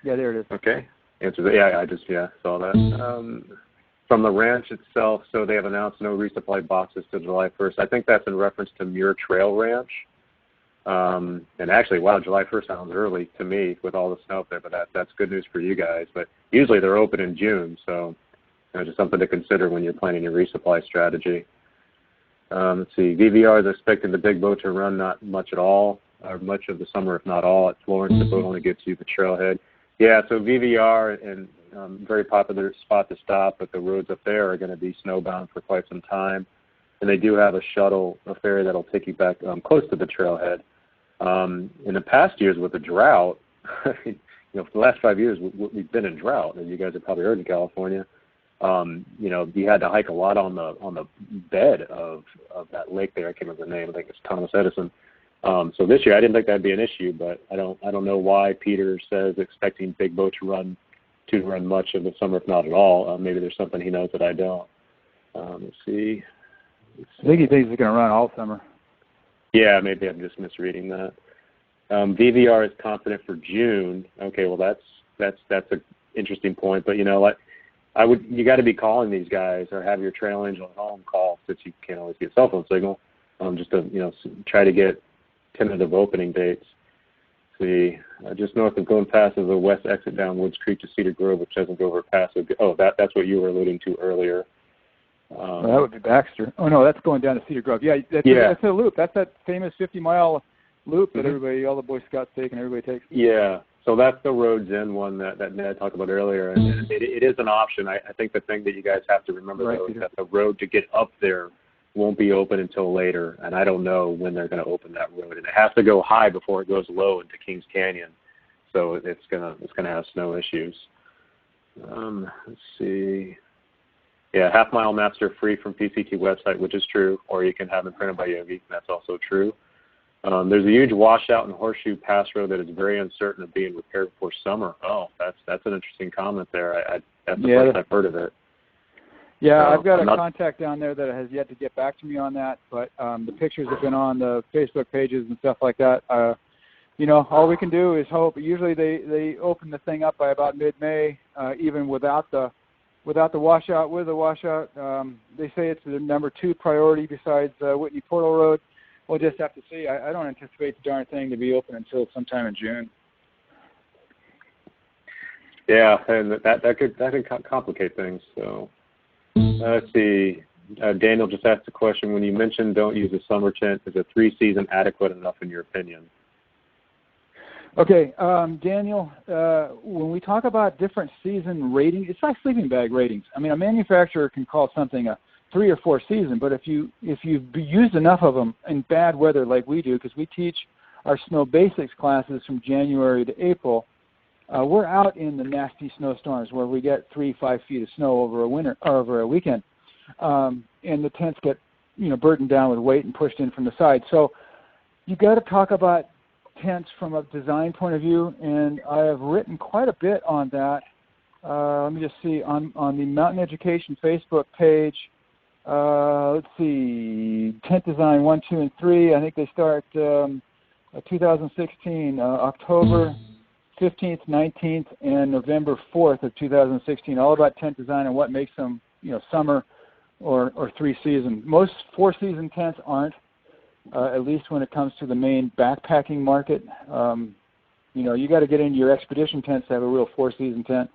Yeah, there it is. Okay. Answer that. Yeah, I just saw that. From the ranch itself, so they have announced no resupply boxes till July 1st. I think that's in reference to Muir Trail Ranch. And actually, wow, July 1st sounds early to me with all the snow up there, but that's good news for you guys. But usually they're open in June, so just something to consider when you're planning your resupply strategy. Let's see, VVR is expecting the big boat to run not much at all, or much of the summer, if not all. At Florence, the boat only gets you the trailhead. Yeah, so VVR and very popular spot to stop, but the roads up there are going to be snowbound for quite some time. And they do have a ferry that'll take you back close to the trailhead. In the past years with the drought, for the last 5 years we've been in drought, as you guys have probably heard in California. You had to hike a lot on the bed of that lake there. I can't remember the name. I think it's Thomas Edison. So this year I didn't think that'd be an issue, but I don't know why Peter says expecting big boat to run much of the summer, if not at all. Maybe there's something he knows that I don't. Let's see. I think he thinks it's going to run all summer. Yeah, maybe I'm just misreading that. VVR is confident for June. Okay, well that's an interesting point. But you got to be calling these guys or have your trail angel at home call, since you can't always get cell phone signal. Just to try to get tentative opening dates. See, just north of Golden Pass is a west exit down Woods Creek to Cedar Grove, which doesn't go over Pass. That's what you were alluding to earlier. Well, that would be Baxter. Oh no, that's going down to Cedar Grove. Yeah, that's a loop. That's that famous 50-mile loop that all the Boy Scouts take and everybody takes. Yeah, so that's the Roads End one that Ned talked about earlier, and it is an option. I think the thing that you guys have to remember though is that the road to get up there won't be open until later, and I don't know when they're going to open that road. And it has to go high before it goes low into Kings Canyon, so it's gonna have snow issues. Let's see. Yeah, half-mile maps are free from PCT website, which is true, or you can have them printed by Yogi. That's also true. There's a huge washout in Horseshoe Pass Road that is very uncertain of being repaired before summer. Oh, that's an interesting comment there. That's the first I've heard of it. Yeah, I've got a contact down there that has yet to get back to me on that, but the pictures have been on the Facebook pages and stuff like that. All we can do is hope. Usually they open the thing up by about mid-May, even without the washout. With the washout, they say it's the number 2 priority besides Whitney Portal Road. We'll just have to see. I don't anticipate the darn thing to be open until sometime in June. Yeah, and that could complicate things. So let's see. Daniel just asked a question. When you mentioned don't use a summer tent, is a 3-season adequate enough in your opinion? Okay, Daniel, when we talk about different season ratings, it's like sleeping bag ratings. I mean, a manufacturer can call something a 3 or 4 season, but if you've used enough of them in bad weather like we do, because we teach our snow basics classes from January to April, we're out in the nasty snowstorms where we get 3-5 feet of snow over a weekend, and the tents get burdened down with weight and pushed in from the side. So you got to talk about tents from a design point of view, and I have written quite a bit on that. Let me just see on the Mountain Education Facebook page. Let's see, tent design 1, 2, and 3. I think they start 2016 October 15th, 19th, and November 4th of 2016. All about tent design and what makes them summer or 3-season. Most 4-season tents aren't. At least when it comes to the main backpacking market. You know, you got to get into your expedition tents to have a real four-season tent.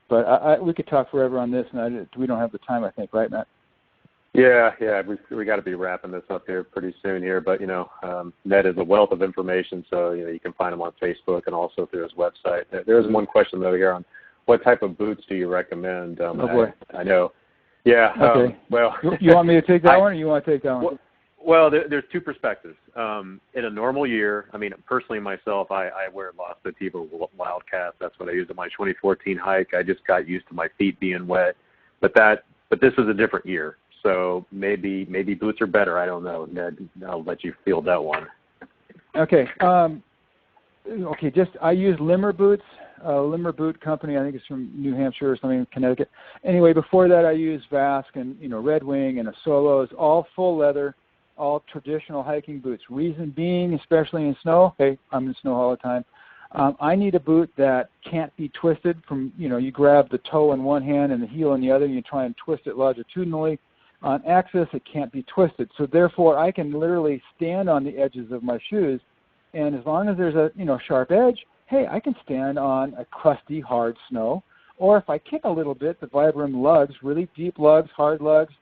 But we could talk forever on this, and we don't have the time, I think, right, Matt? Yeah, we got to be wrapping this up here pretty soon here. But, you know, Ned is a wealth of information, so, you know, you can find him on Facebook and also through his website. There is one question, though, here on what type of boots do you recommend? Oh, boy. I know. Yeah. Okay. Well, you want me to take that one, or you want to take that one? Well, there's two perspectives. In a normal year, I mean, personally myself, I wear Los Nativos Wildcats. That's what I used on my 2014 hike. I just got used to my feet being wet. But this is a different year. So maybe boots are better. I don't know, Ned. I'll let you field that one. Okay. I use Limmer boots. Limmer Boot Company. I think it's from New Hampshire or something, Connecticut. Anyway, before that, I used Vask and Red Wing and a Solos, all full leather, all traditional hiking boots. Reason being, especially in snow. Hey, I'm in snow all the time. I need a boot that can't be twisted from. You grab the toe in one hand and the heel in the other, and you try and twist it longitudinally. On axis, it can't be twisted. So therefore, I can literally stand on the edges of my shoes, and as long as there's a sharp edge, hey, I can stand on a crusty, hard snow. Or if I kick a little bit, the Vibram lugs, really deep lugs, hard lugs,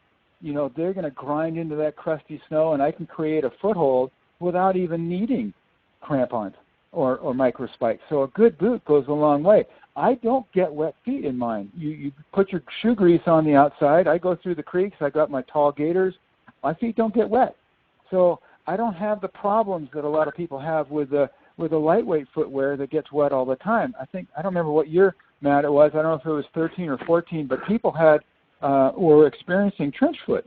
they're going to grind into that crusty snow, and I can create a foothold without even needing crampons or microspikes. So a good boot goes a long way. I don't get wet feet in mine. You put your shoe grease on the outside. I go through the creeks. I got my tall gaiters. My feet don't get wet. So I don't have the problems that a lot of people have with the lightweight footwear that gets wet all the time. I don't remember what year, Matt, it was. I don't know if it was 13 or 14, but people were experiencing trench foot.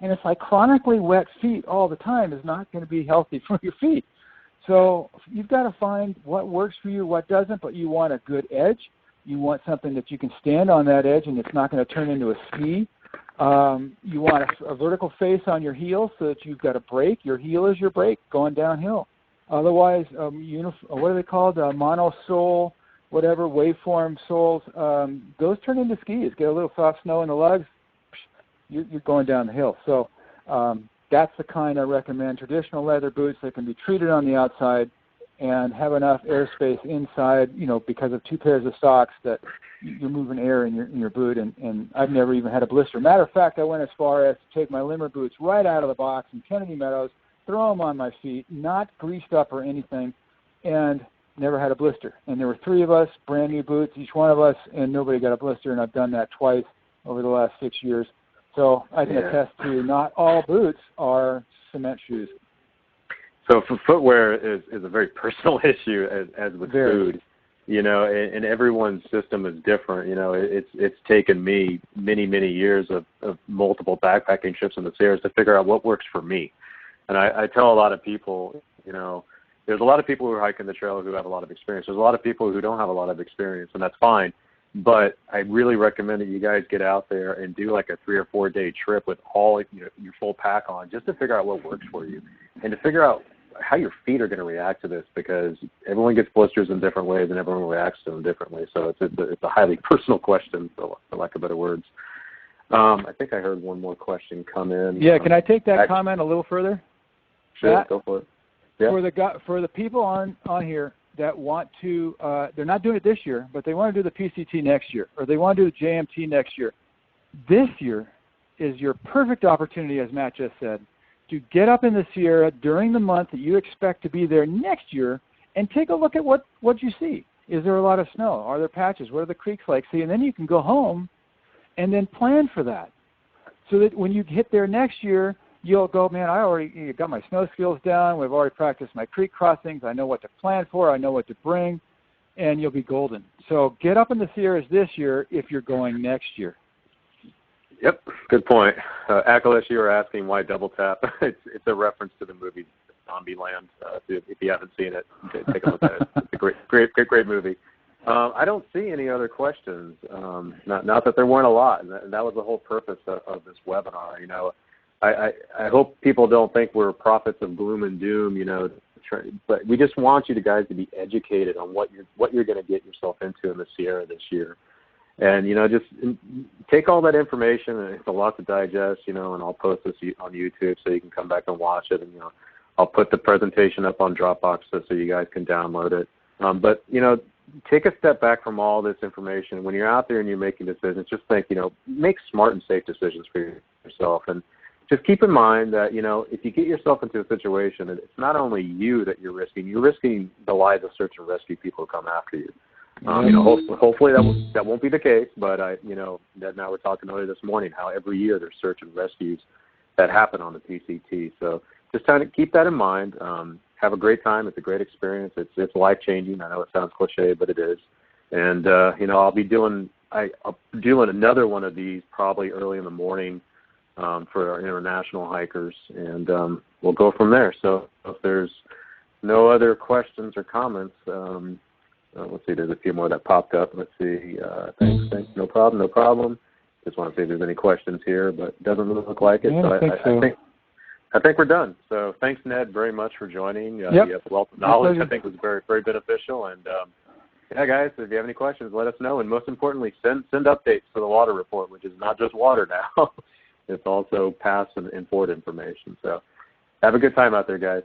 And it's like chronically wet feet all the time is not going to be healthy for your feet. So you've got to find what works for you, what doesn't, but you want a good edge. You want something that you can stand on that edge and it's not going to turn into a ski. You want a vertical face on your heel so that you've got a brake. Your heel is your brake going downhill. Otherwise, what are they called? Monosole, whatever, waveform soles. Those turn into skis. Get a little soft snow in the lugs, you're going down the hill. So that's the kind I recommend. Traditional leather boots that can be treated on the outside and have enough airspace inside, because of two pairs of socks that you're moving air in your boot. And I've never even had a blister. Matter of fact, I went as far as to take my Limmer boots right out of the box in Kennedy Meadows, throw them on my feet, not greased up or anything, and never had a blister. And there were three of us, brand new boots, each one of us, and nobody got a blister, and I've done that twice over the last 6 years. So I can attest to not all boots are cement shoes. So for footwear is a very personal issue as with food, and everyone's system is different. It's taken me many, many years of multiple backpacking trips in the Sierras to figure out what works for me. And I tell a lot of people, there's a lot of people who are hiking the trail who have a lot of experience. There's a lot of people who don't have a lot of experience, and that's fine. But I really recommend that you guys get out there and do like a 3 or 4 day trip with all your full pack on, just to figure out what works for you and to figure out how your feet are going to react to this, because everyone gets blisters in different ways and everyone reacts to them differently. So it's a highly personal question, for lack of better words. I think I heard one more question come in. Yeah, can I take that comment a little further? Sure, go for it. Yeah. For the people on here that want to, they're not doing it this year, but they want to do the PCT next year, or they want to do the JMT next year. This year is your perfect opportunity, as Matt just said, to get up in the Sierra during the month that you expect to be there next year and take a look at what you see. Is there a lot of snow? Are there patches? What are the creeks like? See, and then you can go home and then plan for that, so that when you hit there next year, you'll go, man, I already got my snow skills down. We've already practiced my creek crossings. I know what to plan for. I know what to bring, and you'll be golden. So get up in the Sierras this year if you're going next year. Yep, good point. Achilles, you were asking why double tap. It's a reference to the movie Zombieland. If you haven't seen it, take a look at it. It's a great movie. I don't see any other questions. Not that there weren't a lot, and that was the whole purpose of this webinar. I hope people don't think we're prophets of gloom and doom, but we just want you guys to be educated on what you're going to get yourself into in the Sierra this year. And, just take all that information, and it's a lot to digest, and I'll post this on YouTube so you can come back and watch it. And, I'll put the presentation up on Dropbox so you guys can download it. But, take a step back from all this information. When you're out there and you're making decisions, just think, make smart and safe decisions for yourself. And just keep in mind that, if you get yourself into a situation, it's not only you that you're risking the lives of search and rescue people who come after you. Hopefully that won't be the case, but Ned and I were talking earlier this morning how every year there's search and rescues that happen on the PCT. So just kind of keep that in mind. Have a great time. It's a great experience. It's life-changing. I know it sounds cliche, but it is. And I'll be doing another one of these probably early in the morning for our international hikers, and we'll go from there. So if there's no other questions or comments, let's see, there's a few more that popped up. Let's see. Thanks. No problem. Just want to see if there's any questions here, but it doesn't look like it. Yeah, I think we're done. So thanks, Ned, very much for joining. You have a wealth of knowledge. I think was very, very beneficial. And guys, if you have any questions, let us know. And most importantly, send updates to the water report, which is not just water now. It's also past and forward information. So have a good time out there, guys.